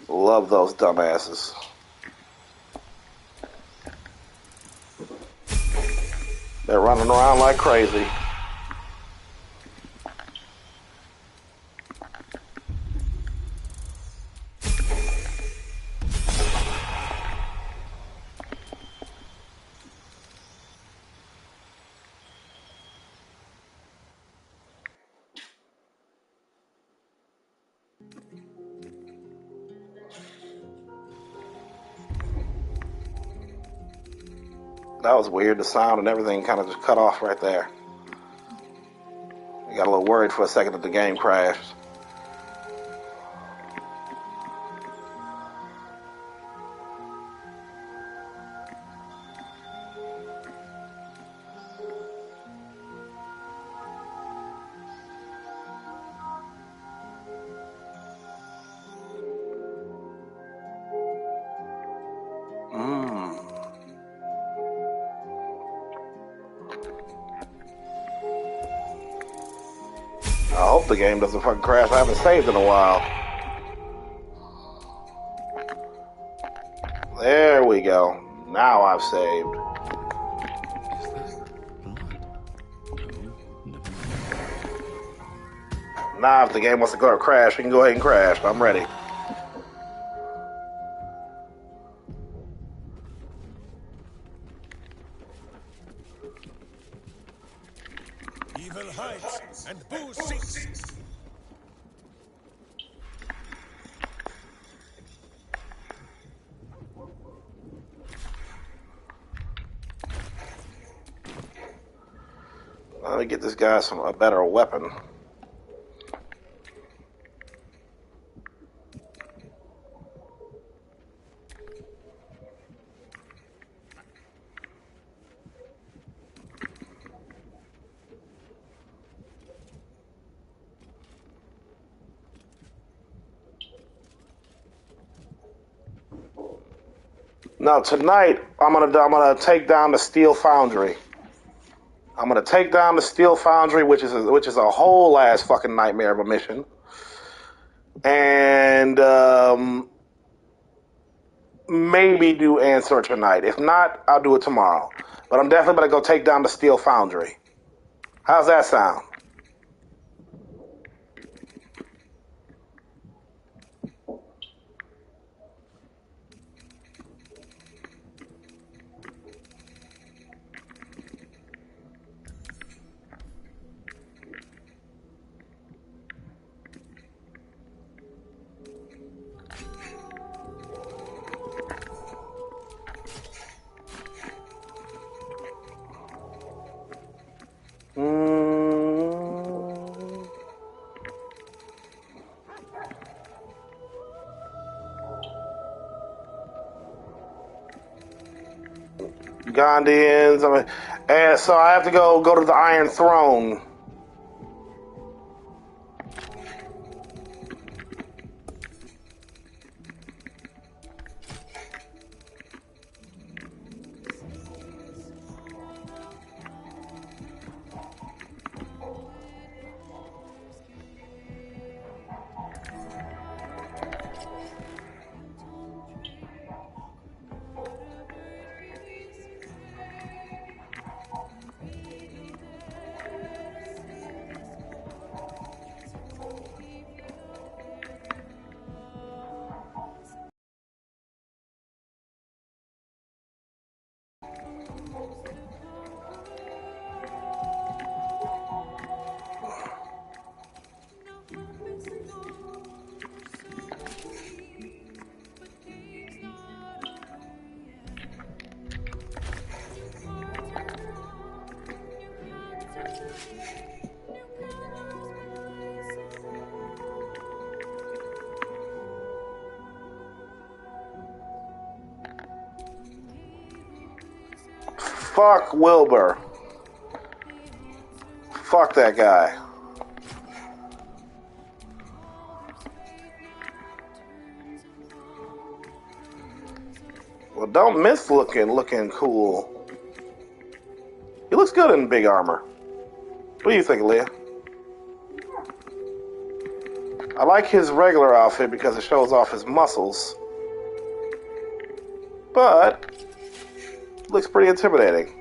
Love those dumbasses. They're running around like crazy. That was weird. The sound and everything kind of just cut off right there. I got a little worried for a second that the game crashed. I hope the game doesn't fucking crash. I haven't saved in a while. There we go. Now I've saved. Now if the game wants to go to crash, we can go ahead and crash. I'm ready. Evil hides and boo seeks. Let me get this guy a better weapon. No, tonight I'm gonna take down the steel foundry. I'm gonna take down the steel foundry, which is a whole ass fucking nightmare of a mission. And maybe do answer tonight. If not, I'll do it tomorrow. But I'm definitely gonna go take down the steel foundry. How's that sound? Gandhians. And so I have to go to the Iron Throne. Fuck Wilbur. Fuck that guy. Well, don't miss looking cool. He looks good in big armor. What do you think, Leah? I like his regular outfit because it shows off his muscles. But looks pretty intimidating.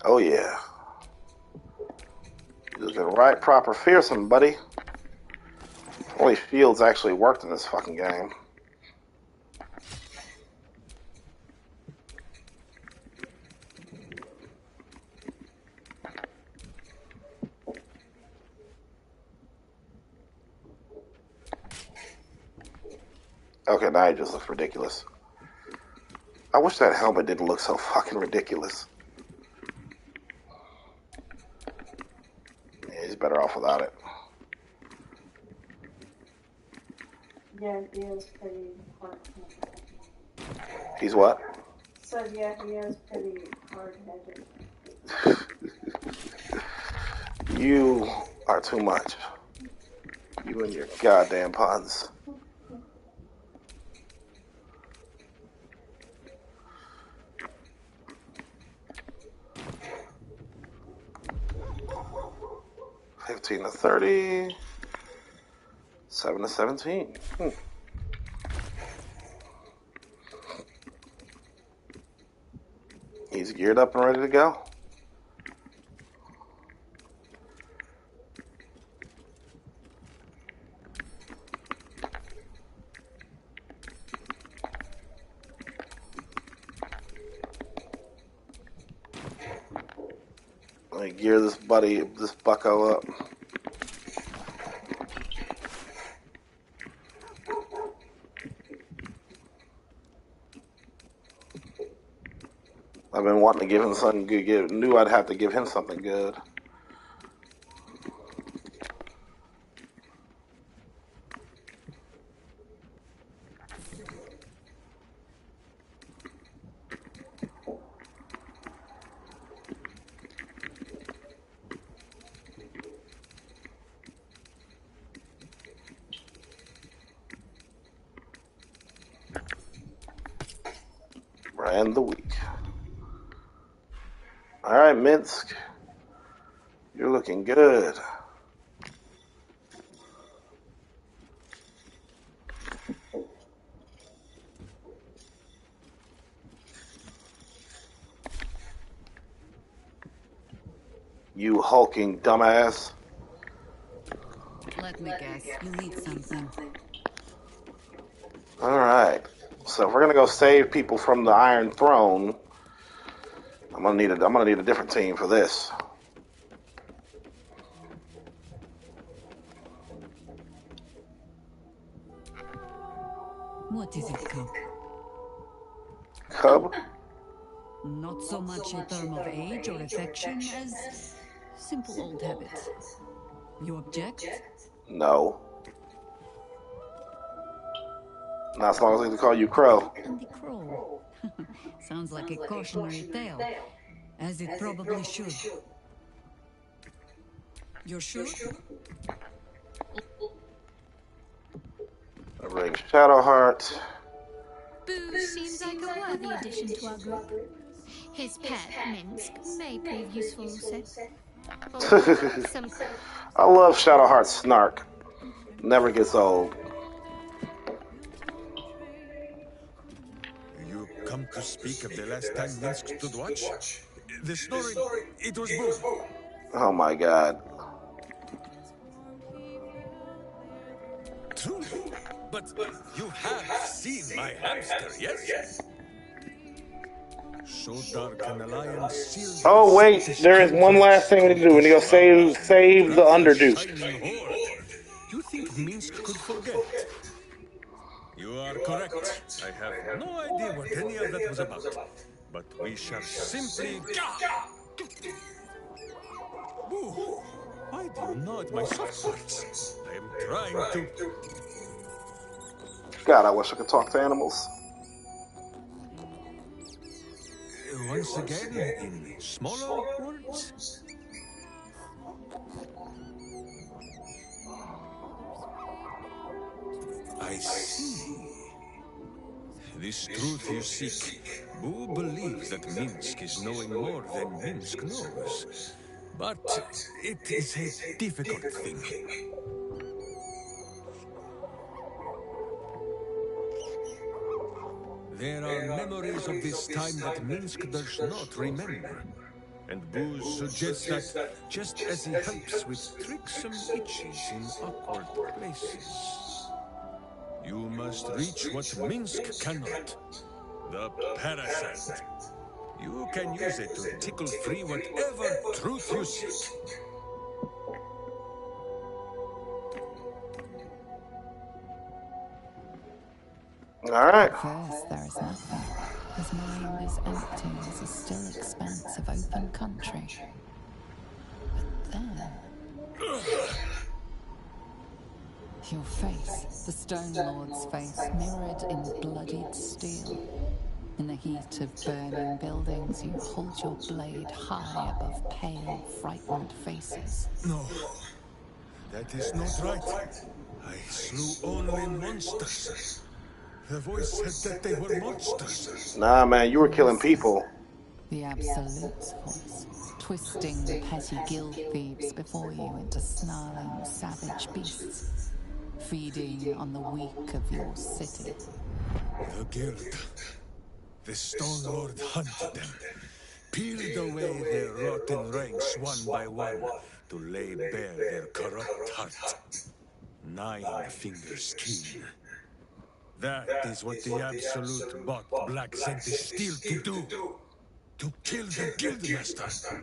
Oh yeah. You're looking right, proper, fearsome, buddy. Only shields actually worked in this fucking game. Okay, now he just looks ridiculous. I wish that helmet didn't look so fucking ridiculous. Yeah, he's better off without it. Yeah, he is pretty hard. He's what? So yeah, he is pretty hard-headed. You are too much. You and your goddamn puns. $15 to $30. 7 to 17. He's geared up and ready to go. Let me gear this bucko up. I've been wanting to give him something good. Knew I'd have to give him something good. Brand the week. All right, Minsk. You're looking good. You hulking dumbass. Let me guess, you need something. All right. So if we're gonna go save people from the Iron Throne, I'm gonna need a different team for this. What is it, Cub? Cub? Not so much a term of age or affection as simple old habit. You object? No. Not as long as I can call you Crow. And the crow. Sounds like a cautionary tale, as it probably should. You're sure? I bring Shadowheart. Boo seems like a worthy addition to our group. His pet, Minsk, may prove useful also. I love Shadowheart's snark. Never gets old. You come to speak of the last time Minsk stood watch? The story, it was Boo. Oh my god. Truly, but you have seen my hamster, yes? So dark an alliance sealed. Oh wait, there is one last thing we need to do. We need to go save the Underduke. You think Minsk could forget? You are correct. I have no idea what any of that was about. But we shall simply... Boo! Why do you gnaw at my soft parts? I am trying to... God, I wish I could talk to animals. Once again, in smaller words? I see. This truth you seek. Boo believes that Minsk is knowing more than Minsk knows. But it is a difficult thing. There are memories of this time that Minsk does not remember. And Boo suggests that, just as he helps with tricksome itches in awkward places, you must reach what Minsk cannot. The parasite. You can use it to tickle free whatever truth you seek. Alright. First, there is nothing. His mind is empty as a still expanse of open country. But then... Your face, the Stone Lord's face, mirrored in bloodied steel. In the heat of burning buildings, you hold your blade high above pale, frightened faces. No, that is not right. I slew only monsters. The voice said that they were monsters. Nah, man, you were killing people. The Absolute's voice, twisting the petty guild thieves before you into snarling, savage beasts, feeding on the weak of your city. The guild. The Stone Lord hunted them, peeled away their rotten ranks one by one to lay bare their corrupt heart. 9 fingers keen. That is what the Absolute bought Black Sentis Steel to do. To kill the Guildmaster.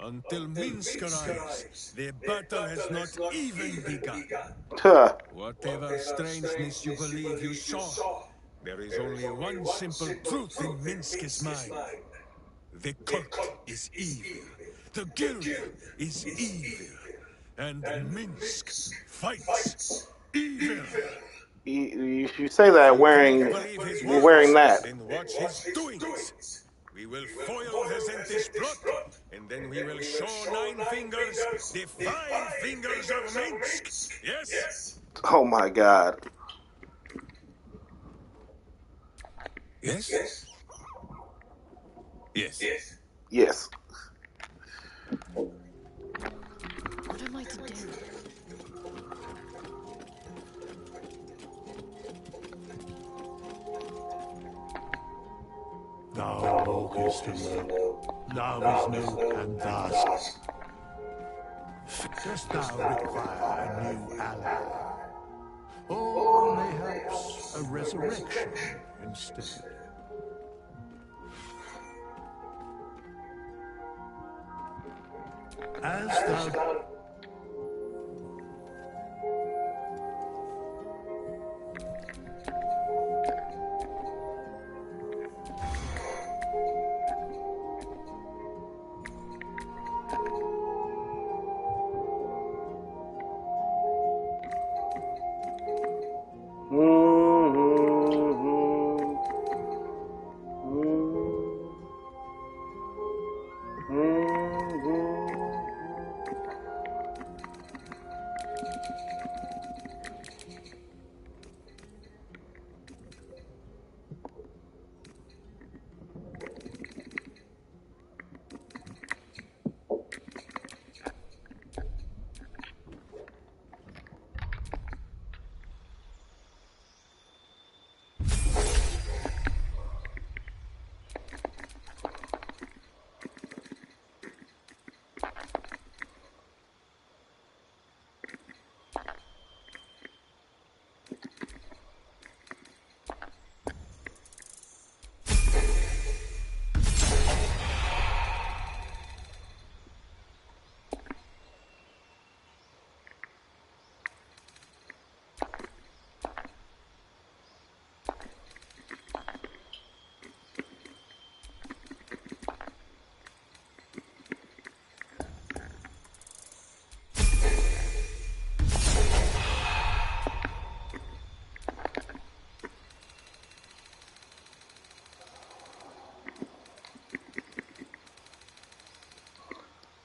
Until Minsk arrives, the battle has not even begun. Whatever strangeness you believe you saw, there is only one simple truth in Minsk's mind. The cult is evil. The guild is evil. And Minsk fights evil. You say that If you cannot believe his words, wearing that. then watch his doings. We will foil Hezenti's plot, and then we will show Nine Fingers the 5 fingers of Minsk. Yes? Oh my God. Yes? Yes. Yes. What am I to do? Thou walkest alone. Thou is no Panthas. Dost thou require a new ally? Or mayhaps a resurrection instead? As thou...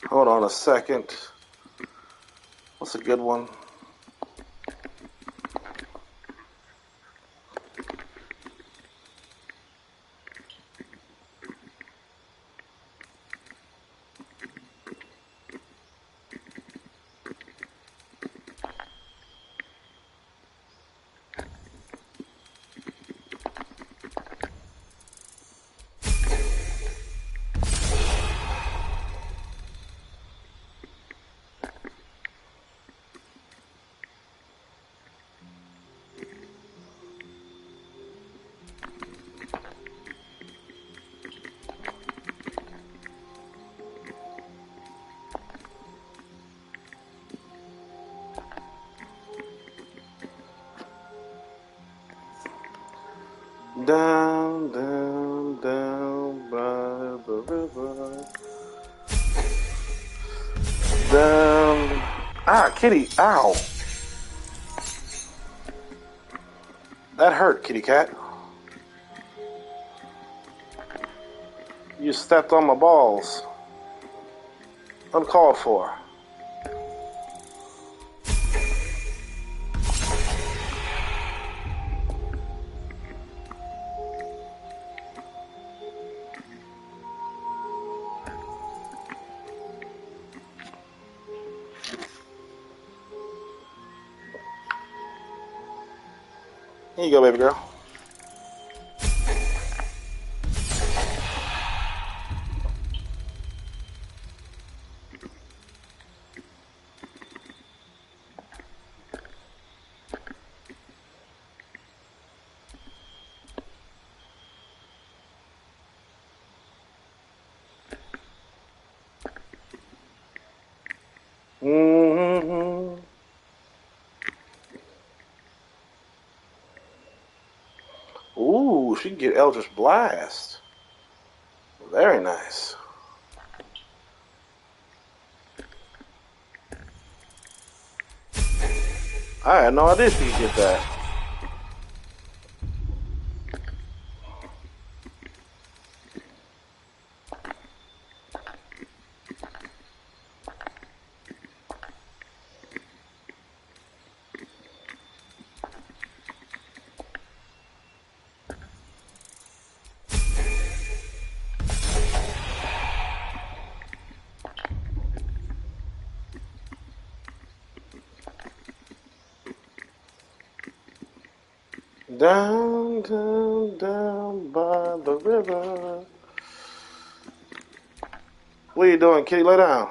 Hold on a second. What's a good one? Down, down, down by the river. Down. Ah, kitty. Ow. That hurt, kitty cat. You stepped on my balls. Uncalled for. Here you go, baby girl. she can get Eldritch Blast. Very nice. I had no idea she could get that. Down, down, down by the river. What are you doing, kitty? Lay down.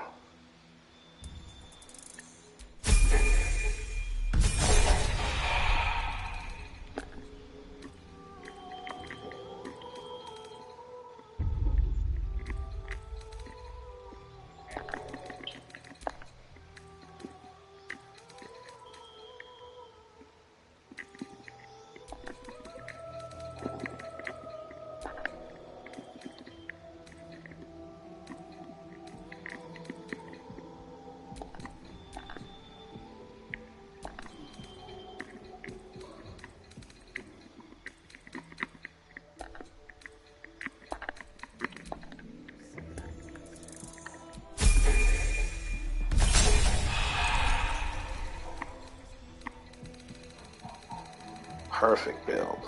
Perfect build.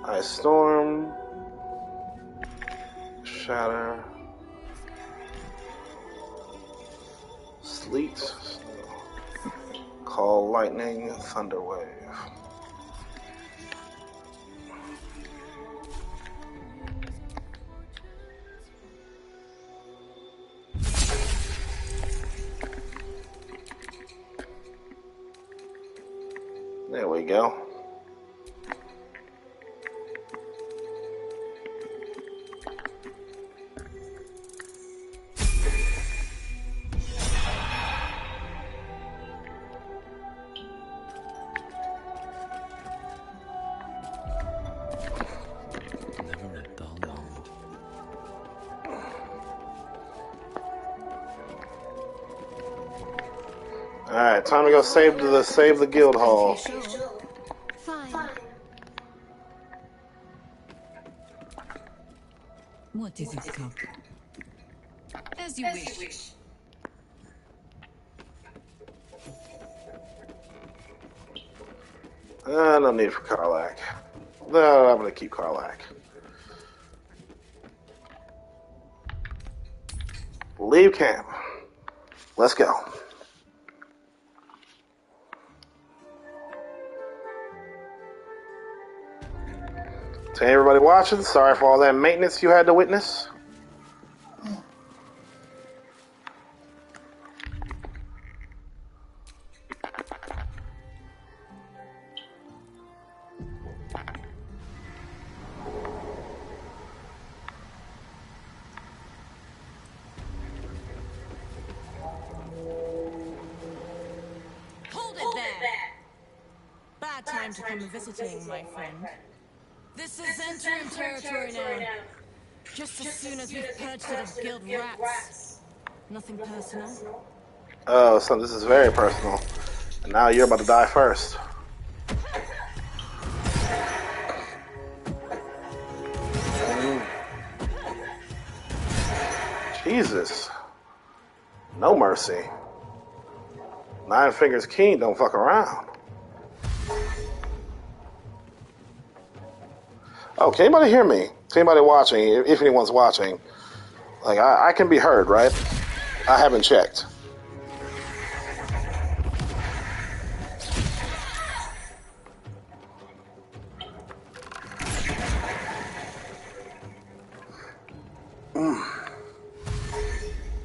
Ice Storm, Shatter, Sleet, Call Lightning, Thunder Wave. There we go. Alright, time to go save the guild hall. Fine. What is it, Cup? As you wish. No need for Karlach. No, I'm gonna keep Karlach. Leave camp. Let's go. To everybody watching, sorry for all that maintenance you had to witness. Hold it there! Bad time to come visiting, my friend. This is interim territory now. Just as soon as we've purged it of guild rats. Nothing personal. Oh, so this is very personal. And now you're about to die first. Jesus. No mercy. Nine Fingers King don't fuck around. Oh, can anybody hear me? Can anybody watching? If anyone's watching, like I can be heard, right? I haven't checked.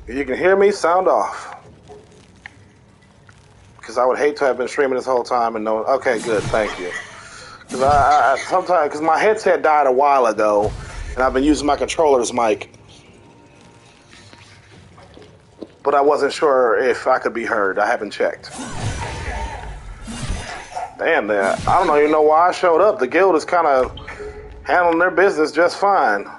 If you can hear me, sound off. Because I would hate to have been streaming this whole time and know. Okay, good, thank you. Because I sometimes, because my headset died a while ago, and I've been using my controller's mic, but I wasn't sure if I could be heard. I haven't checked. Damn, I don't even know why I showed up. The guild is kind of handling their business just fine.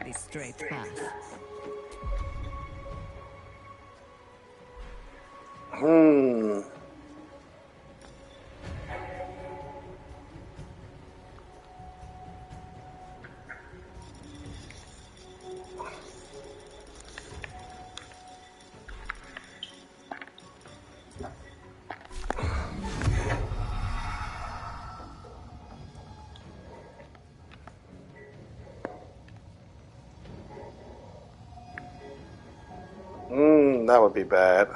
The straight path. That would be bad.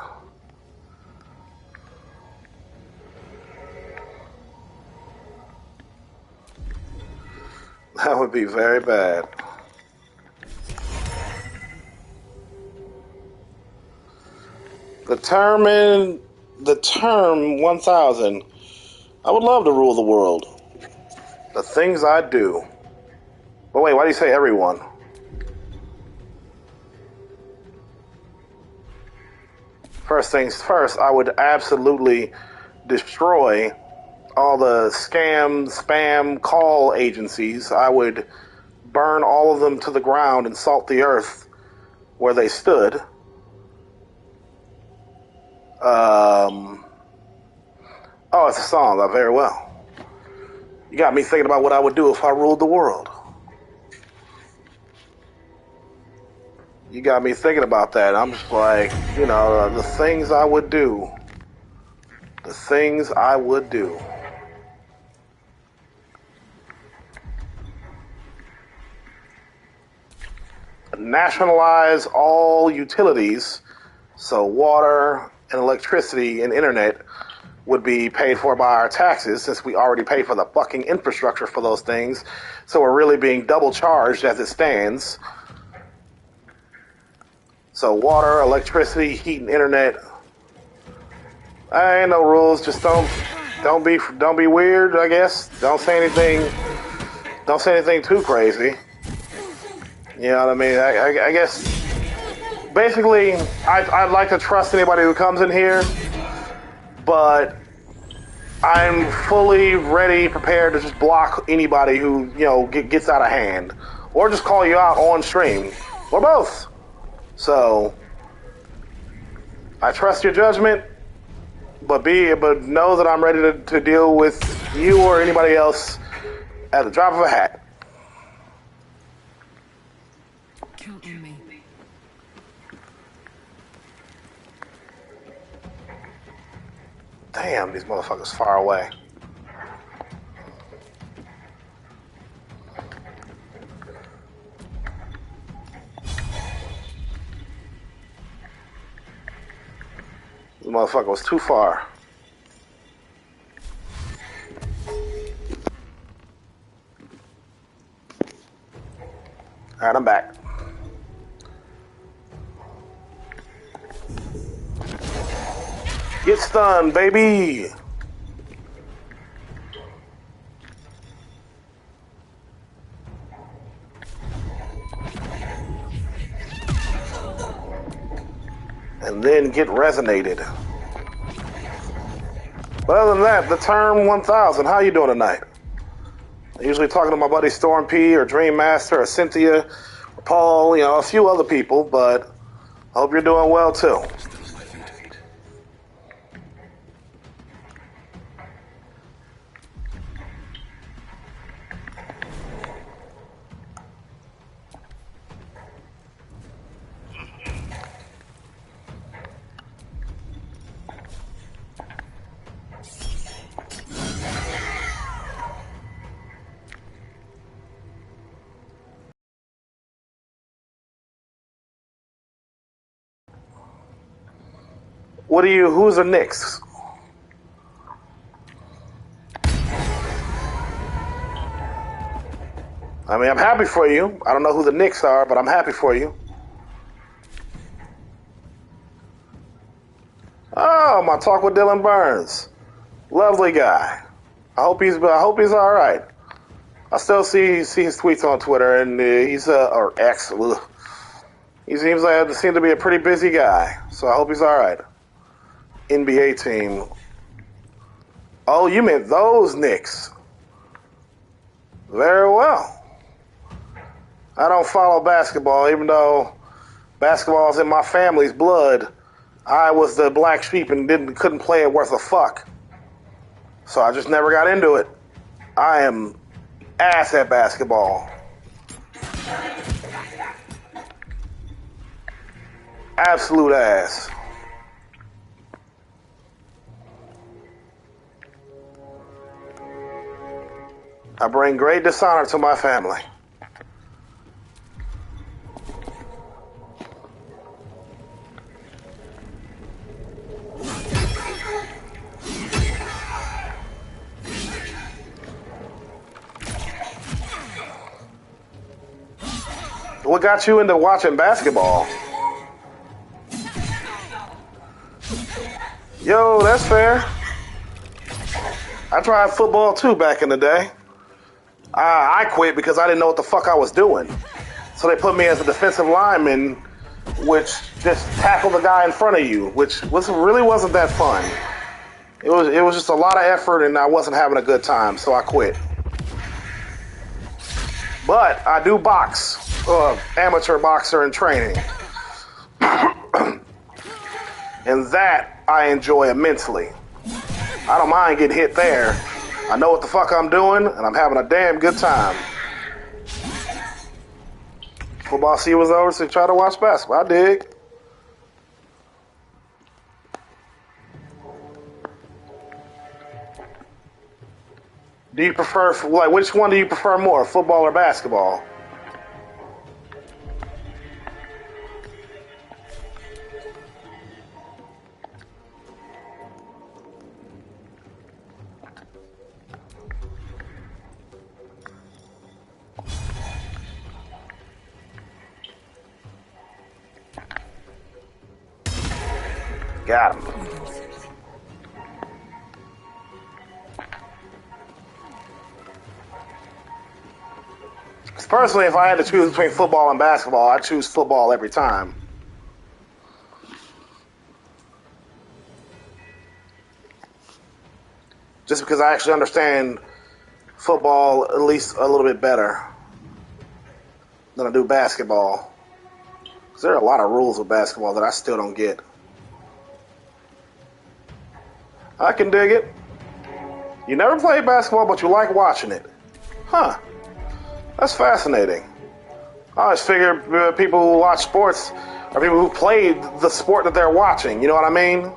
That would be very bad. The term 1000. I would love to rule the world. The things I do. But wait, why do you say everyone? First things first, I would absolutely destroy all the scam, spam, call agencies. I would burn all of them to the ground and salt the earth where they stood. Oh, it's a song. Very well. You got me thinking about what I would do if I ruled the world. You got me thinking about that. I'm just like, the things I would do. The things I would do. Nationalize all utilities, so water and electricity and internet would be paid for by our taxes, since we already pay for the fucking infrastructure for those things. So we're really being double charged as it stands. So water, electricity, heat, and internet. I ain't no rules. Just don't be weird. I guess don't say anything. Don't say anything too crazy. You know what I mean? I guess basically I'd like to trust anybody who comes in here, but I'm fully ready, prepared to just block anybody who gets out of hand, or just call you out on stream, or both. So I trust your judgment, but know that I'm ready to deal with you or anybody else at the drop of a hat. Count on me. Damn, these motherfuckers far away. This motherfucker was too far. Alright, I'm back. Get stunned, baby! and then get resonated. But other than that, the term 1000, how you doing tonight? I'm usually talking to my buddy Storm P or Dream Master or Cynthia or Paul, a few other people, but I hope you're doing well too. Who's the Knicks? I mean, I'm happy for you. I don't know who the Knicks are, but I'm happy for you. Oh, my talk with Dylan Burns. Lovely guy. I hope he's all right. I still see his tweets on Twitter, and he's or X. He seems to be a pretty busy guy, so I hope he's all right. NBA team. Oh, you meant those Knicks. Very well. I don't follow basketball, even though basketball is in my family's blood. I was the black sheep and couldn't play it worth a fuck. So I just never got into it. I am ass at basketball. Absolute ass. I bring great dishonor to my family. What got you into watching basketball? Yo, that's fair. I tried football too back in the day. I quit because I didn't know what the fuck I was doing. So they put me as a defensive lineman, which just tackled the guy in front of you, which really wasn't that fun. It was just a lot of effort, and I wasn't having a good time, so I quit. But I do box, amateur boxer in training. And that I enjoy immensely. I don't mind getting hit there. I know what the fuck I'm doing, and I'm having a damn good time. Football season was over, so try to watch basketball. I dig. Do you prefer, which one do you prefer more, football or basketball? Got him. Personally, if I had to choose between football and basketball, I'd choose football every time. Just because I actually understand football at least a little bit better than I do basketball. Because there are a lot of rules with basketball that I still don't get. I can dig it. You never played basketball, but you like watching it. Huh. That's fascinating. I always figure people who watch sports are people who played the sport that they're watching. You know what I mean?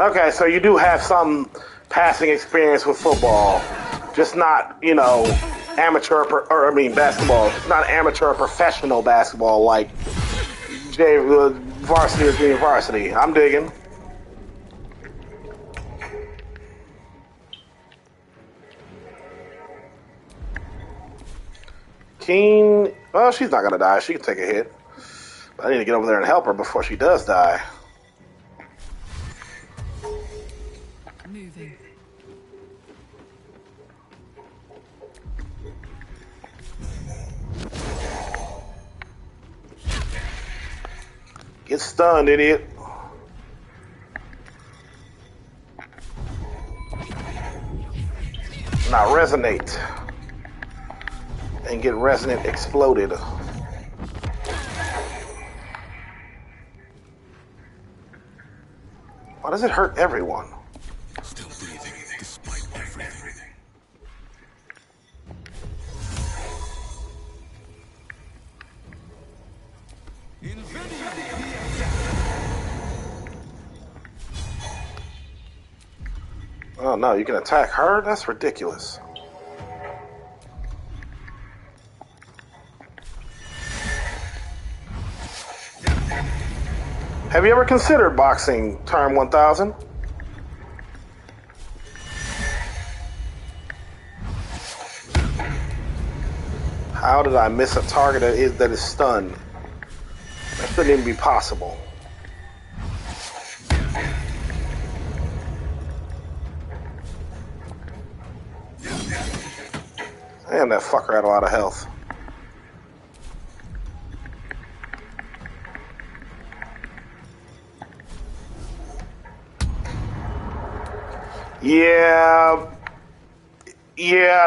Okay, so you do have some passing experience with football, just not, basketball. It's not amateur or professional basketball like varsity or junior varsity. I'm digging. Keen, well, she's not gonna die. She can take a hit. But I need to get over there and help her before she does die. Moving. Get stunned, idiot. Now resonate. And get resonant exploded. Why does it hurt everyone? Still breathing despite everything. Oh no, you can attack her? That's ridiculous. Have you ever considered boxing Term 1000? How did I miss a target that is stunned? That shouldn't even be possible. Damn, that fucker had a lot of health. Yeah,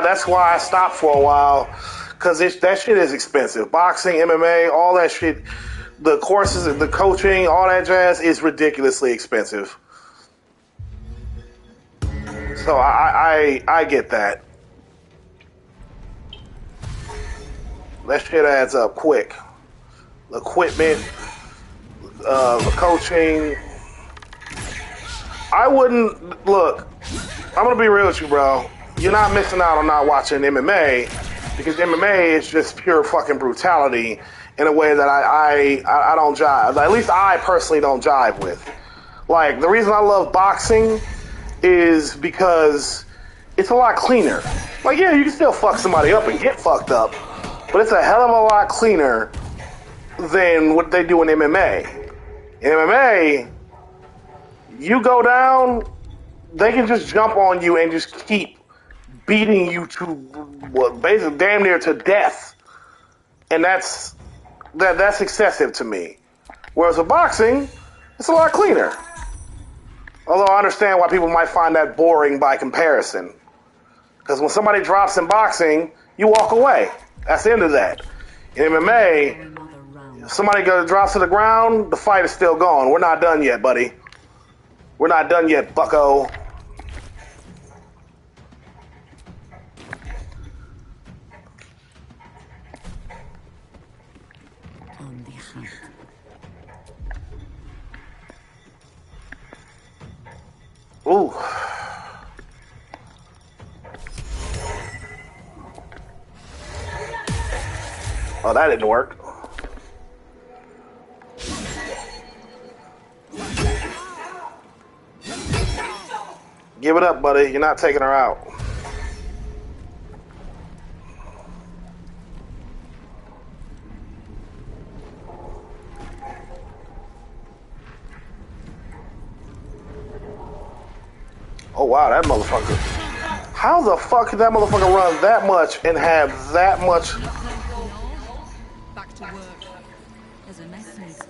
that's why I stopped for a while. Because that shit is expensive. Boxing, MMA, all that shit, the courses, the coaching, all that jazz is ridiculously expensive. So I get that. That shit adds up quick. The equipment, the coaching. I wouldn't, look, I'm going to be real with you, bro. You're not missing out on not watching MMA, because MMA is just pure fucking brutality in a way that I don't jive. At least I personally don't jive with. Like, the reason I love boxing is because it's a lot cleaner. Like, yeah, you can still fuck somebody up and get fucked up, but it's a hell of a lot cleaner than what they do in MMA. In MMA, you go down, they can just jump on you and just keep beating you to, well, basically damn near to death. And that's excessive to me. Whereas with boxing, it's a lot cleaner. Although I understand why people might find that boring by comparison. Because when somebody drops in boxing, you walk away. That's the end of that. In MMA, if somebody drops to the ground, the fight is still going. We're not done yet, buddy. We're not done yet, bucko. On the hunt. Ooh. Oh, that didn't work. Give it up, buddy. You're not taking her out. Oh, wow, that motherfucker. How the fuck did that motherfucker run that much and have that much? Back to work. There's a mess in school.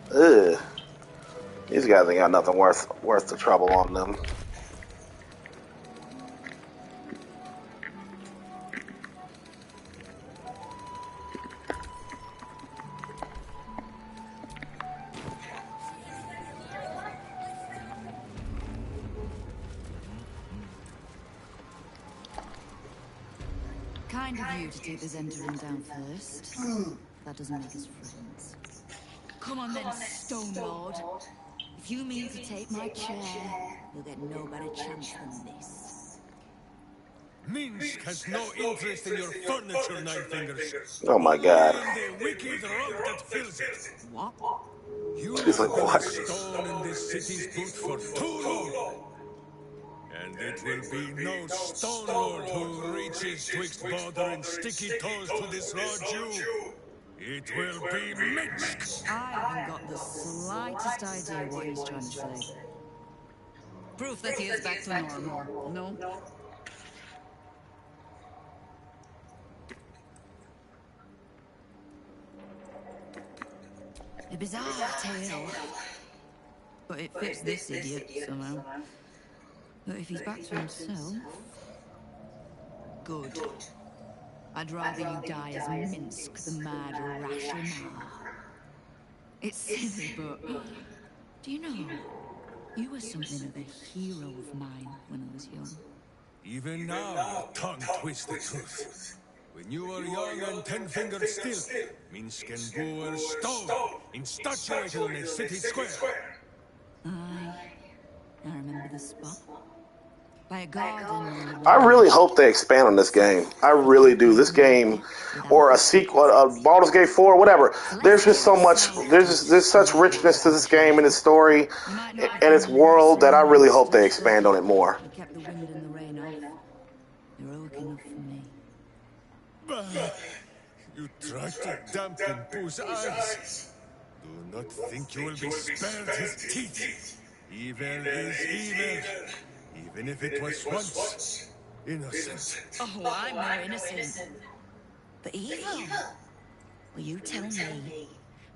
Ugh. These guys ain't got nothing worth the trouble on them. Kind of you to take the Zentarin down first. that doesn't make us friends. Come on then, Stone Lord. If you mean to take my chair, you'll get no better chance than this. Minsk has no interest in your furniture, Nine Fingers. Oh my God. Only in the wicked rug that fills it. What? You She's have like, been what? a stone in this city's boot for too long. And it will be no Stone Lord who reaches twixt Baldur and sticky toes to dislodge you. It will be Minsk. I haven't got the slightest idea what he's trying to say. Proof that he is back to normal, no? A bizarre tale. But it fits this idiot somehow. But if he's back to himself... Good. I'd rather you die as Minsk, the mad Rashomar. It's silly, but... Do you know, you were something of a hero of mine when I was young. Even now, your tongue twists the truth. When you were young and 10-fingered still, Minsk and Boo were stone, instatuated on a city square. I remember the spot. By a garden. I really hope they expand on this game. I really do. This game, or a sequel, Baldur's Gate 4, whatever. There's just so much. There's such richness to this game and its story and its world that I really hope they expand on it more. You kept the wind and the rain off. Heroic enough for me. You tried to dampen Boo's eyes. Do not think you will be spared his teeth. Evil is evil, even if it was once innocent. Oh, I'm no innocent. But evil? Well, you tell me.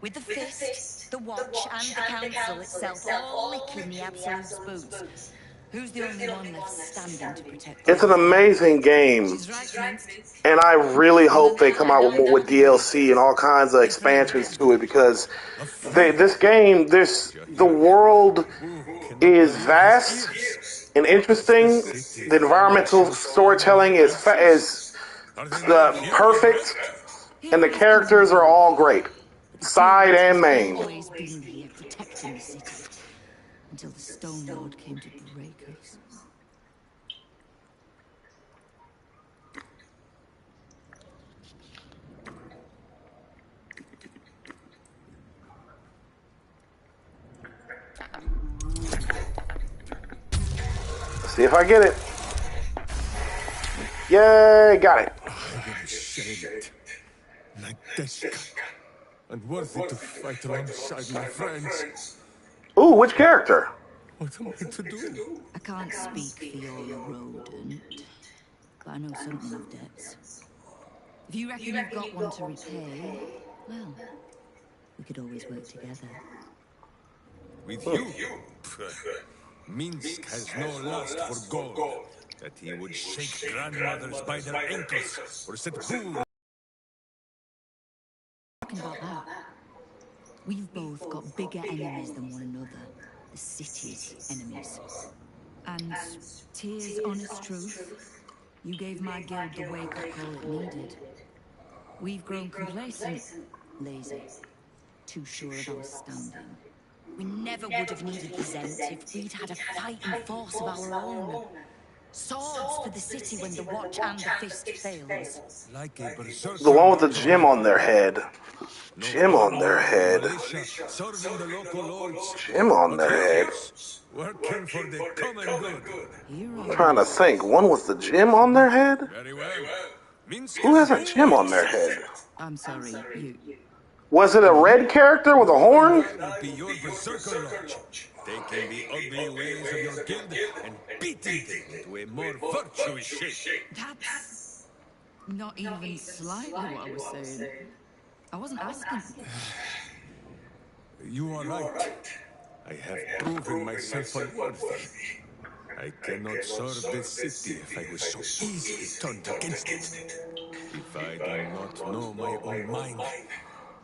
With the fist, the watch, and the council itself all licking the absolute's boots. Who's the only one left standing to protect It's an amazing game, and I really hope they come out with DLC and all kinds of expansions to it, because this game, the world is vast and interesting. The environmental storytelling is perfect, and the characters are all great, side and main. Always been here protecting the city until the Stone Lord came to break us. See if I get it. Yay, got it. I am ashamed, Nadeshka, and worthy to fight alongside my friends. Ooh, which character? What am I to do? I can't speak for your rodent, but I know something of debts. If you reckon you've got one to repay, well, we could always work together. With you? Minsk has no lust for gold, that he would shake grandmothers by their ankles, or set Boo. Talking about that, we've both got bigger enemies than one another. The city's enemies. And, tears honest truth, you gave my guild the wake-up call it needed. We've grown complacent, lazy, too sure of our standing. We never would have needed the Zent if we'd had a fighting force of our own. Swords for the city when the watch and the fist fails. Like a berserker. The one with the gem on their head. Gem on their head. Serving the local lords. Gem on their head. Working for the common good. I'm trying to think. One with the gem on their head? Very well. Who has a gem on their head? I'm sorry, you... Was it a red character with a horn? Be your berserker lodge, taking the ugly ways of your guild and beating them into a more virtuous shape. That's not even slightly what I was saying. I wasn't asking. You are right. I have proven myself unworthy. I cannot serve this city if I was so easily turned against it. If I do not know my own mind,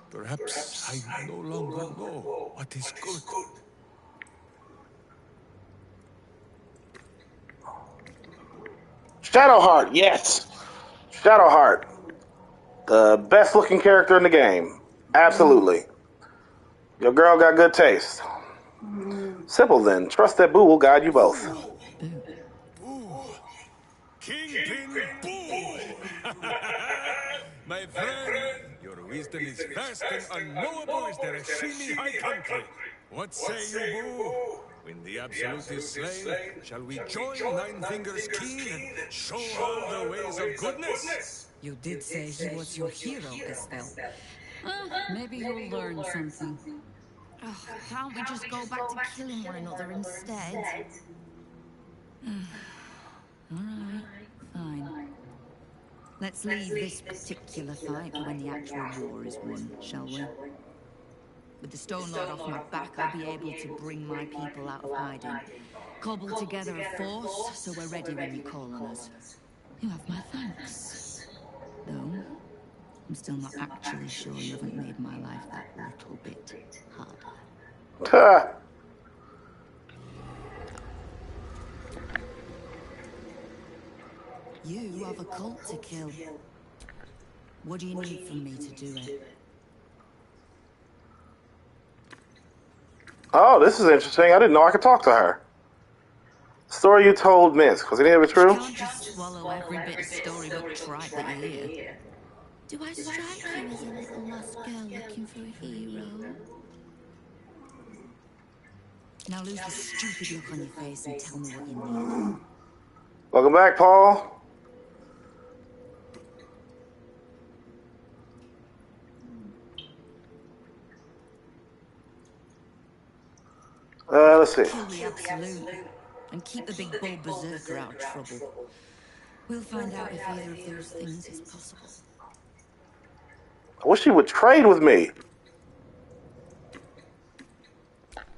perhaps I no longer know what is good. Shadowheart, yes. Shadowheart. The best looking character in the game. Absolutely. Your girl got good taste. Simple then. Trust that Boo will guide you both. Kingpin Boo! My friend, your wisdom is vast and unknowable as the Rashini High Country. What say you, Boo? When the Absolute is slain, shall we join Nine Fingers Keen and show her the ways of goodness? You did say he was your hero, Estelle. Maybe you'll learn something. Oh, can't we just go back to killing one another instead? Alright, fine. Let's leave this particular fight for when the actual war is won, shall we? With the Stone Lord off my back, I'll be able to bring my people out of hiding. Cobble together a force, so we're ready when you call on us. You have my thanks. Though, I'm still not actually sure you haven't made my life that little bit harder. You have a cult to kill. What do you need from me to do it? Oh, this is interesting. I didn't know I could talk to her. Story you told Minsk. Was any of it true? You can't just swallow every bit of storybook tripe that you hear. Do I strike you as a little lost girl looking for a hero? Now lose the stupid look on your face and tell me what you need. Welcome back, Paul. Let's see. Kill the Absolute and keep the big bull berserker out of trouble. We'll find out if either of those things is possible. I wish she would trade with me.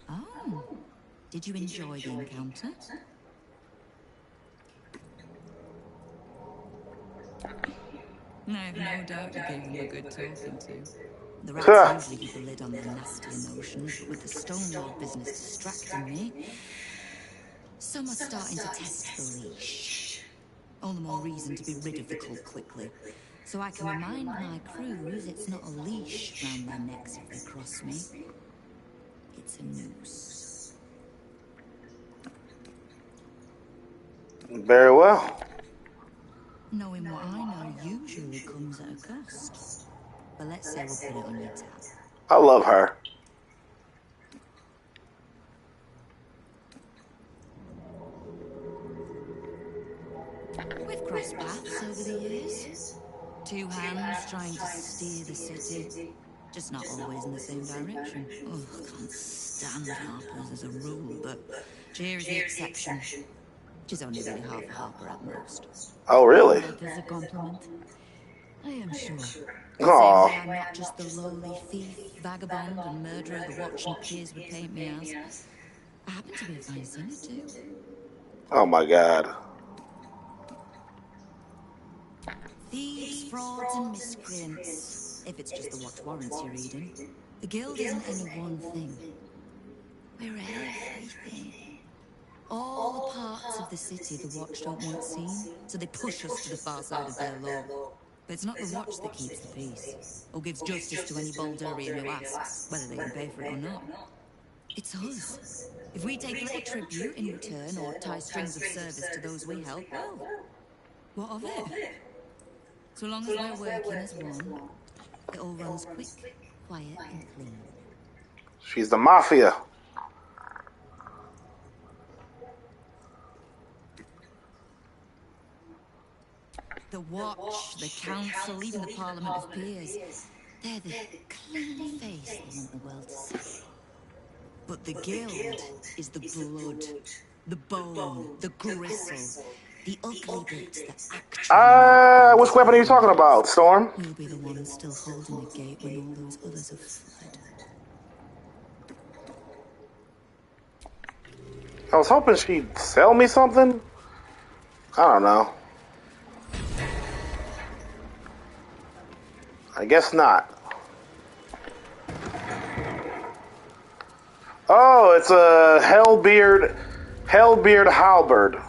Oh, did you enjoy the encounter? I have no doubt you gave them a good talking to. The rats usually keep a lid on their nasty emotions, but with the Stone Lord business distracting me, some are starting to test the leash. All the more reason to be rid of the cult quickly. So I can remind my crews it's not a leash round their necks if they cross me. It's a noose. Very well. Knowing what I know usually comes at a cost. But let's say we'll put it on your tab. I love her. We've crossed paths over the years. Two hands trying to steer the city. Just not always in the same direction. Oh, can't stand Harpers as a rule, but Cheer is the exception. She's only really half a Harper at most. Oh, really? There's a compliment. I am sure. Aww. I'm not just the lowly thief, vagabond, and murderer the watching peers would paint me as. I happen to be a fine singer, too. Oh, my God. Thieves, frauds, and miscreants. If it's just the watch warrants you're reading. The guild isn't any one thing. We're everything. All the parts of the city the watch don't want seen, so they push us to the far side of their law. But it's not the watch that keeps the peace, or gives justice to any Baldurian who asks, whether they can pay for it or not. It's us. If we take a little tribute in return, or tie strings of service to those we help, well, what of it? So long as we're working as one, it all runs quick, quiet, and clean. She's the mafia. The Watch, the Council, even the Parliament of Peers. They're the clean face they want the world to see. But the Guild is the blood, the bone, the gristle, the ugly bits that actually... Which weapon are you talking about, Storm? We'll be the ones still holding the gate when all those others have fled. I was hoping she'd sell me something. I don't know. I guess not. Oh, it's a Hellbeard halberd.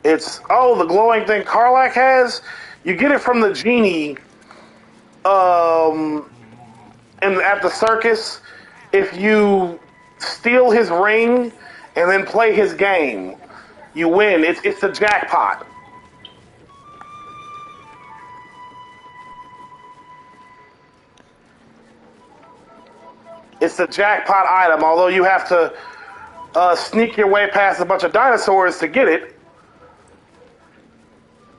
It's the glowing thing Karlach has. You get it from the genie. And at the circus, if you steal his ring and then play his game, you win. It's the jackpot. It's the jackpot item, although you have to sneak your way past a bunch of dinosaurs to get it.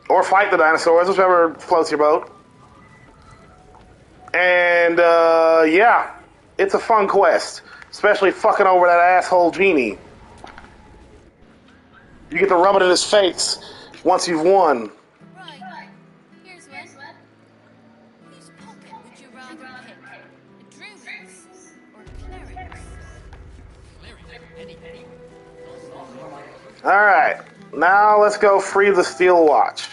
Or fight the dinosaurs, whichever floats your boat. And, yeah, it's a fun quest. Especially fucking over that asshole genie. You get to rub it in his face once you've won. Right. Here's one. Whose pocket would you rather pick? A druid's or cleric's? Alright, now let's go free the steel watch.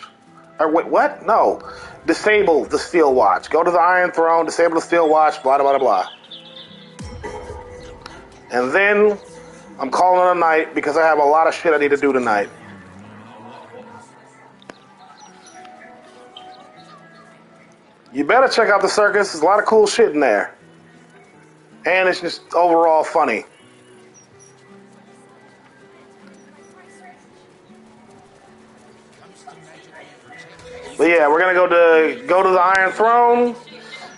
Or wait, what? No. Disable the steel watch. Go to the Iron Throne, disable the steel watch, blah, blah, blah, blah. And then I'm calling it a night because I have a lot of shit I need to do tonight. You better check out the circus. There's a lot of cool shit in there. And it's just overall funny. But yeah, we're gonna go to the Iron Throne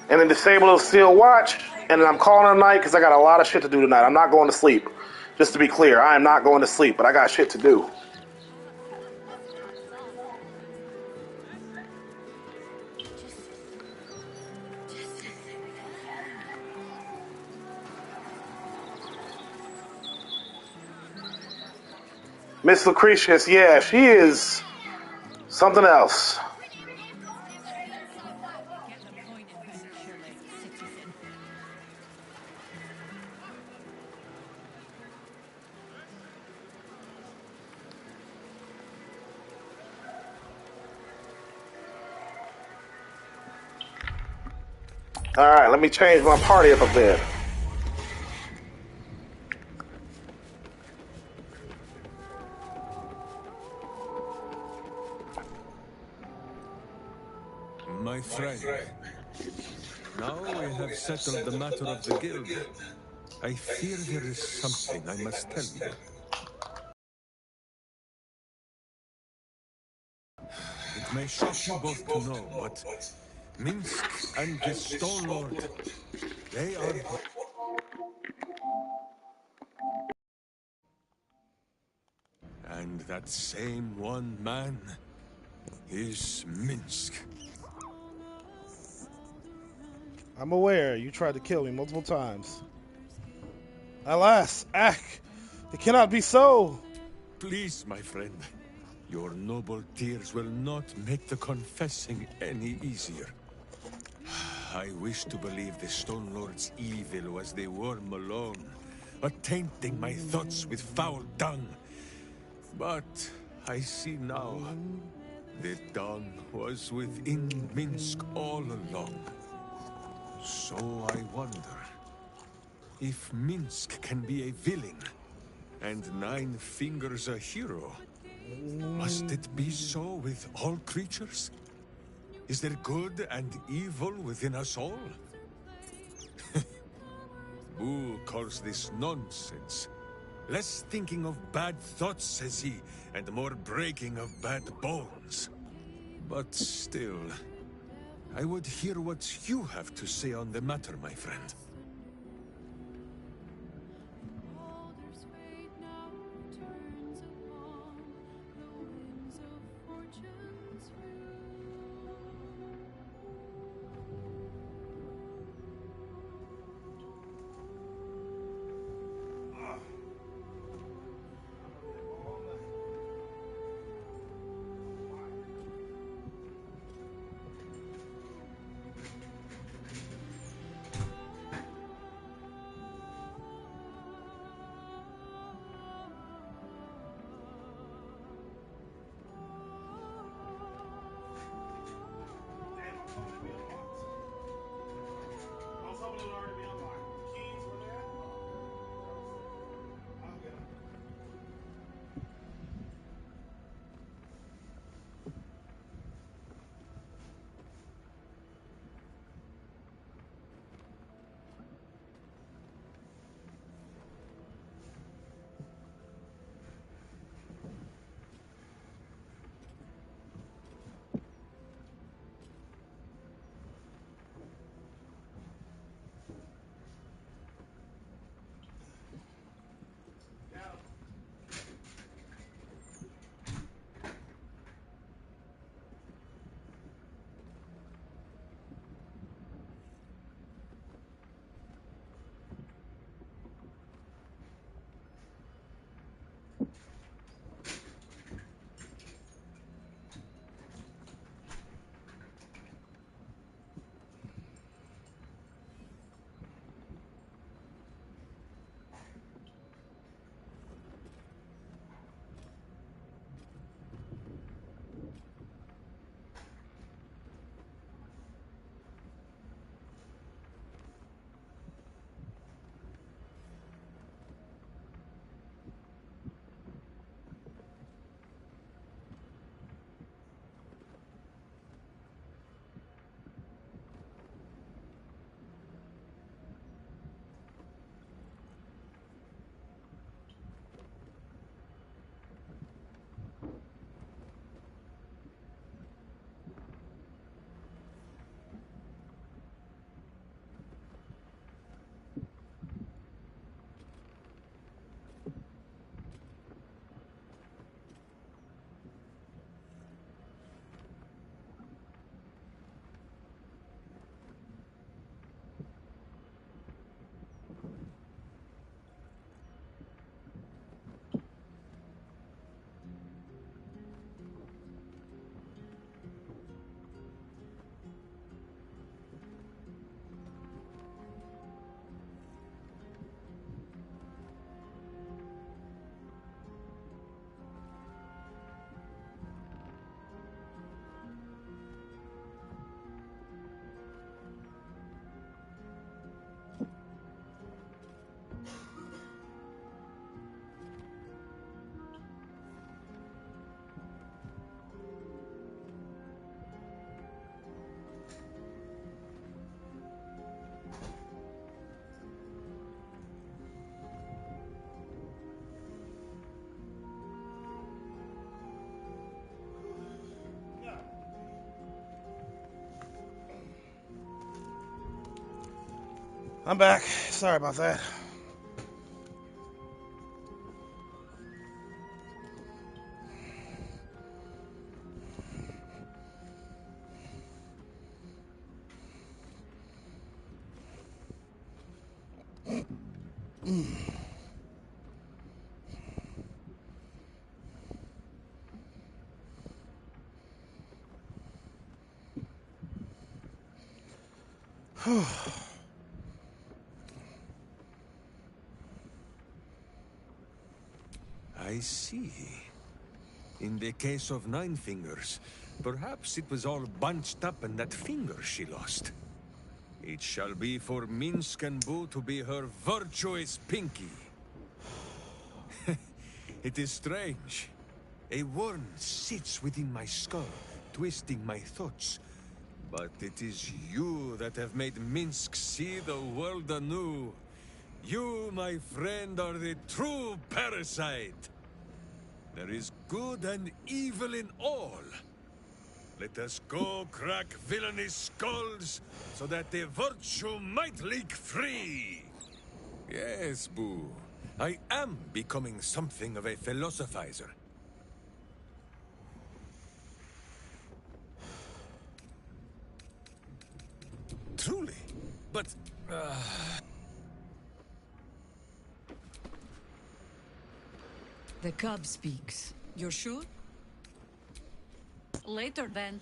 and then disable the steel watch. And then I'm calling it a night because I got a lot of shit to do tonight. I'm not going to sleep. Just to be clear, I am not going to sleep, but I got shit to do. Miss Lucretius, yeah, she is something else. Alright, let me change my party up a bit. My friend, now we have settled the matter of the guild. I fear there is something I must tell you. It may shock you both to know, but Minsk and the Stone Lord, they are... And that same one man is Minsk. I'm aware you tried to kill me multiple times. Alas, Ak, it cannot be so. Please, my friend, your noble tears will not make the confessing any easier. I wish to believe the Stone Lord's evil was the worm alone, tainting my thoughts with foul dung. But I see now, the dung was within Minsk all along. So I wonder, if Minsk can be a villain, and Nine Fingers a hero, must it be so with all creatures? Is there good and evil within us all? Boo calls this nonsense. Less thinking of bad thoughts, says he, and more breaking of bad bones. But still, I would hear what you have to say on the matter, my friend. I'm back. Sorry about that. I see. In the case of Nine Fingers, perhaps it was all bunched up in that finger she lost. It shall be for Minsk and Boo to be her virtuous pinky. It is strange. A worm sits within my skull, twisting my thoughts. But it is you that have made Minsk see the world anew. You, my friend, are the true parasite. There is good and evil in all. Let us go crack villainous skulls, so that the virtue might leak free. Yes, Boo. I am becoming something of a philosophizer. Truly. But, The cub speaks. You're sure? Later, then.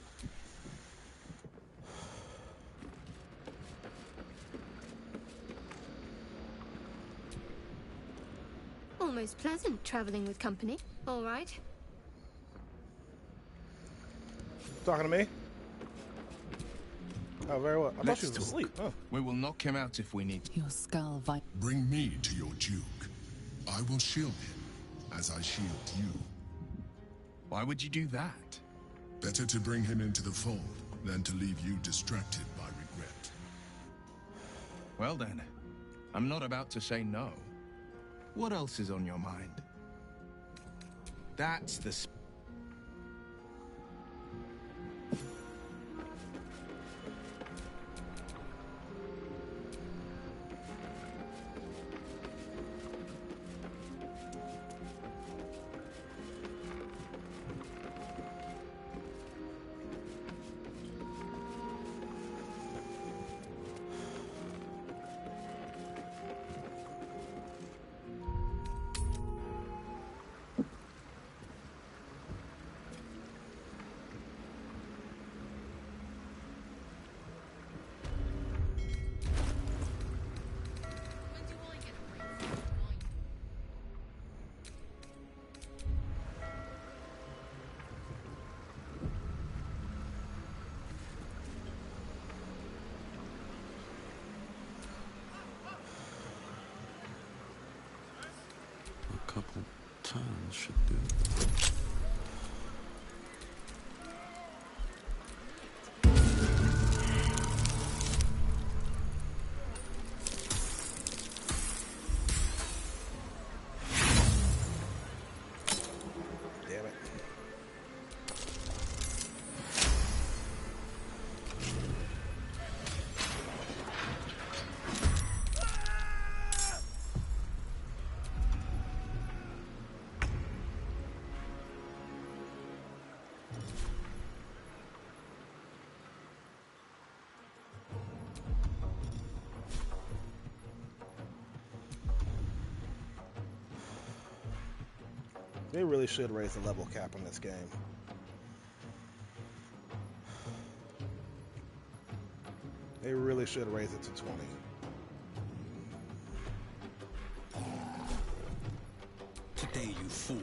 Almost pleasant traveling with company. All right. Talking to me? Oh, very well. I thought she was asleep. Oh. We will knock him out if we need to. Your skull Bring me to your Duke. I will shield him, as I shield you. Why would you do that? Better to bring him into the fold than to leave you distracted by regret. Well then, I'm not about to say no. What else is on your mind? That's the... Couple turns should do. Damn it. They really should raise the level cap on this game. They really should raise it to 20. Today, you fool.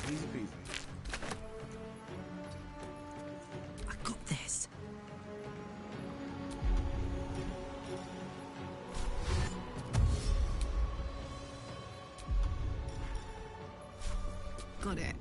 Easy peasy. I got this. Got it.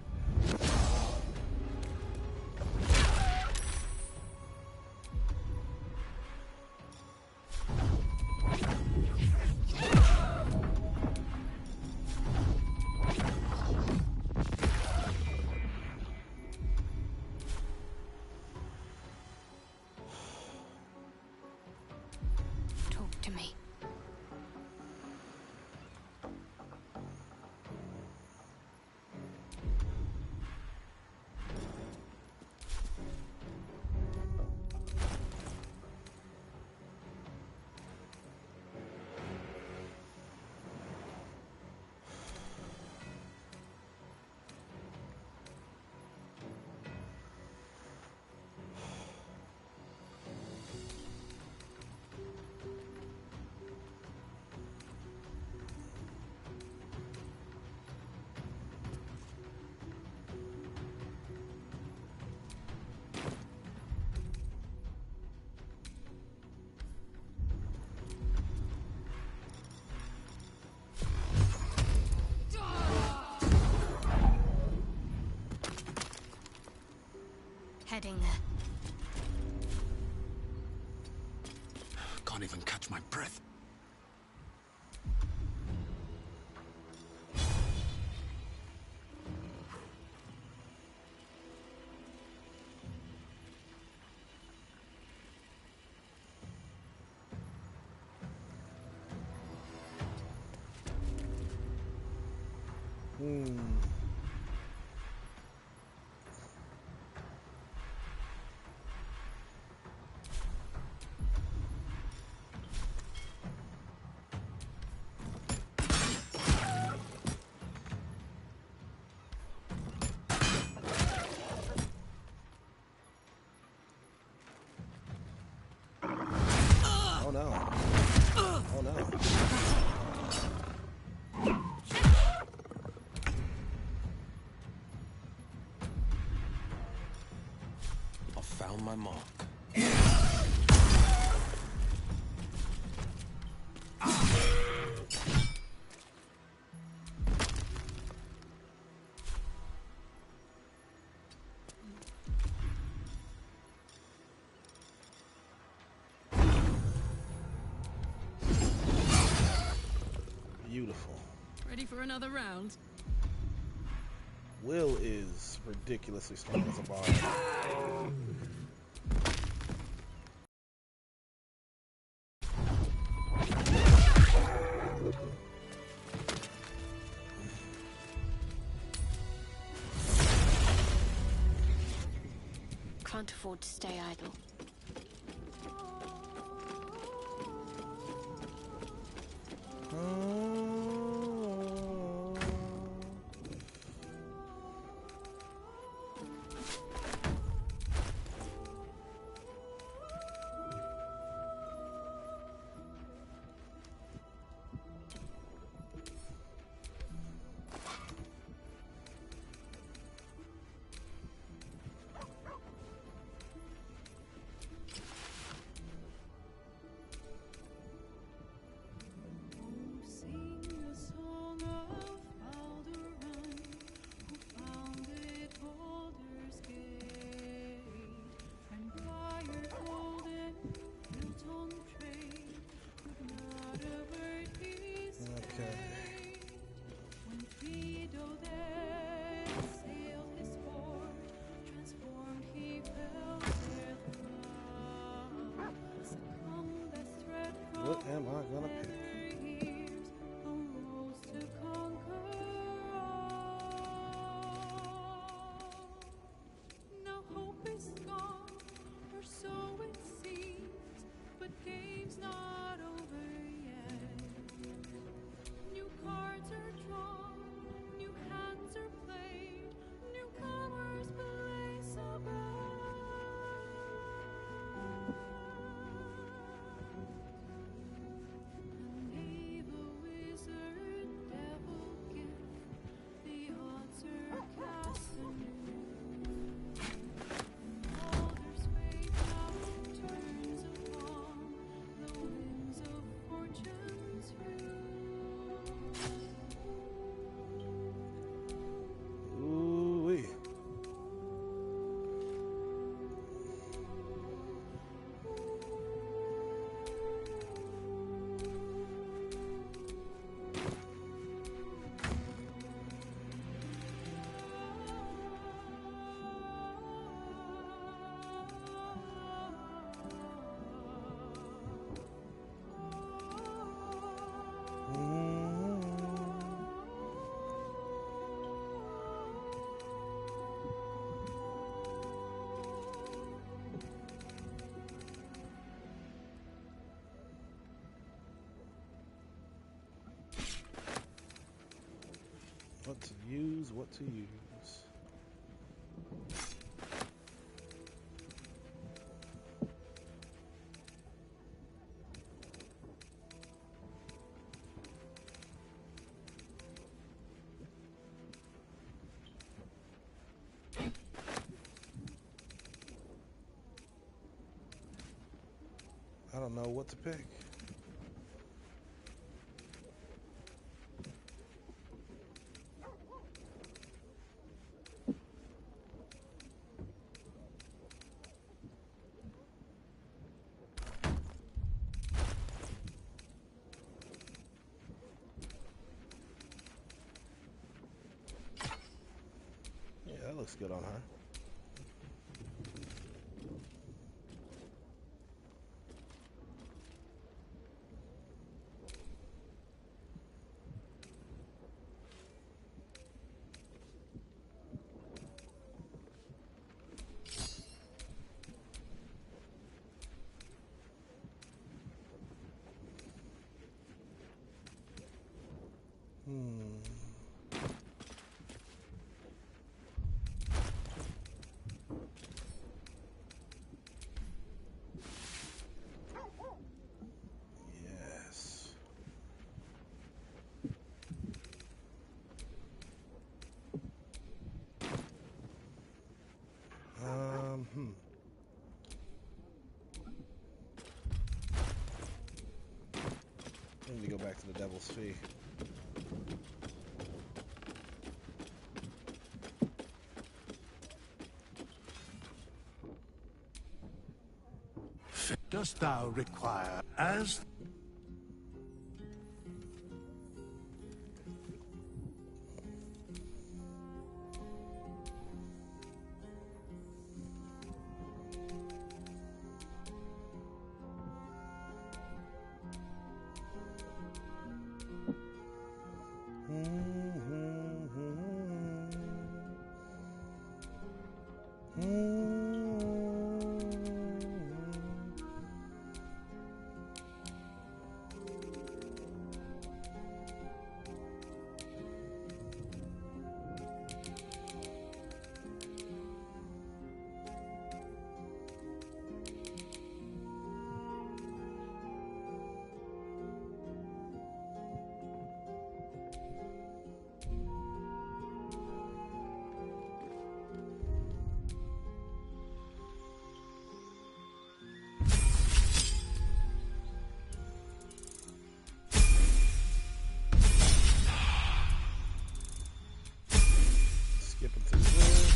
getting. Can't even catch my breath. Oh no. Oh no. I found my mark. Beautiful. Ready for another round? Will is ridiculously strong as a bard. Can't afford to stay idle. Sing the song of Baldur, who founded Baldur's Gate, and fire golden built on trade could not avert his fate. When Fido then sailed his port, transformed he fell there throughout, succumbed as threat from What am I gonna pick? years, arose to conquer all. Now hope is gone, or so it seems, but game's not over yet. New cards are drawn, new hands are played, newcomers place a bet. Knave, a wizard, devil gift, the odds are cast anew. Baldur's fate now turns upon the winds of fortune's hue. Ooh-wee. What to use, what to use. I don't know what to pick. looks good on her. Yes. I need to go back to the Devil's Fee. Dost thou require as skipping through this.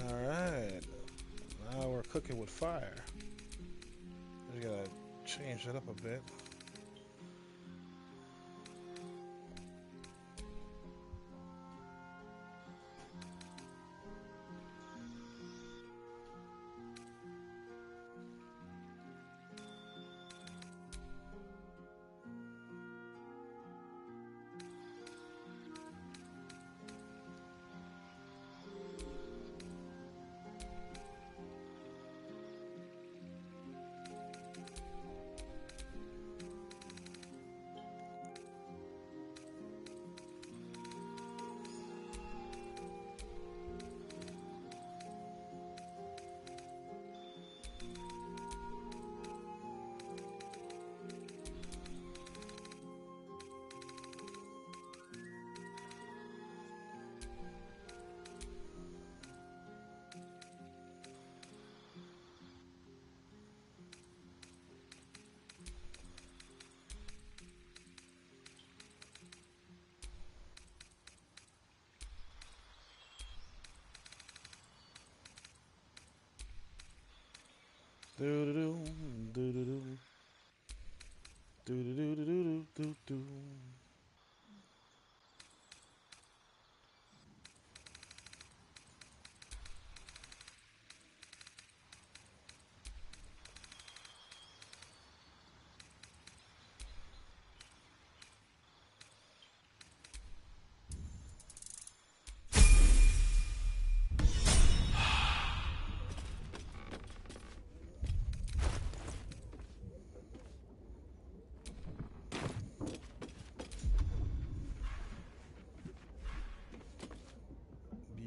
All right, now we're cooking with fire. We gotta change that up a bit. Do do do do do do do do do do do do.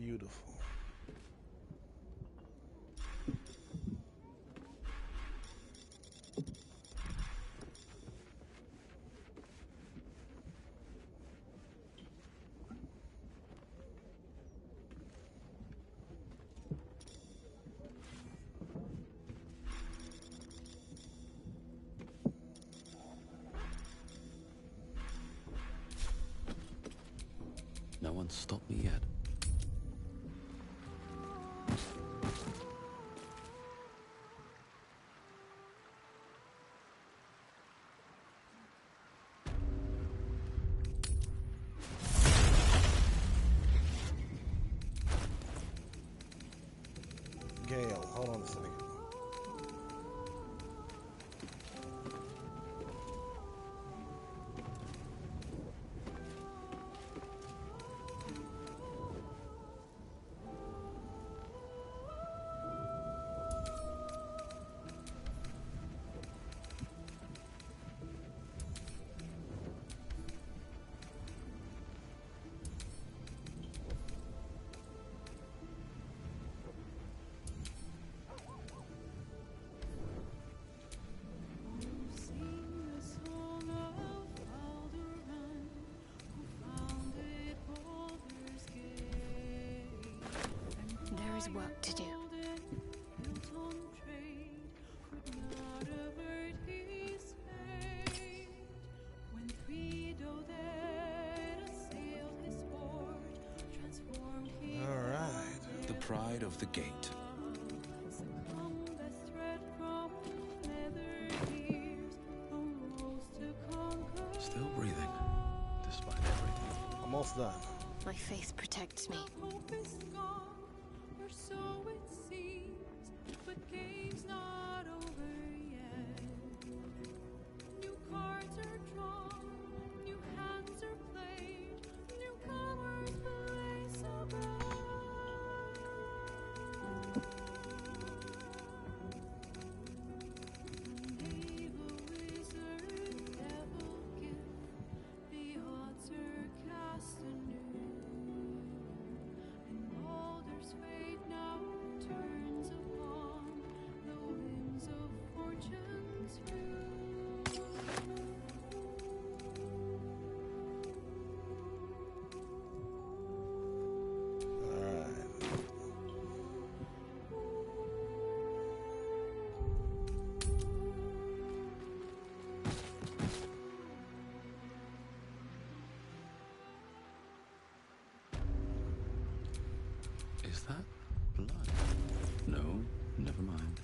Beautiful. No one's stopped me yet. Gale, hold on a second. Sing the song of Baldur, who founded Baldur's Gate. There is work to do. Built on trade, could not avert his fate. When three Doded assailed his fort, transformed he Alright. The pride of the gate. succumbed as thread from nether years, arose to conquer. Still breathing, despite everything. Almost done. My faith protects me. Hope is gone, or so it seems, but game's not over yet. New cards are drawn, new hands are played, newcomers blaze above. Knave, a wizard, devil gift, the odds are cast anew. And Baldur's fate now turns upon the winds of fortune's hue. Alright. Is that blood? No, never mind.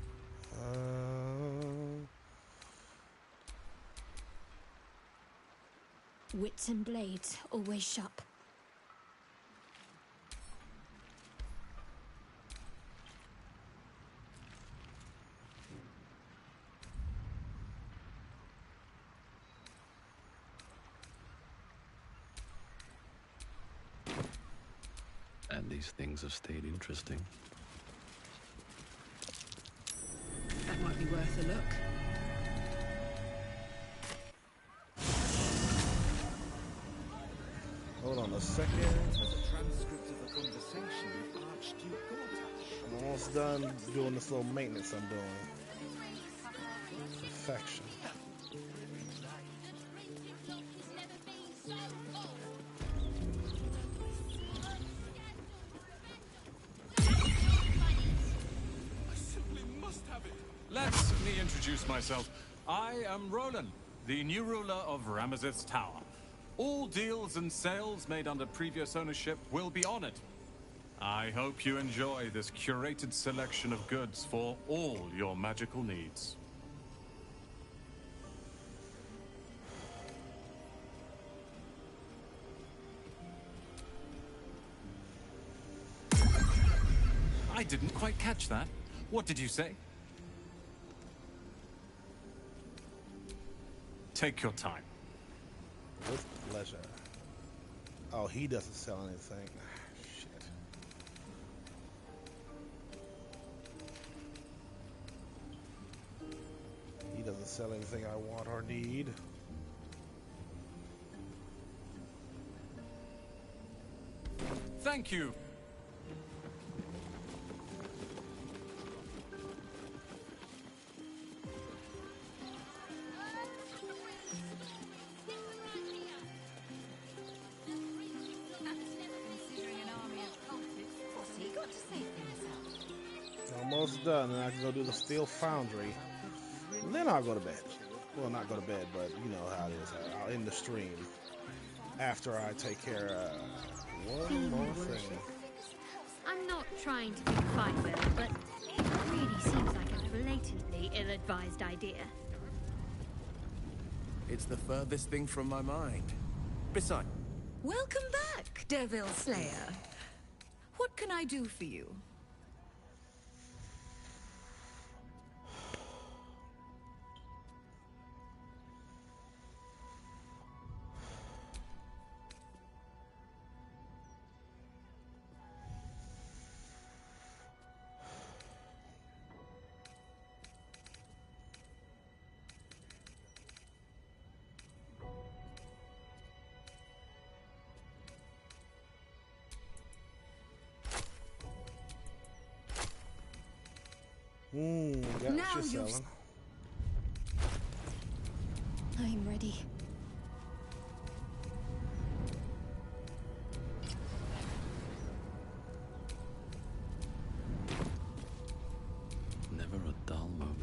Wits and blades always sharp. And these things have stayed interesting. That might be worth a look. Hold on a second. As a transcript of a conversation with Archduke Gortash. I'm almost done doing this little maintenance I'm doing. Perfection. I simply must have it. Let me introduce myself. I am Roland, the new ruler of Ramazith's Tower. All deals and sales made under previous ownership will be honored. I hope you enjoy this curated selection of goods for all your magical needs. I didn't quite catch that. What did you say? Take your time. With pleasure. Oh, he doesn't sell anything. Shit. He doesn't sell anything I want or need. Thank you. Almost done, and I can go do the steel foundry. And then I'll go to bed. Well, not go to bed, but you know how it is. I'll end the stream after I take care of one more thing. I'm not trying to be fine with it, but it really seems like a blatantly ill-advised idea. It's the furthest thing from my mind. Besides... Welcome back, Devil Slayer. What can I do for you? Got Now what you're you've... selling. I'm ready. Never a dull moment.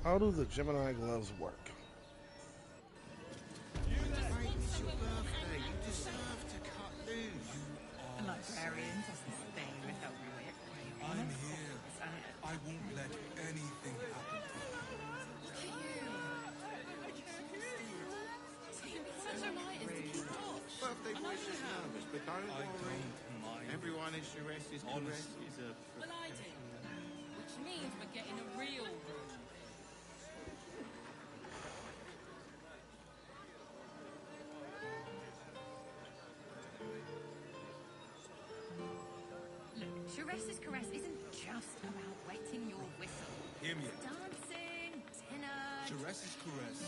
How do the Gemini gloves work? It's your birthday. You deserve to cut loose. A librarian doesn't stay without wit. I'm here. I won't let anything happen to you. Look at you. Such a light as to keep watch. Birthday boy is nervous, but don't worry. Everyone in Shures's caress is a... Lighting. Which means we're getting a real room. Shures's caress isn't just about wetting your whistle. Hear me. Dancing, tenor... Shures's caress.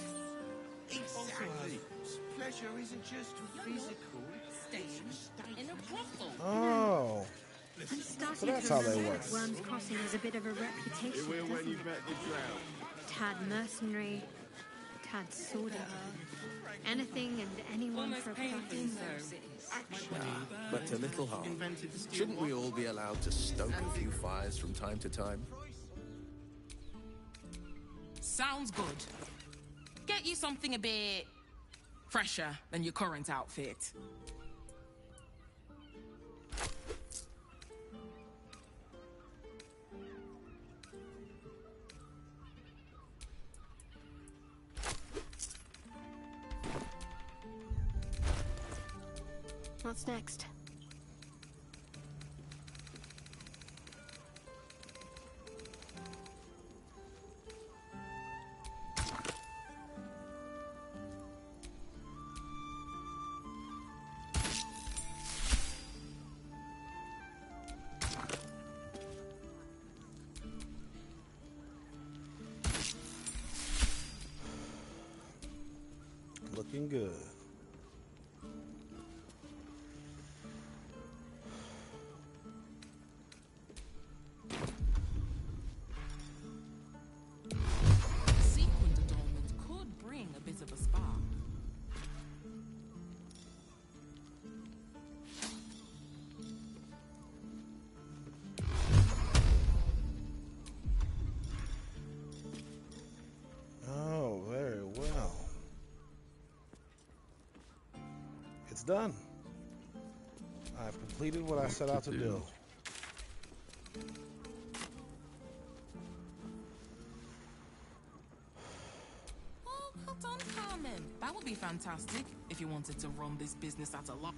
Exactly. Pleasure isn't just physical. Staying in a brothel. Oh. I'm starting So that's to how they remember work. that Worm's Crossing has a bit of a reputation, It will when doesn't you've it? met the drought. Tad mercenary, tad sordid. Anything and anyone for a price. But to little harm. Shouldn't we all be allowed to stoke a few fires from time to time? Sounds good. Get you something a bit fresher than your current outfit. What's next? looking good. Sequined adornment could bring a bit of a spark. Oh, very well. It's done. I've completed what I set out to do. Oh, well done, Carmen. That would be fantastic if you wanted to run this business at a lot.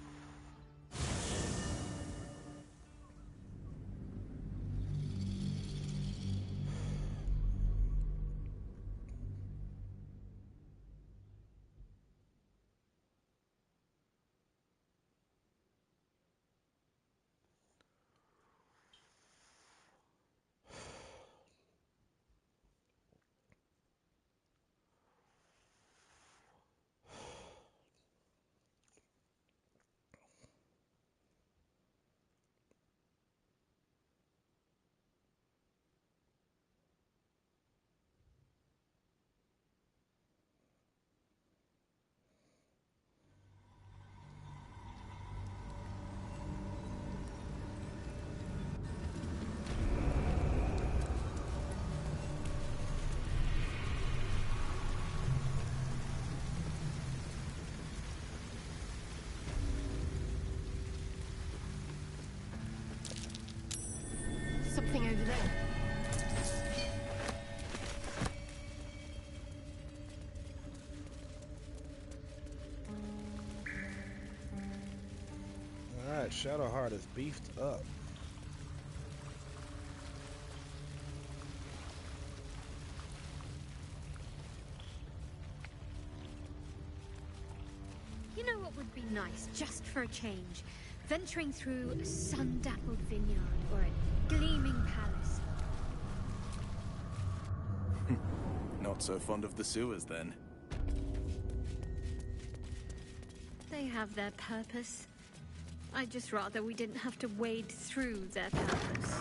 Something over there. Alright, Shadowheart is beefed up. You know what would be nice, just for a change? Venturing through a sun-dappled vineyard or a gleaming palace. Not so fond of the sewers, then. They have their purpose. I'd just rather we didn't have to wade through their purpose.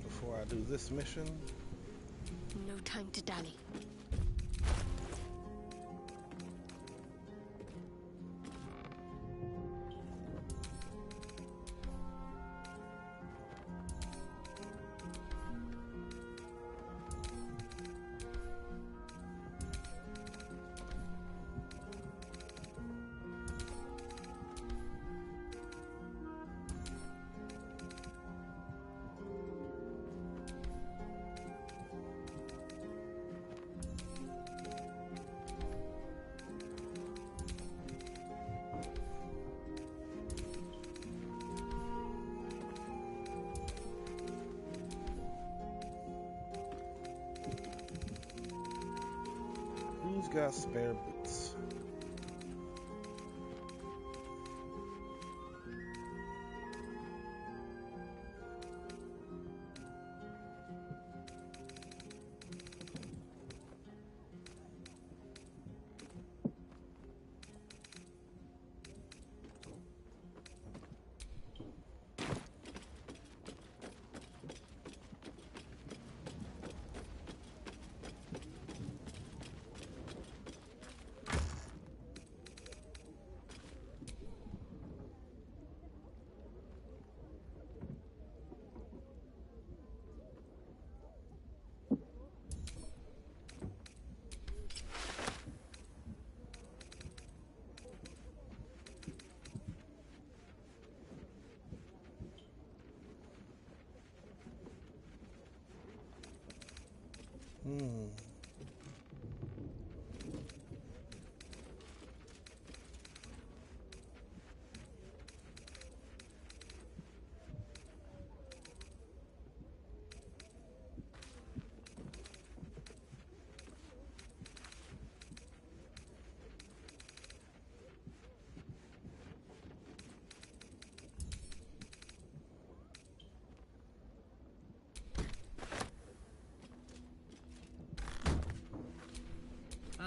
Before I do this mission, No time to dally. who's got spare boots?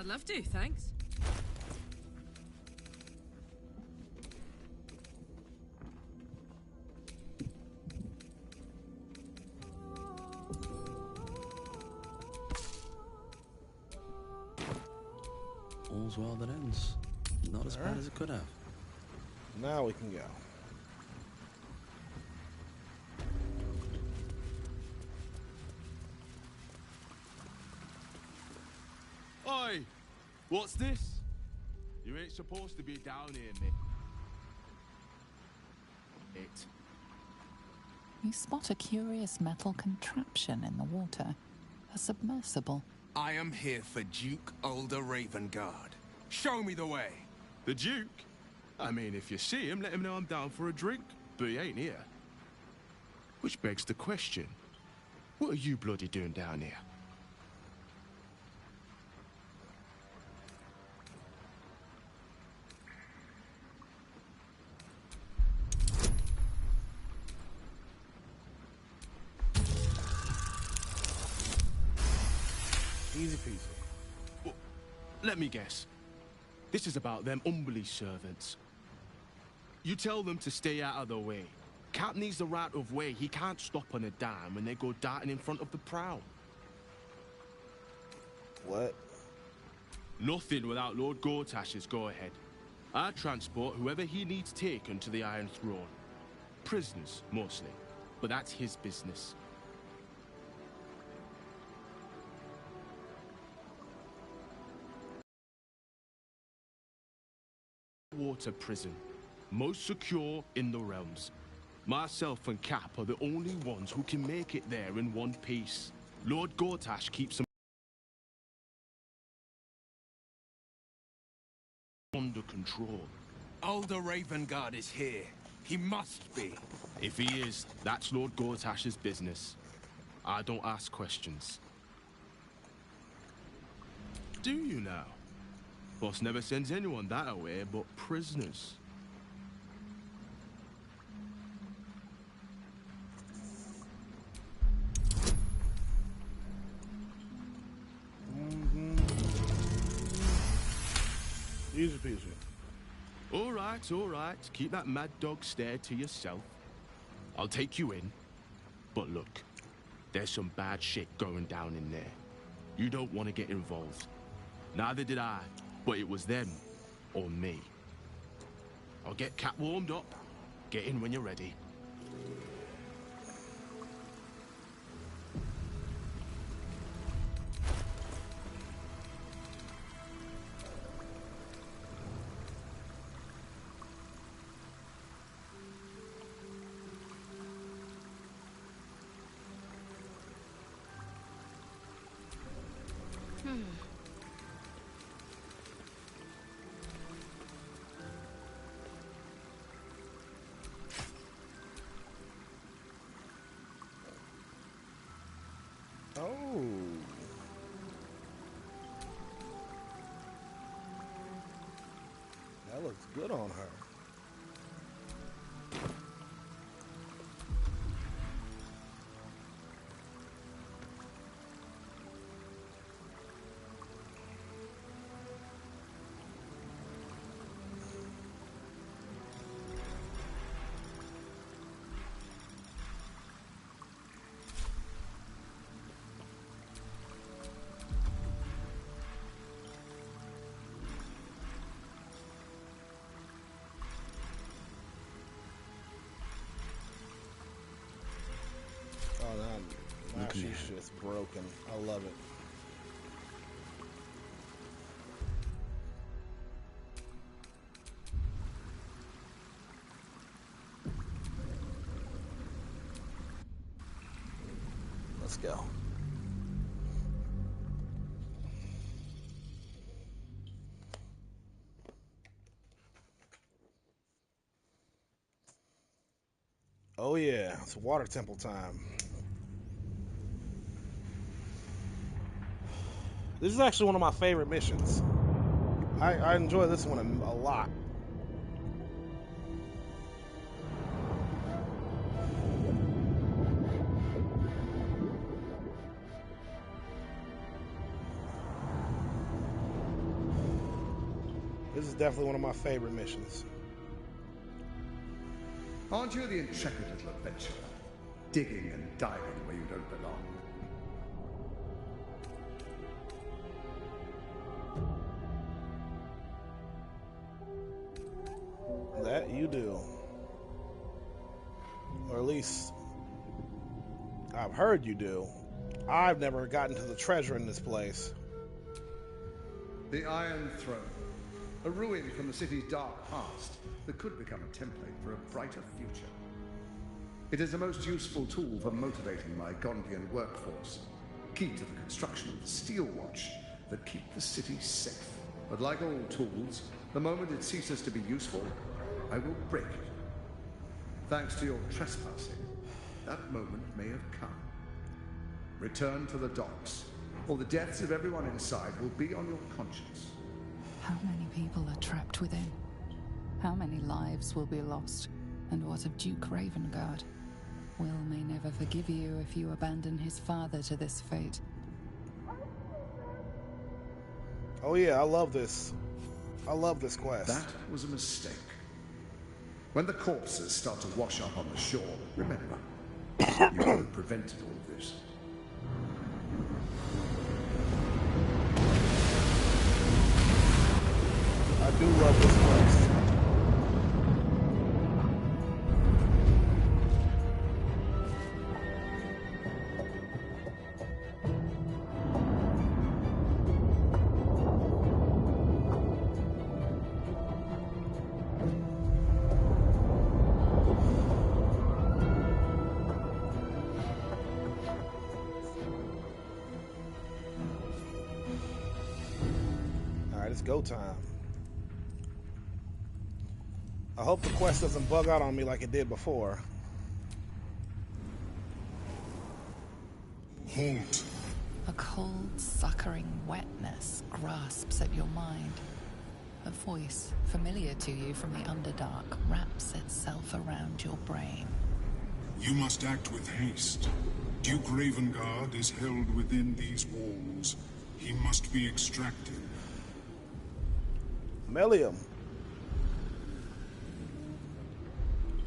I'd love to, thanks. All's well that ends. Not as bad as it could have. Now we can go. Oi! What's this? You ain't supposed to be down here, mate. You spot a curious metal contraption in the water. A submersible. I am here for Duke Alder Ravengard. Show me the way. The Duke? I mean, if you see him, let him know I'm down for a drink. But he ain't here. Which begs the question, what are you bloody doing down here? Easy peasy. Well, let me guess. This is about them Umberly servants. You tell them to stay out of the way. Cap needs the right of way. He can't stop on a dime when they go darting in front of the prow. What? Nothing without Lord Gortash's go-ahead. I transport whoever he needs taken to the Iron Throne. Prisoners, mostly. But that's his business. Water prison. Most secure in the realms. Myself and Cap are the only ones who can make it there in one piece. Lord Gortash keeps them under control. Alder Ravengard is here. He must be. If he is, that's Lord Gortash's business. I don't ask questions. Do you now? Boss never sends anyone that away but prisoners. Easy peasy. All right. Keep that mad dog stare to yourself. I'll take you in. But look, there's some bad shit going down in there. You don't want to get involved. Neither did I, but it was them or me. I'll get Cap warmed up. Get in when you're ready. Oh. That looks good on her. Oh, now she's just broken. I love it. Let's go. Oh yeah, it's water temple time. This is actually one of my favorite missions. I enjoy this one a lot. is definitely one of my favorite missions. Aren't you the intrepid little adventurer? Digging and diving where you don't belong. That you do. Or at least I've heard you do. I've never gotten to the treasure in this place. The Iron Throne. A ruin from the city's dark past that could become a template for a brighter future. It is a most useful tool for motivating my Gondian workforce. Key to the construction of the steel watch that keep the city safe. But like all tools, the moment it ceases to be useful, I will break it. Thanks to your trespassing, that moment may have come. Return to the docks, or the deaths of everyone inside will be on your conscience. How many people are trapped within? How many lives will be lost? And what of Duke Ravengard? Will may never forgive you if you abandon his father to this fate. Oh yeah, I love this. I love this quest. That was a mistake. When the corpses start to wash up on the shore, remember, you could have prevented all of this. I do love this quest. Alright, it's go time. I hope the quest doesn't bug out on me like it did before. Halt. A cold, suckering wetness grasps at your mind. A voice, familiar to you from the Underdark, wraps itself around your brain. You must act with haste. Duke Ravengard is held within these walls. He must be extracted. Melium.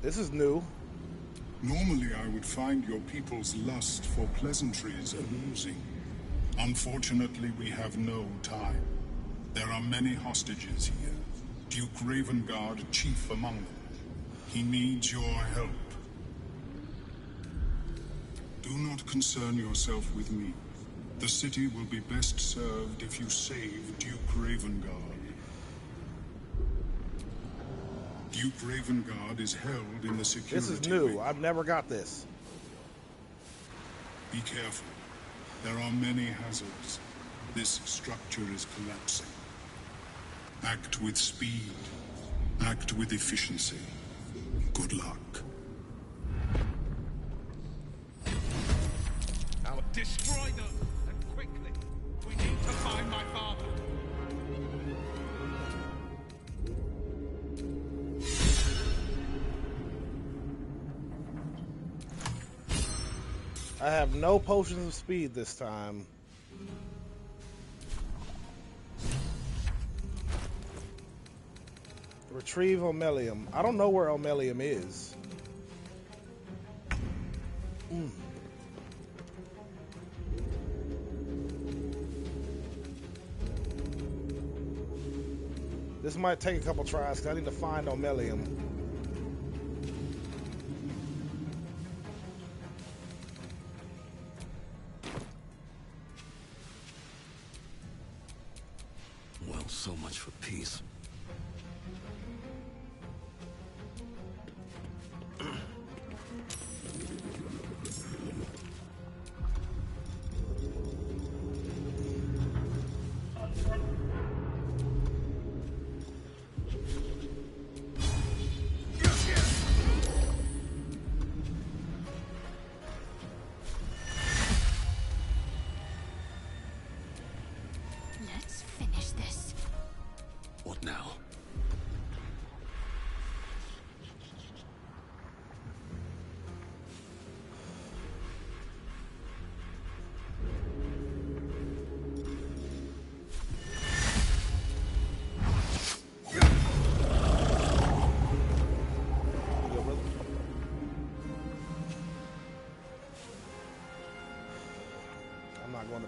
This is new. Normally I would find your people's lust for pleasantries amusing. Unfortunately, we have no time. There are many hostages here. Duke Ravengard, chief among them. He needs your help. Do not concern yourself with me. The city will be best served if you save Duke Ravengard. Duke Ravengard is held in the security This is new. wing. I've never got this. Be careful. There are many hazards. This structure is collapsing. Act with speed. Act with efficiency. Good luck. Now destroy them, and quickly. We need to find my father. I have no potions of speed this time. Retrieve Omelium. I don't know where Omelium is. This might take a couple tries because I need to find Omelium. Well, so much for peace.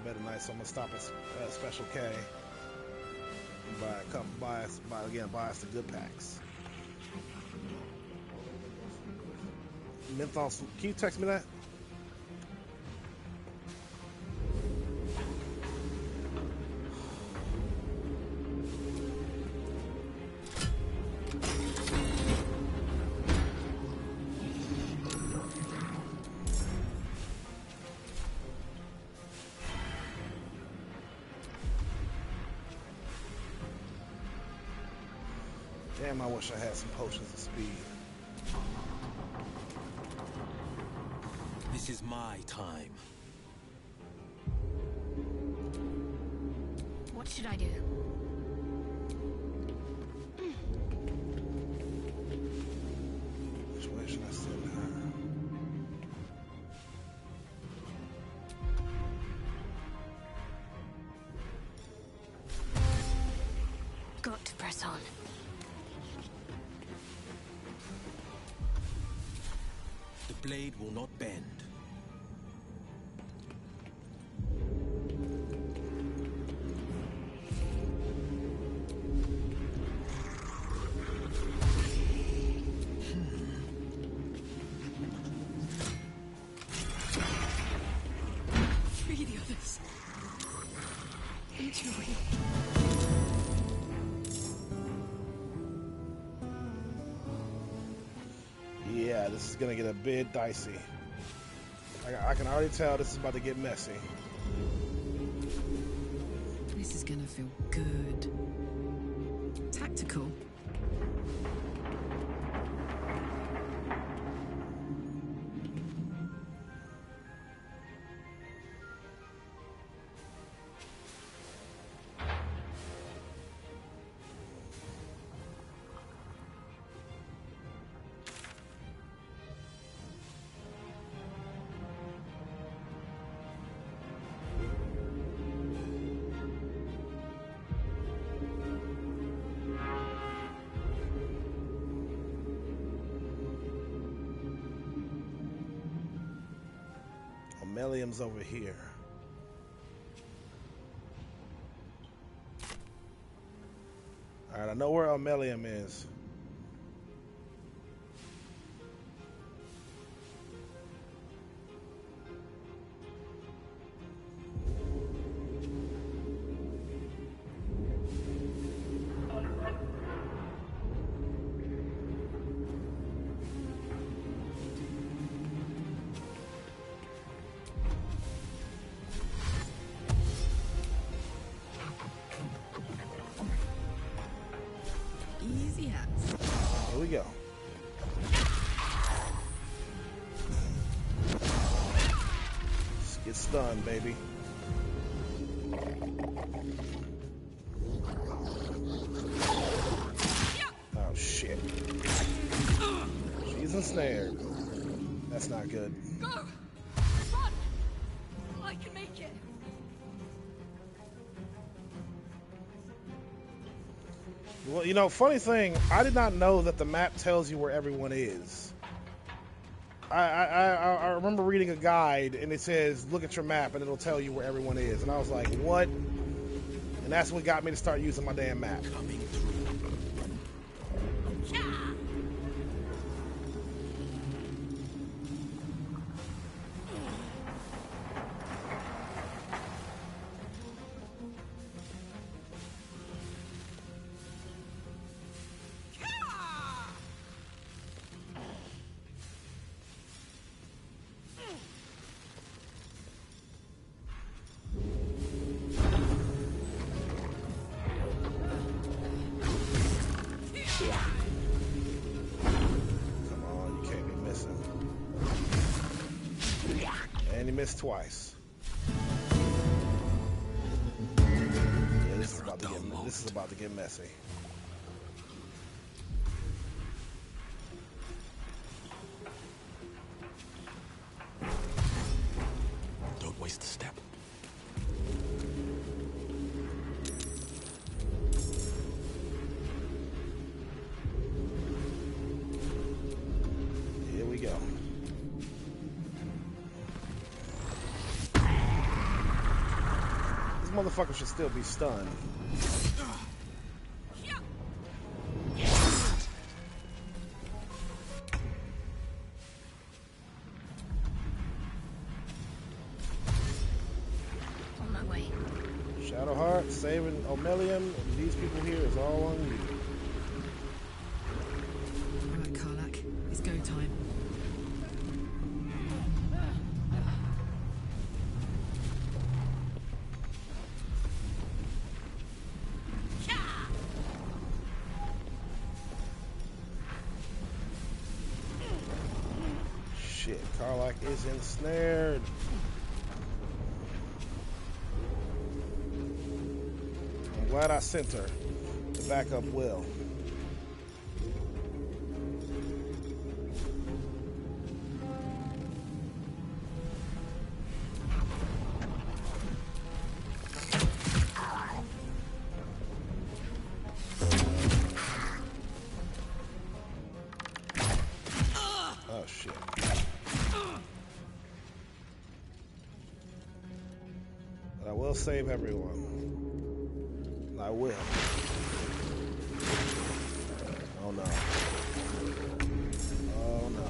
bed tonight, so I'm gonna stop at Special K and buy us the good packs. Menthol. Can you text me that? Damn, I wish I had some potions of speed. This is my time. What should I do? Which way should I send her? Got to press on. The blade will not bend. Free the others. Enjoy. Yeah, this is gonna get a bit dicey. I can already tell this is about to get messy. This is gonna feel good. Tactical. Melium's over here. Alright, I know where Melium is. Easy as. Here we go. Let's get stunned, baby. Oh shit. She's ensnared. That's not good. Go! Run! I can make it. Well, you know, funny thing, I did not know that the map tells you where everyone is. I remember reading a guide and it says, look at your map and it'll tell you where everyone is. And I was like, what? And that's what got me to start using my damn map. Coming through. Come on, you can't be missing. And you missed twice. Yeah, this is about to get messy. Don't waste a step. Here we go. motherfucker should still be stunned. On my way. Shadowheart, saving Omelium, and these people here is all on you. Alright, Karlak. It's go time. Shit, Karlak is ensnared. I'm glad I sent her to back up Will. Oh shit. But I will save everyone. I will. Oh no. Oh no.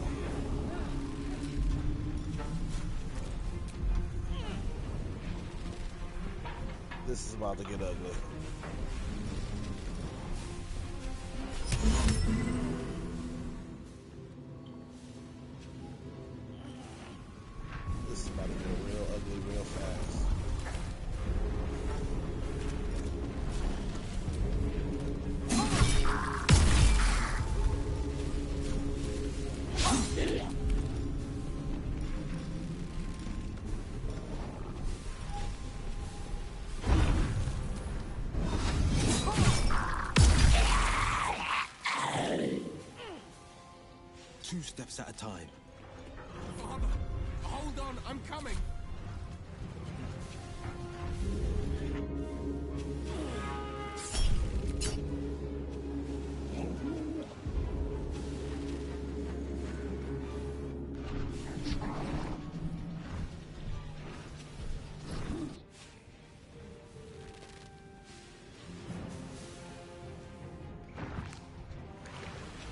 This is about to get ugly. This is about to get real ugly real fast. Two steps at a time. Father, hold on, I'm coming.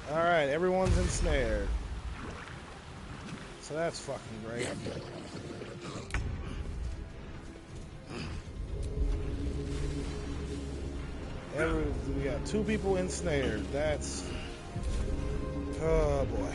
Alright, everyone's ensnared. So that's fucking great. We got 2 people ensnared. That's... Oh boy.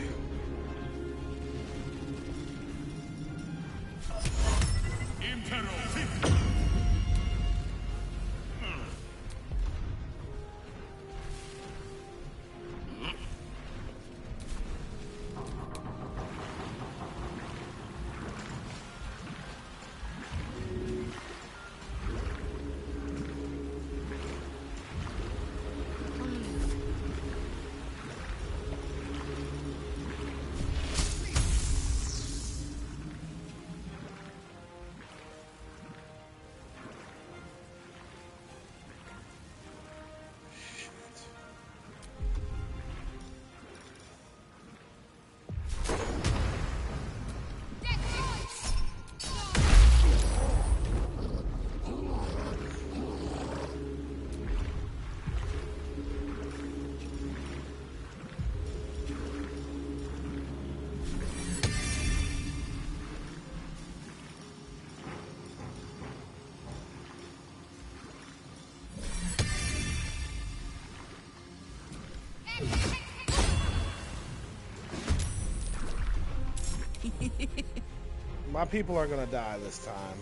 My people are gonna die this time.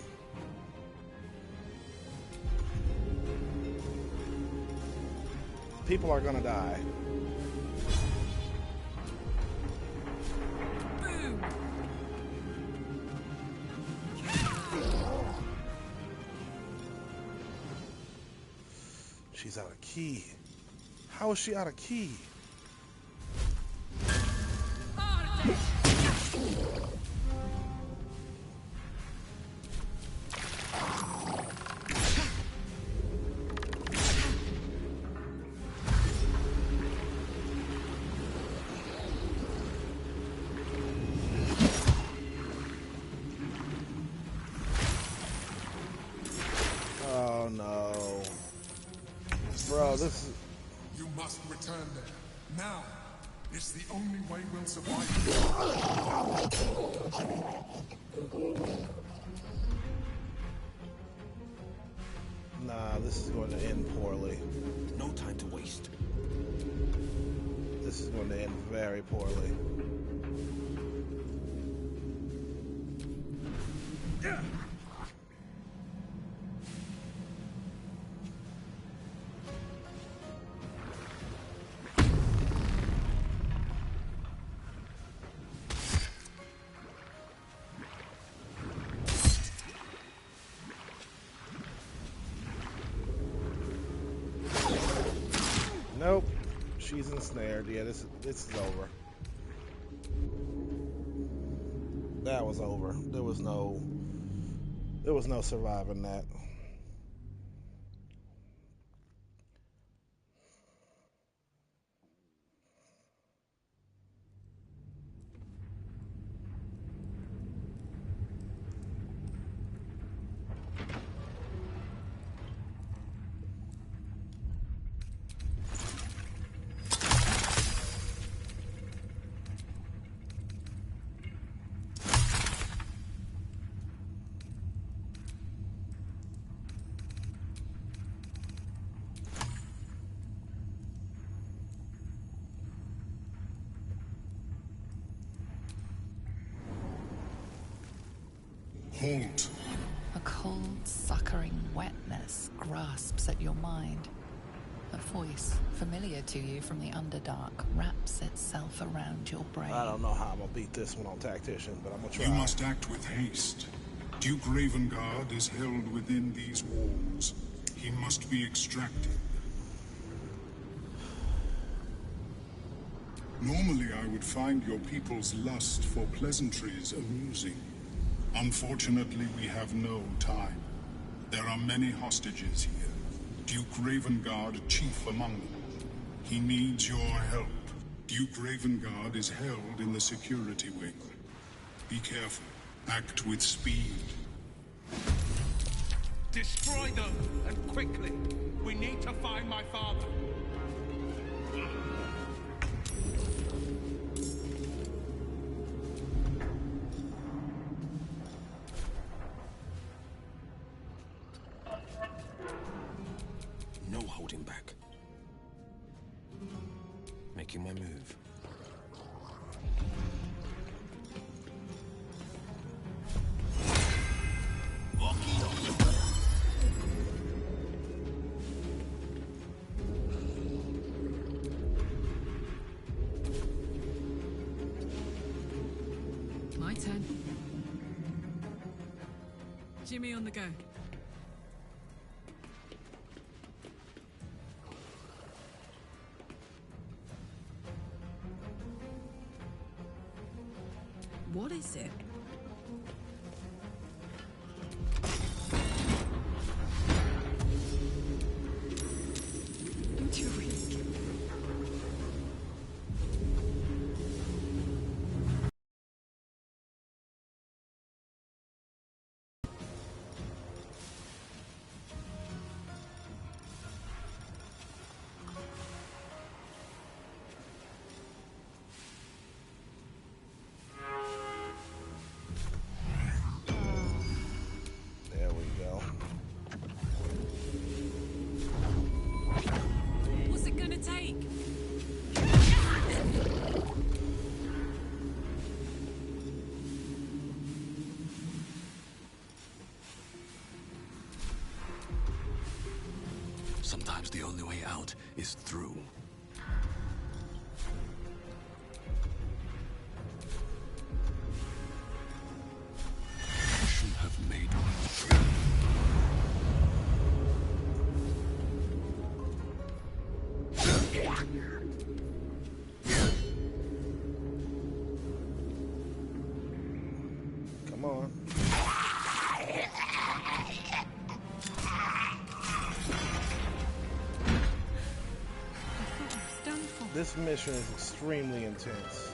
People are gonna die. She's out of key. How is she out of key? Now is the only way we'll survive. Nah, this is going to end poorly. No time to waste. This is going to end very poorly. Nope, she's ensnared. Yeah, this is over. That was over. There was no surviving that. Halt. A cold, suckering wetness grasps at your mind. A voice, familiar to you from the Underdark, wraps itself around your brain. I don't know how I'm gonna beat this one on Tactician, but I'm gonna try. You must act with haste. Duke Ravengard is held within these walls. He must be extracted. Normally, I would find your people's lust for pleasantries amusing. Unfortunately, we have no time. There are many hostages here. Duke Ravengard, chief among them. He needs your help. Duke Ravengard is held in the security wing. Be careful. Act with speed. Destroy them, and quickly. We need to find my father. No holding back. Making my move. My turn. Jimmy on the go. What is it? Into risk. There we go. What's it gonna take? Sometimes the only way out is through. I should have made one. Come on. This mission is extremely intense.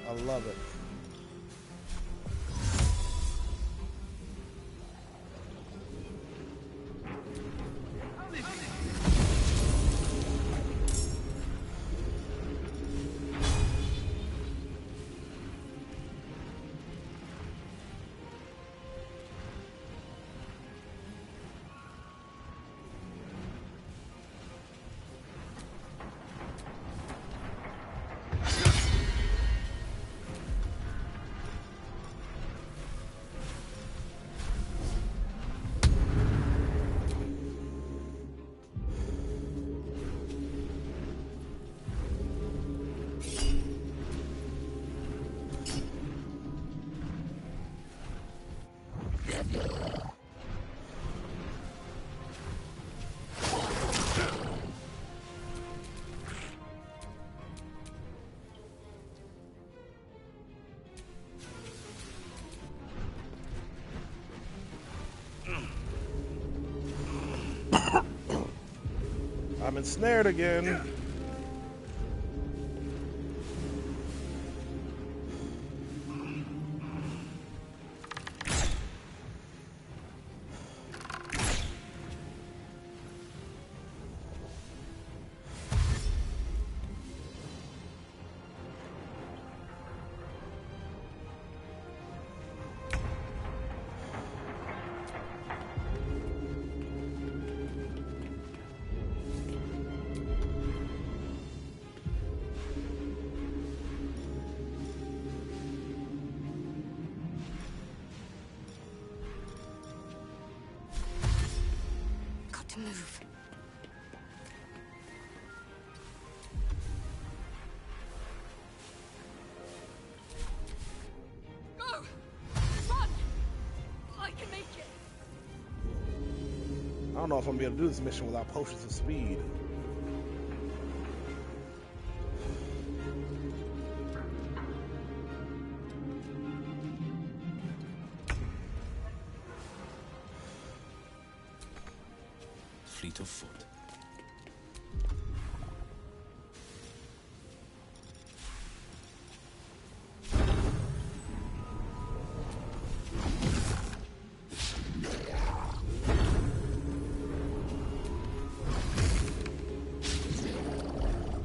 I love it. I'm ensnared again. Move. Go! Run! I can make it. I don't know if I'm gonna be able to do this mission without potions of speed. Fleet of foot.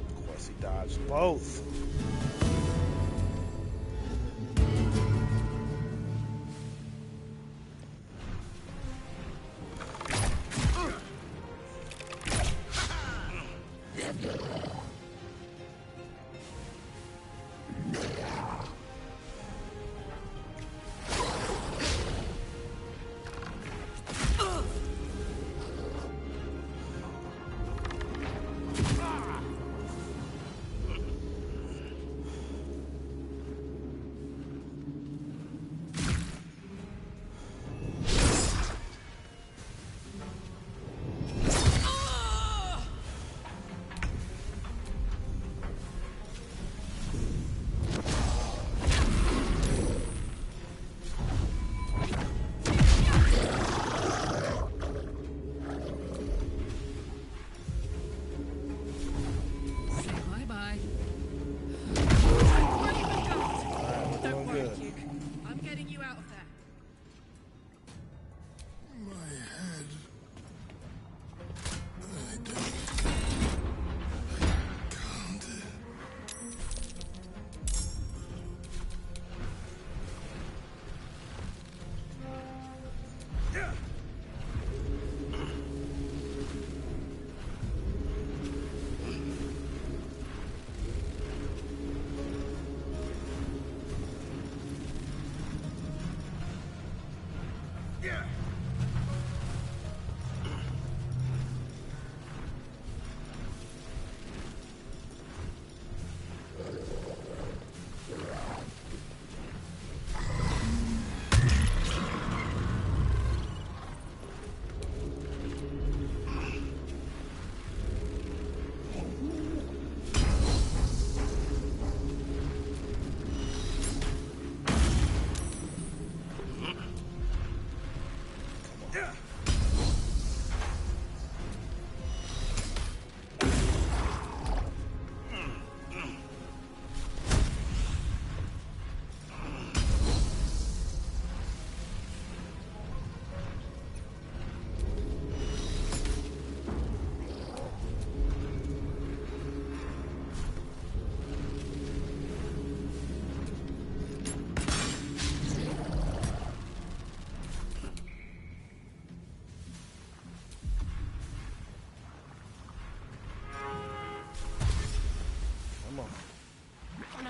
Of course, he dodged both.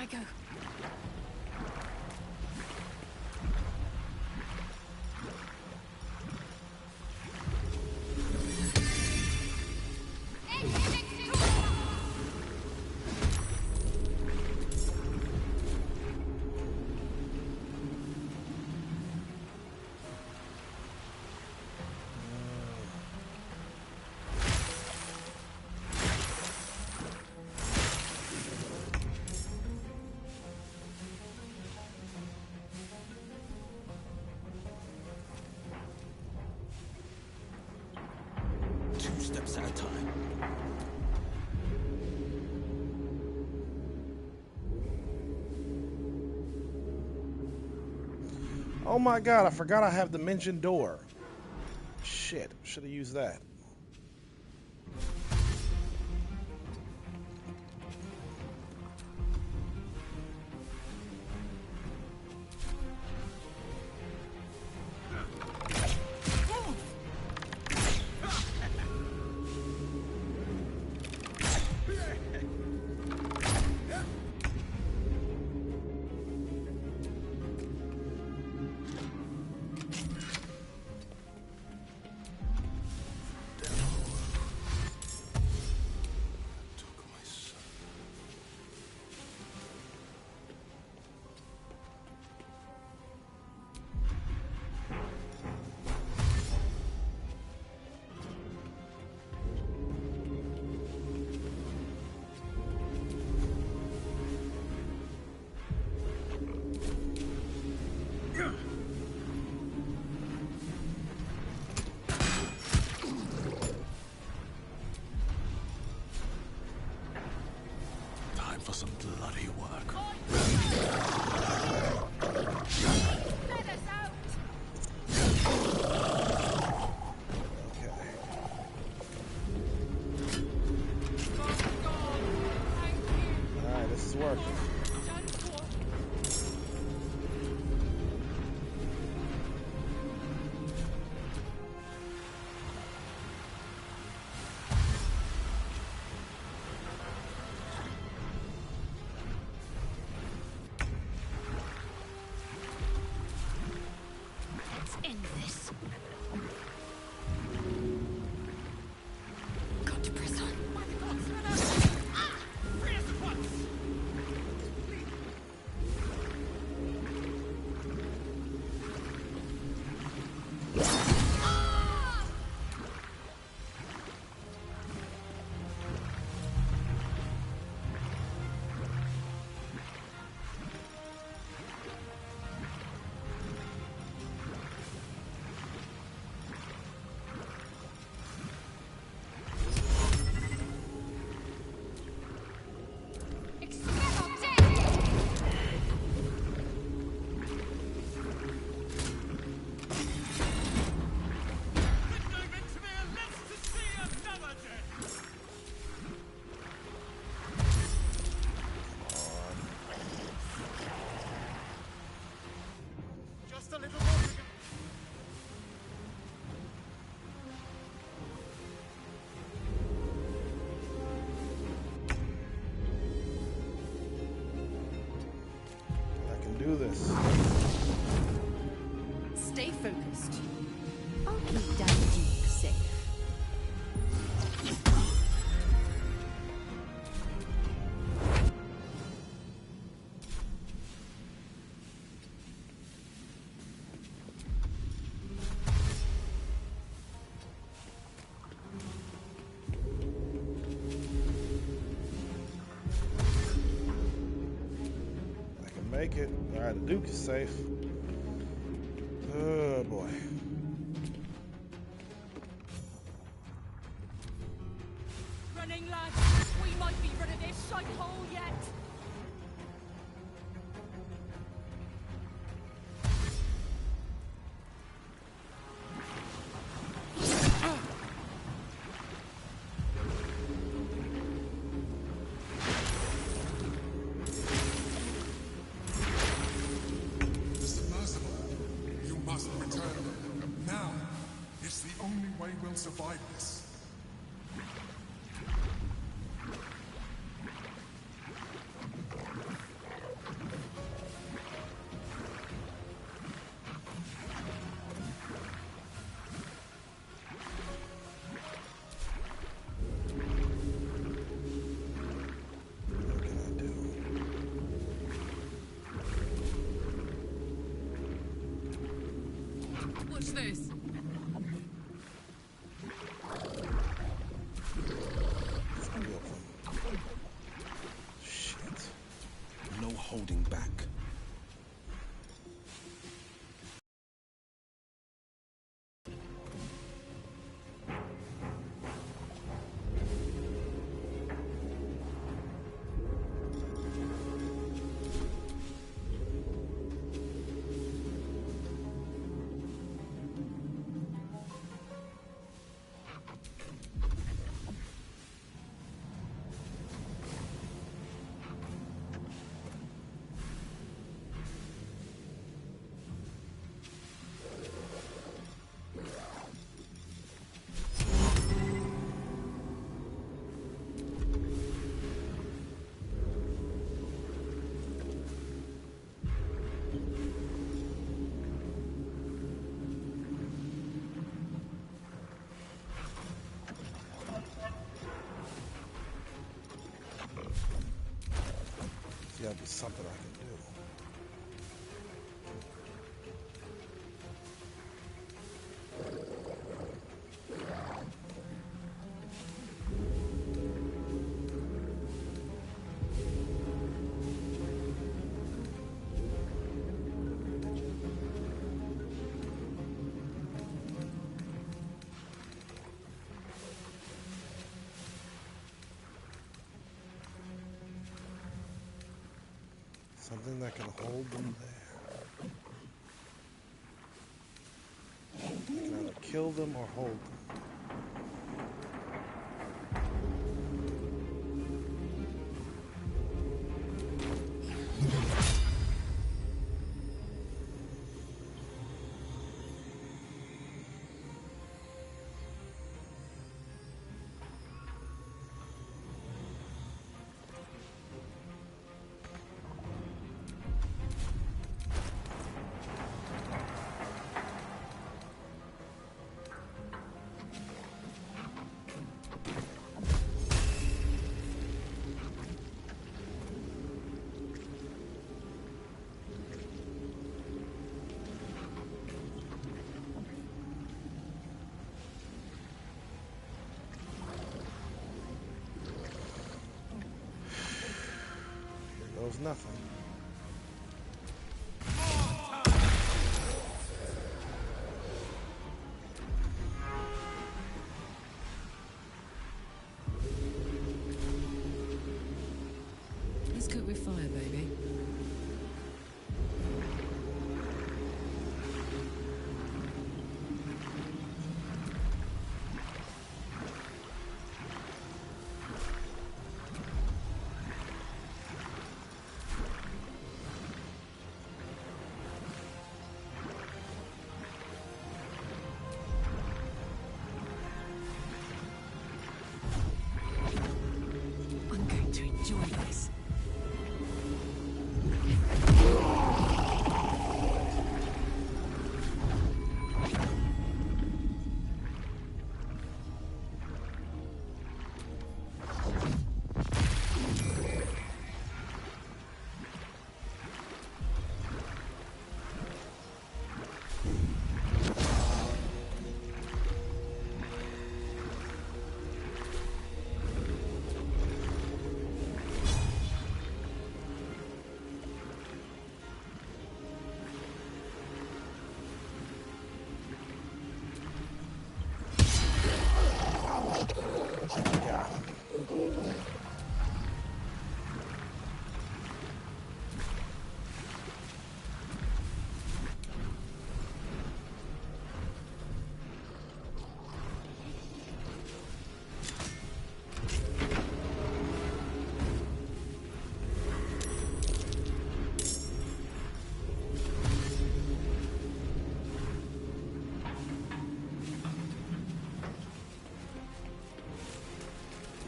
I go. Oh my god, I forgot I have Dimension Door. Shit, should have used that. For some bloody work. Alright, this is working. End this. Got to press on. Just a little more to go. I can do this. Stay focused. I'll keep Daddy Duke safe. Make it. Alright, the Duke is safe. Oh boy. Running, lads. We might be rid of this shite hole yet. Survive this. What can I do? What's this? Gotta be something I can do. Something that can hold them there. I can either kill them or hold them. Goes nothing. Let's cook with fire, baby. I'm going to enjoy this.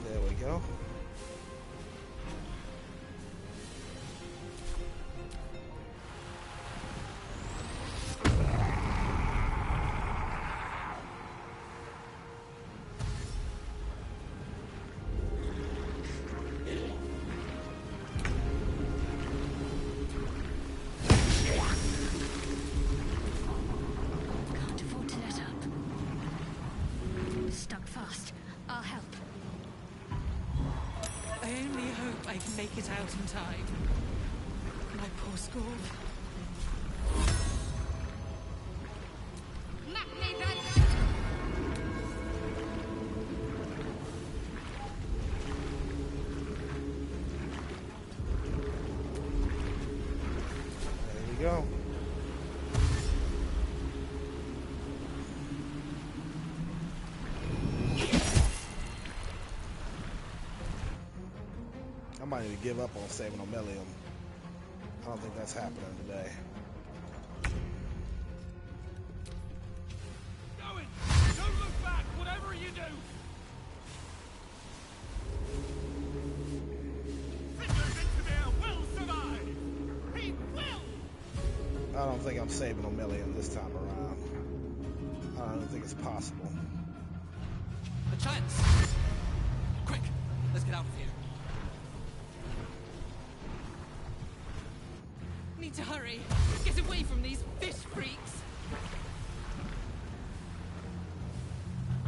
There we go. Can't afford to let up. Stuck fast. I'll help. I only hope I can make it out in time. My poor Scorp. There we go. I might need to give up on saving Omelium. I don't think that's happening today. Going! Don't look back, whatever you do! Victor will survive! He will! I don't think I'm saving Omelium this time around. I don't think it's possible. A chance! Quick, let's get out of here. need to hurry. Get away from these fish freaks.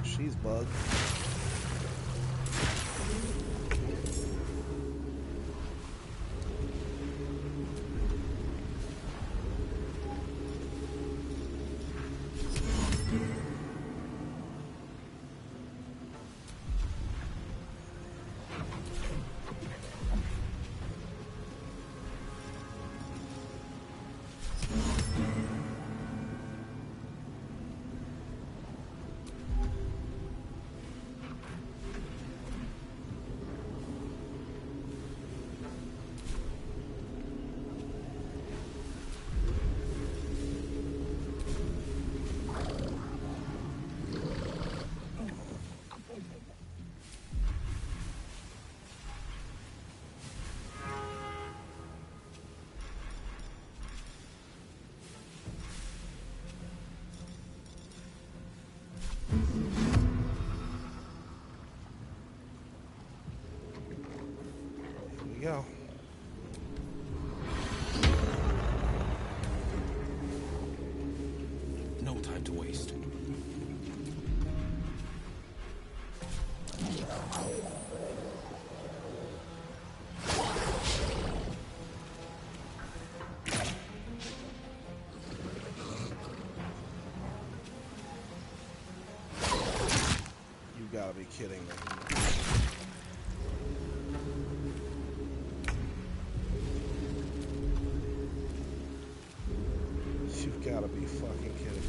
She's bugged. Go. No time to waste. You gotta be kidding me. You've got to be fucking kidding me.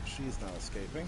She's not escaping.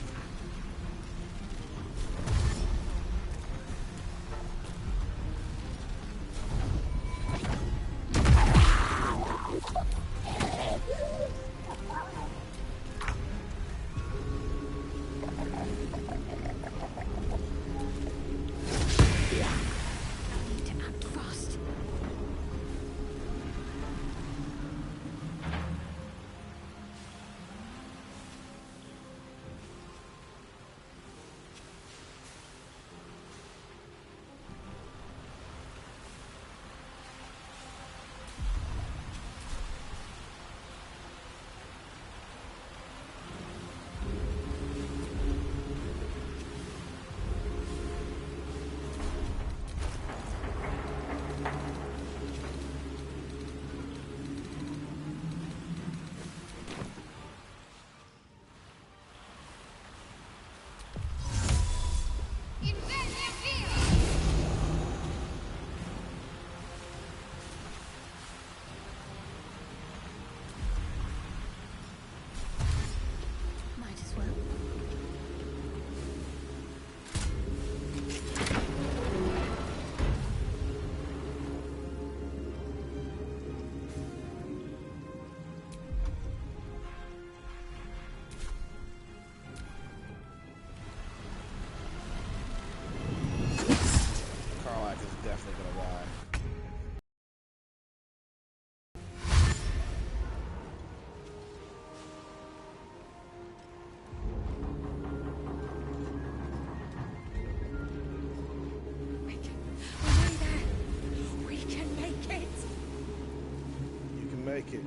Make it.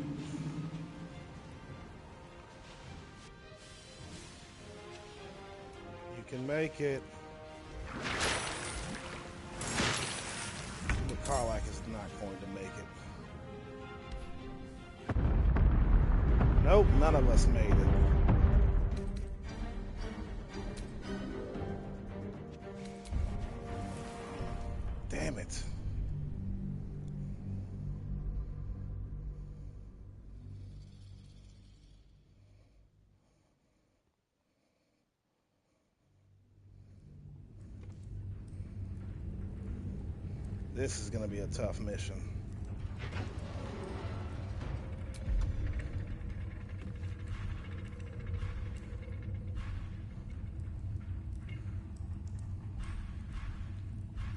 You can make it. But Karlach is not going to make it. Nope, none of us made it. Damn it. This is going to be a tough mission.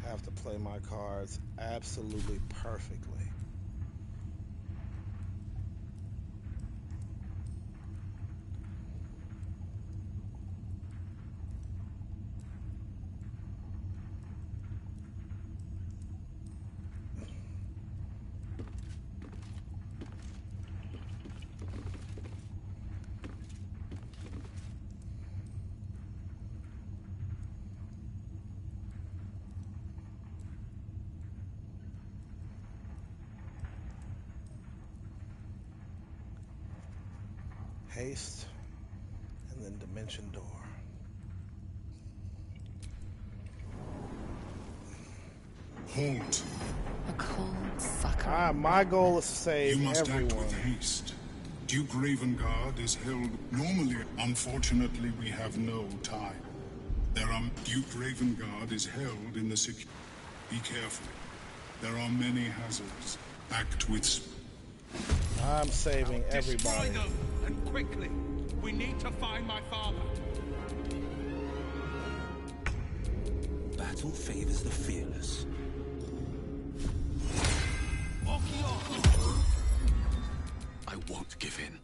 Have to play my cards absolutely perfectly. Haste, and then Dimension Door. Halt. A cold sucker. My goal is to save You must everyone. act with haste. Duke Ravengard is held normally. Unfortunately, we have no time. Duke Ravengard is held in the Be careful. There are many hazards. Act with. I'm saving everybody. Destroy them, and quickly. We need to find my father. Battle favors the fearless. I won't give in.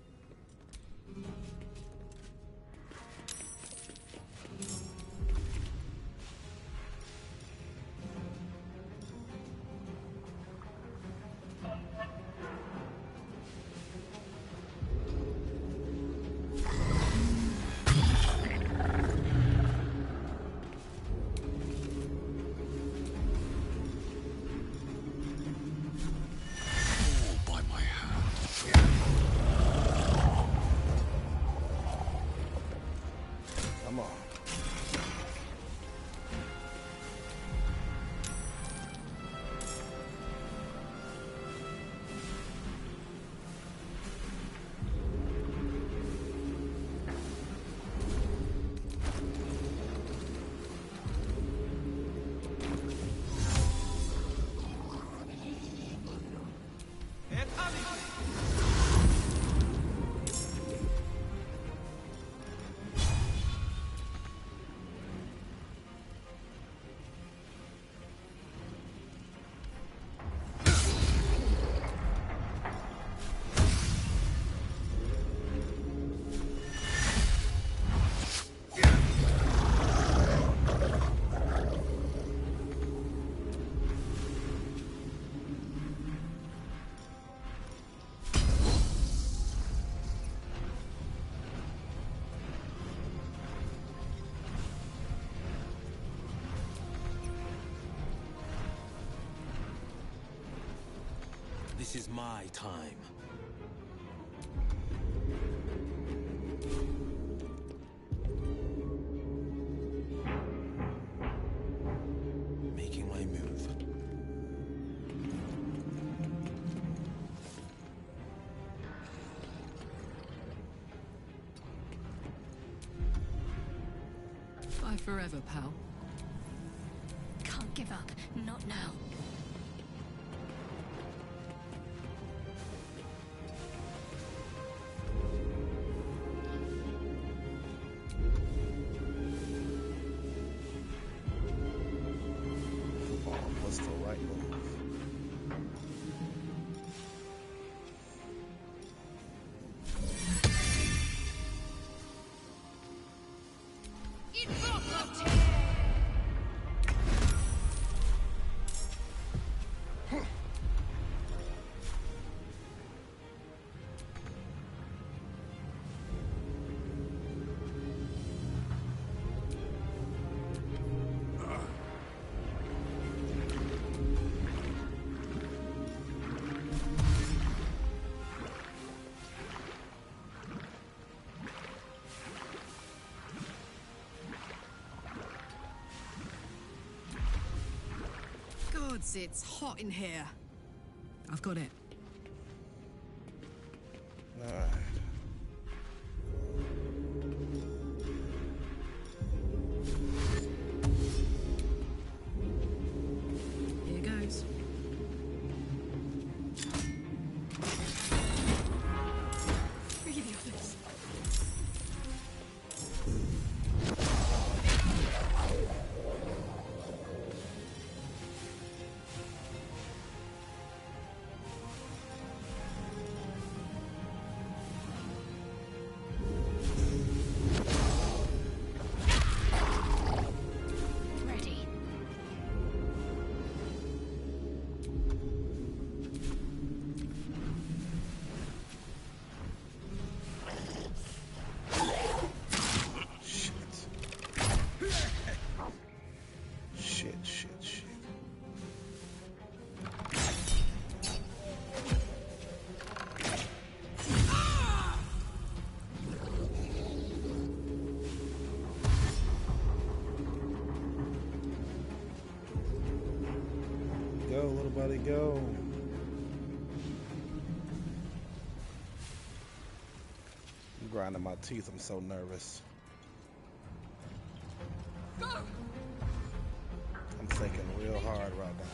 Come on. This is my time. Making my move. Bye forever, pal. Can't give up. Not now. What's the right move? Gods, it's hot in here. I've got it. All right. Here goes. Free the others. Go, little buddy, go. I'm grinding my teeth. I'm so nervous. Go! I'm thinking real hard right now.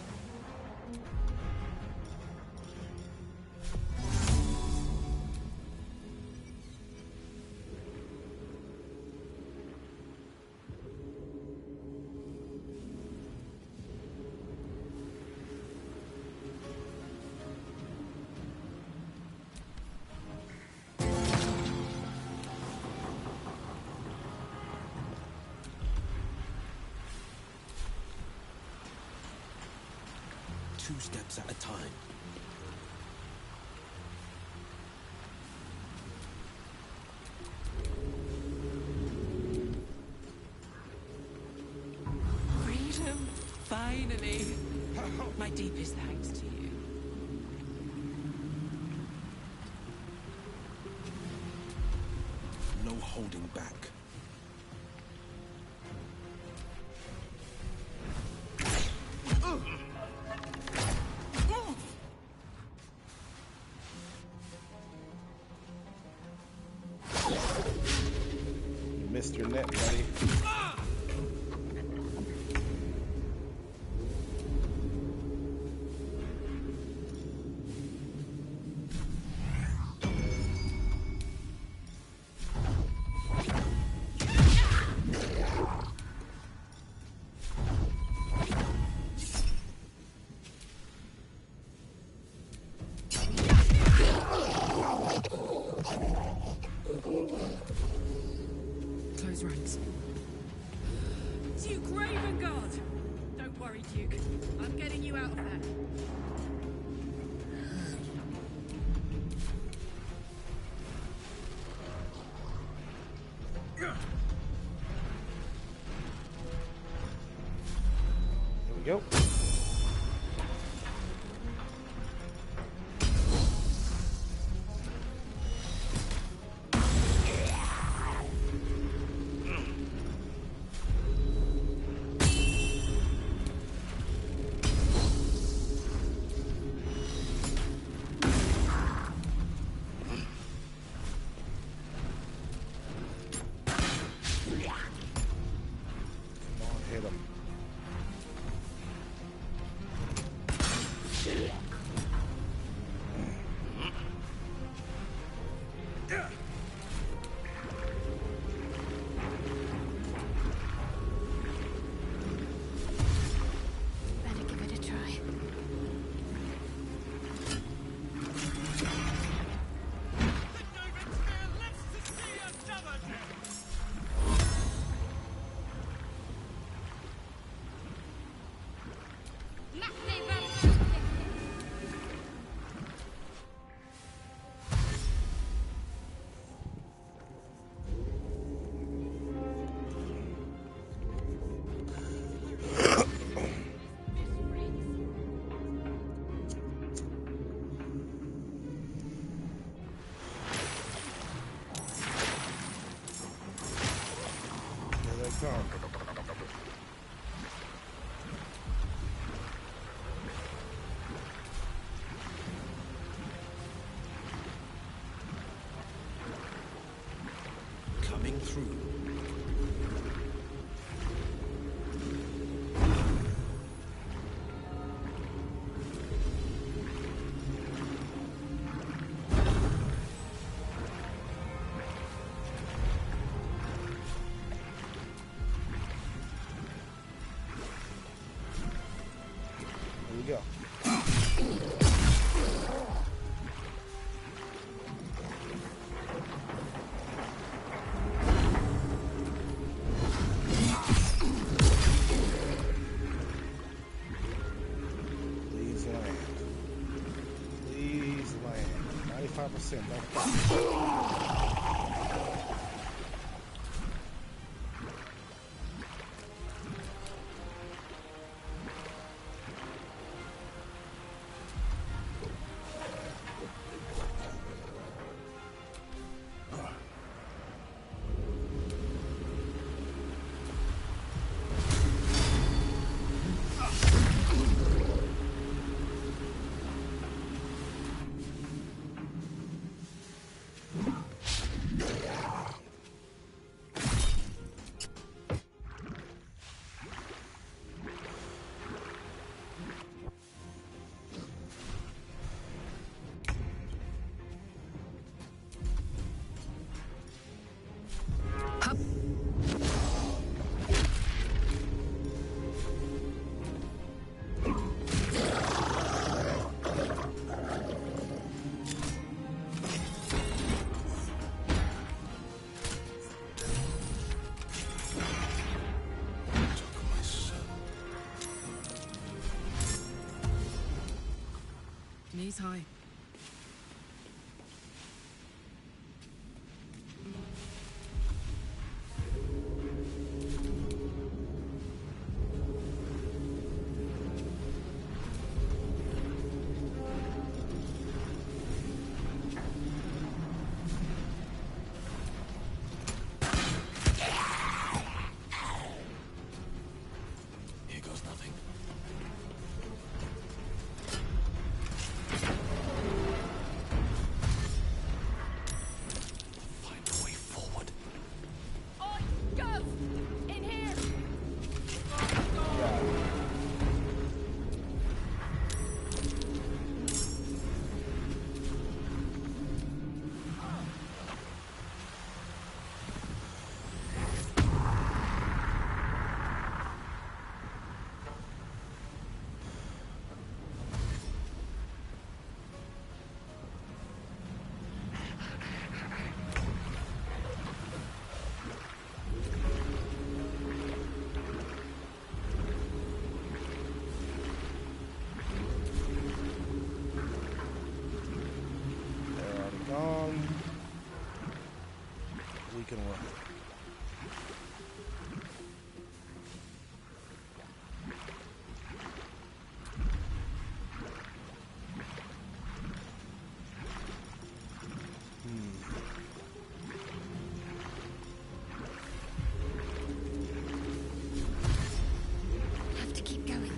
Two steps at a time. Freedom, finally. My deepest thanks to you. No holding back. You missed your net, buddy. Close ranks. Duke Ravengard! Don't worry, Duke. I'm getting you out of there. Here we go. Hit him. Better give it a try. Here they come. Coming through. Here we go. Please land. Please land. 95%. Don't stop. knees high. Here goes nothing. Find a way forward. Oi, go! In here! They're already gone. We can run. Have to keep going.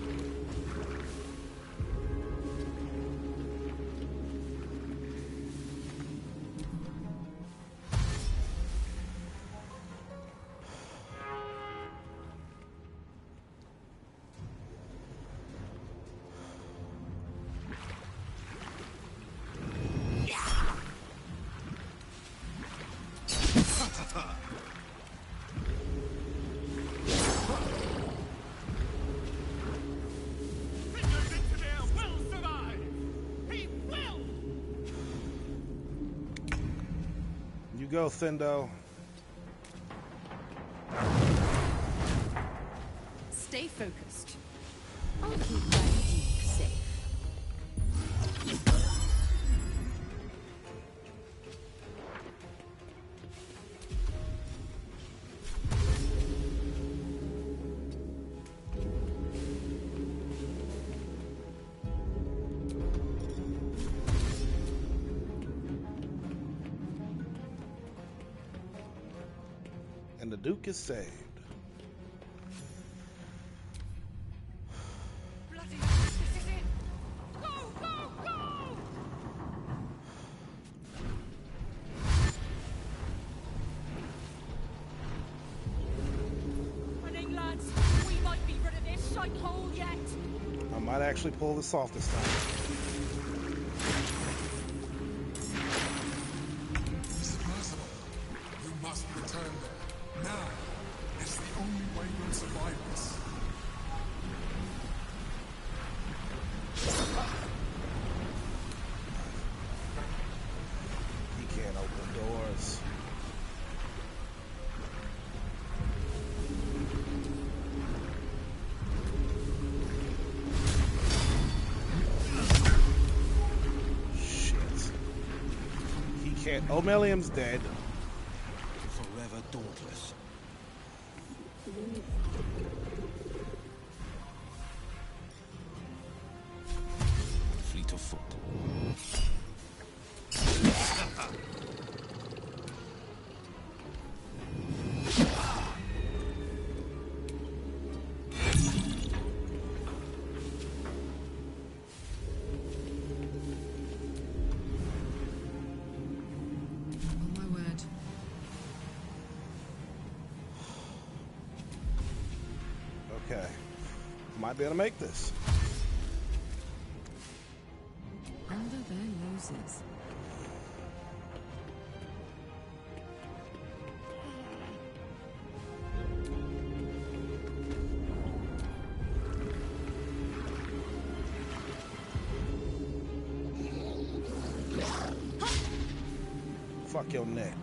You go, Thindo. Stay focused. I'll keep my Duke safe. And the Duke is saved. Bloody, this is it! Go, go, go! Running, lads! We might be rid of this shite hole yet! I might actually pull this off this time. Is it possible? You must return them. Now. It's the only way we'll survive this. He can't open doors. Shit. He can't. O'Melium's dead. Forever dauntless. Fleet of foot. Oh my word. Okay. Might be able to make this. Under their noses. Fuck your neck.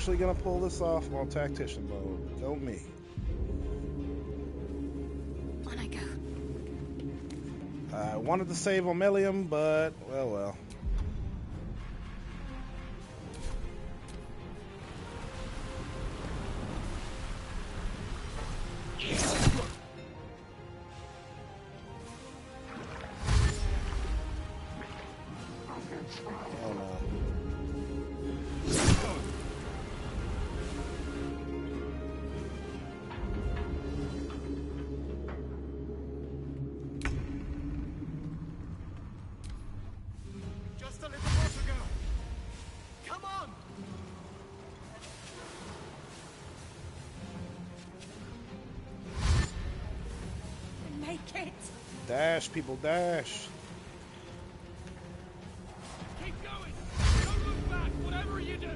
actually gonna pull this off on tactician mode. Go me. On I go. I wanted to save Omelium, but well. Oh no. Just a little more to go. Come on! Make it! Dash, people, dash. Keep going! Don't look back, whatever you do!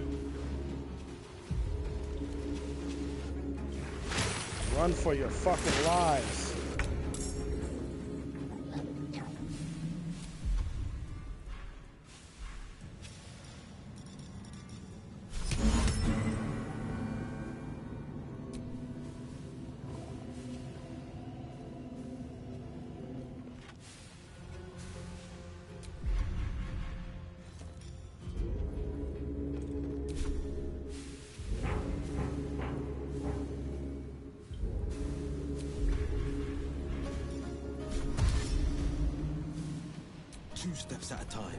Run for your fucking lives. Two steps at a time.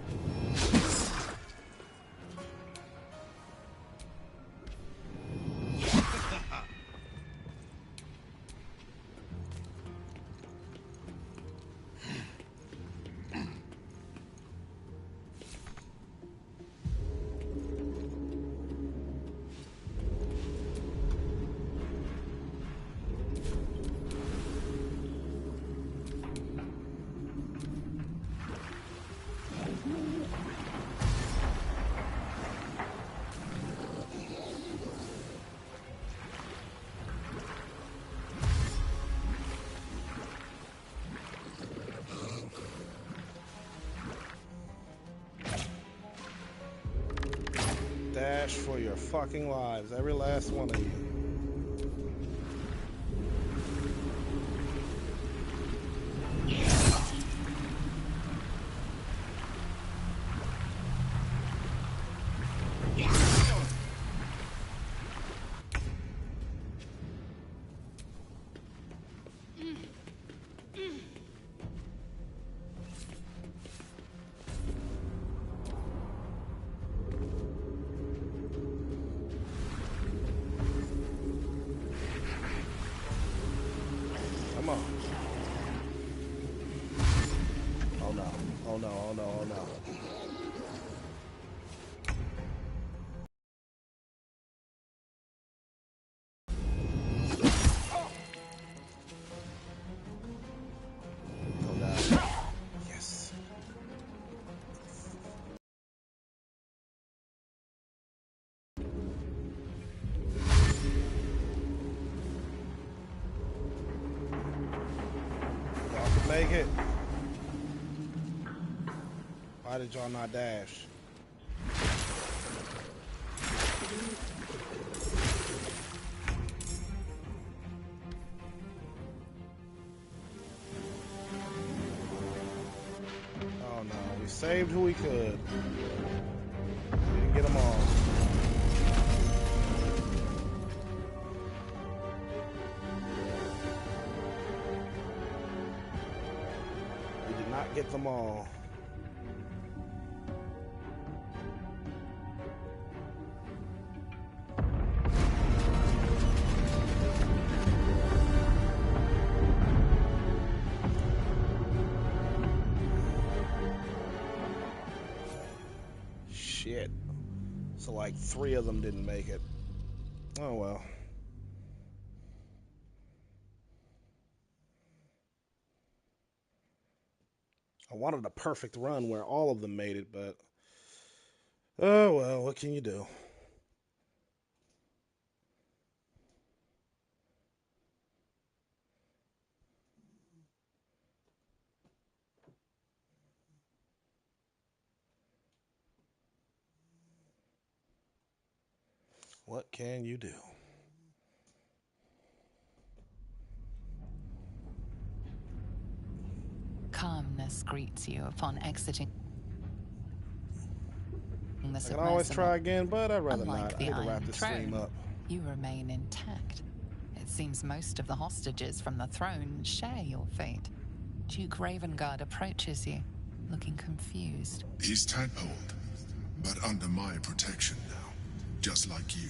Dash for your fucking lives, every last one of you. Come on. Oh no, oh no, oh no, oh no. Go down. Yes. Y'all can make it. Why did y'all not dash? Oh no, we saved who we could. We didn't get them all. We did not get them all. Shit. So like 3 of them didn't make it. Oh well. I wanted a perfect run where all of them made it, but oh well, what can you do? What can you do? Calmness greets you upon exiting the I can always submersible. try again, but I'd rather Unlike not. I the need to wrap Iron this stream Throne, up. you remain intact. It seems most of the hostages from the throne share your fate. Duke Ravengard approaches you, looking confused. He's tadpoled, but under my protection now, just like you.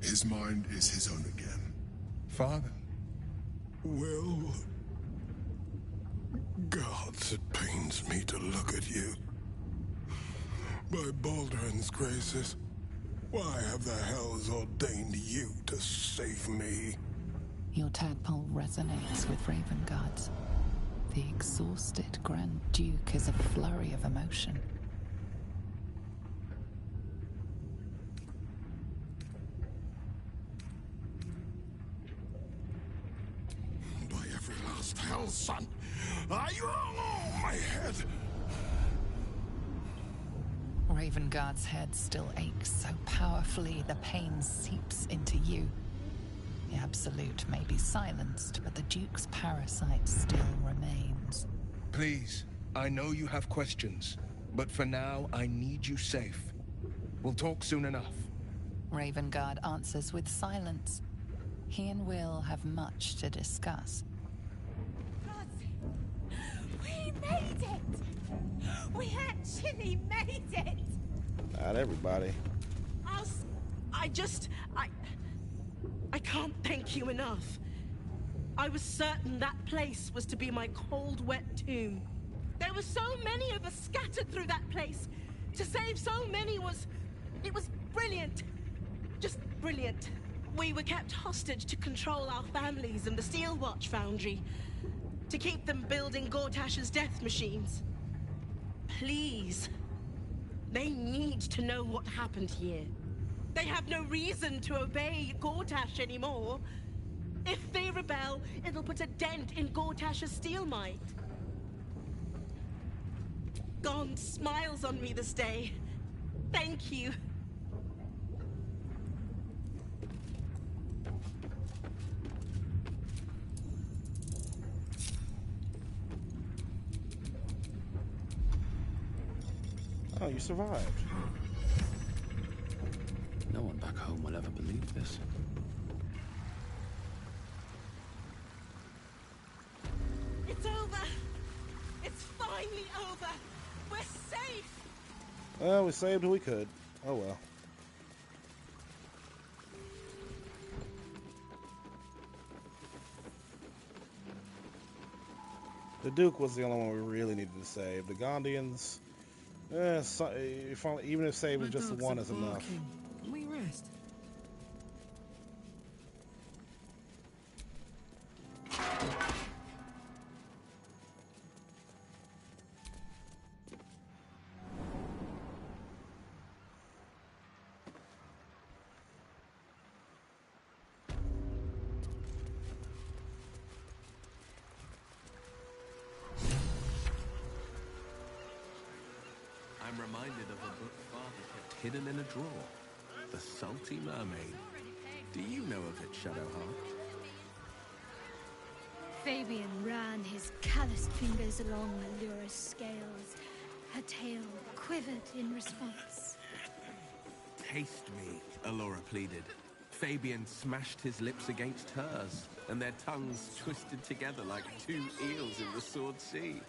His mind is his own again. Father? Well, Gods, it pains me to look at you. By Baldur's graces, why have the hells ordained you to save me? Your tadpole resonates with Ravengard's. The exhausted Grand Duke is a flurry of emotion. By every last hell, son, I oh, my head. Ravengard's head still aches so powerfully the pain seeps into you. The Absolute may be silenced, but the Duke's parasite still remains. Please, I know you have questions, but for now, I need you safe. We'll talk soon enough. Ravengard answers with silence. He and Will have much to discuss. We made it! We actually made it! Not everybody. I can't thank you enough. I was certain that place was to be my cold, wet tomb. There were so many of us scattered through that place. To save so many it was brilliant. Just brilliant. We were kept hostage to control our families and the Steel Watch Foundry. To keep them building Gortash's death machines. Please. They need to know what happened here. They have no reason to obey Gortash anymore. If they rebel, it'll put a dent in Gortash's steel might. Gond smiles on me this day. Thank you. Oh, you survived. No one back home will ever believe this. It's over. It's finally over. We're safe. Well, we saved who we could. Oh well. The Duke was the only one we really needed to save. The Gondians, even if saving just the one is enough. We rest. I'm reminded of a book Father kept hidden in a drawer. The Salty Mermaid. Do you know of it, Shadowheart? Fabian ran his calloused fingers along Allura's scales. Her tail quivered in response. Taste me, Allura pleaded. Fabian smashed his lips against hers, and their tongues twisted together like two eels in the Sword Sea.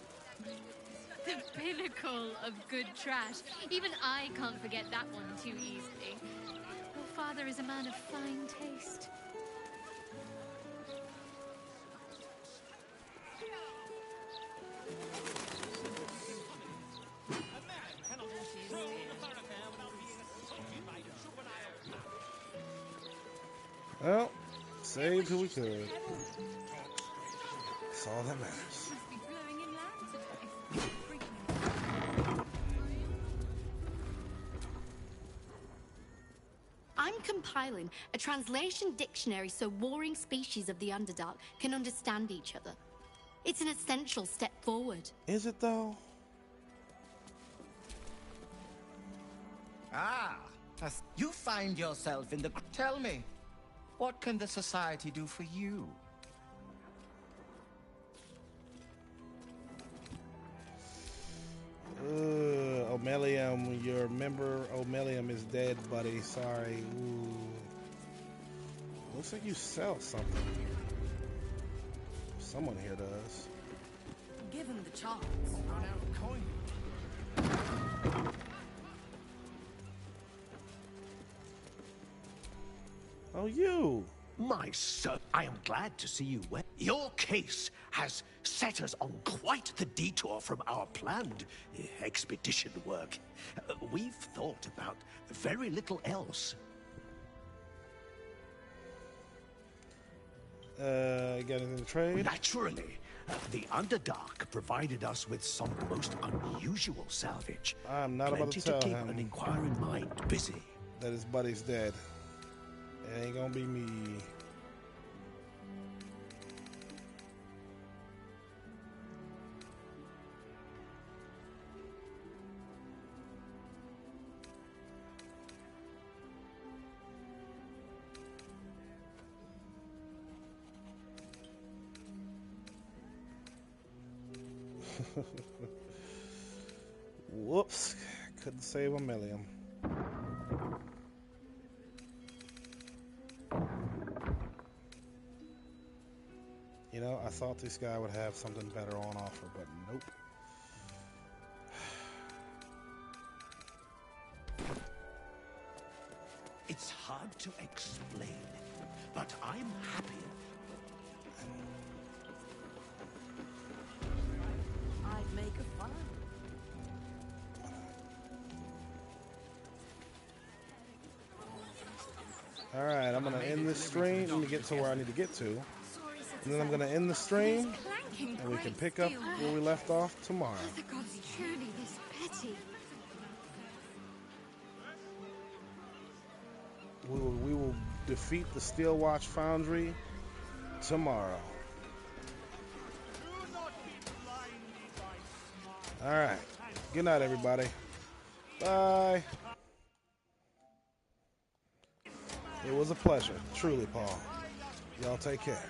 The pinnacle of good trash. Even I can't forget that one too easily. Your father is a man of fine taste. Well, saved who we could. That's all that matters. I'm compiling a translation dictionary so warring species of the Underdark can understand each other. It's an essential step forward. Is it though? Ah, You find yourself in the... Tell me, what can the Society do for you? Omelium, your member Omelium is dead, buddy. Sorry. Ooh. Looks like you sell something. Someone here does. Given the chance. Run out of coin. Oh, you. My son, I am glad to see you well. Your case has set us on quite the detour from our planned expedition work. We've thought about very little else. Got anything to trade? Naturally. The Underdark provided us with some most unusual salvage. I'm not about to tell keep him an inquiring mind busy. that his buddy's dead. It ain't gonna be me. Whoops. Couldn't save a million. You know, I thought this guy would have something better on offer, but nope. It's hard to explain, but I'm happy. I'd make a fun. Alright, I'm gonna end this stream. Let me get to where I need to get to. And then I'm gonna end the stream, and we can pick up where we left off tomorrow. The gods truly this petty. We will defeat the Steel Watch Foundry tomorrow. Alright. Good night, everybody. Bye. It was a pleasure. Truly, Paul. Y'all take care.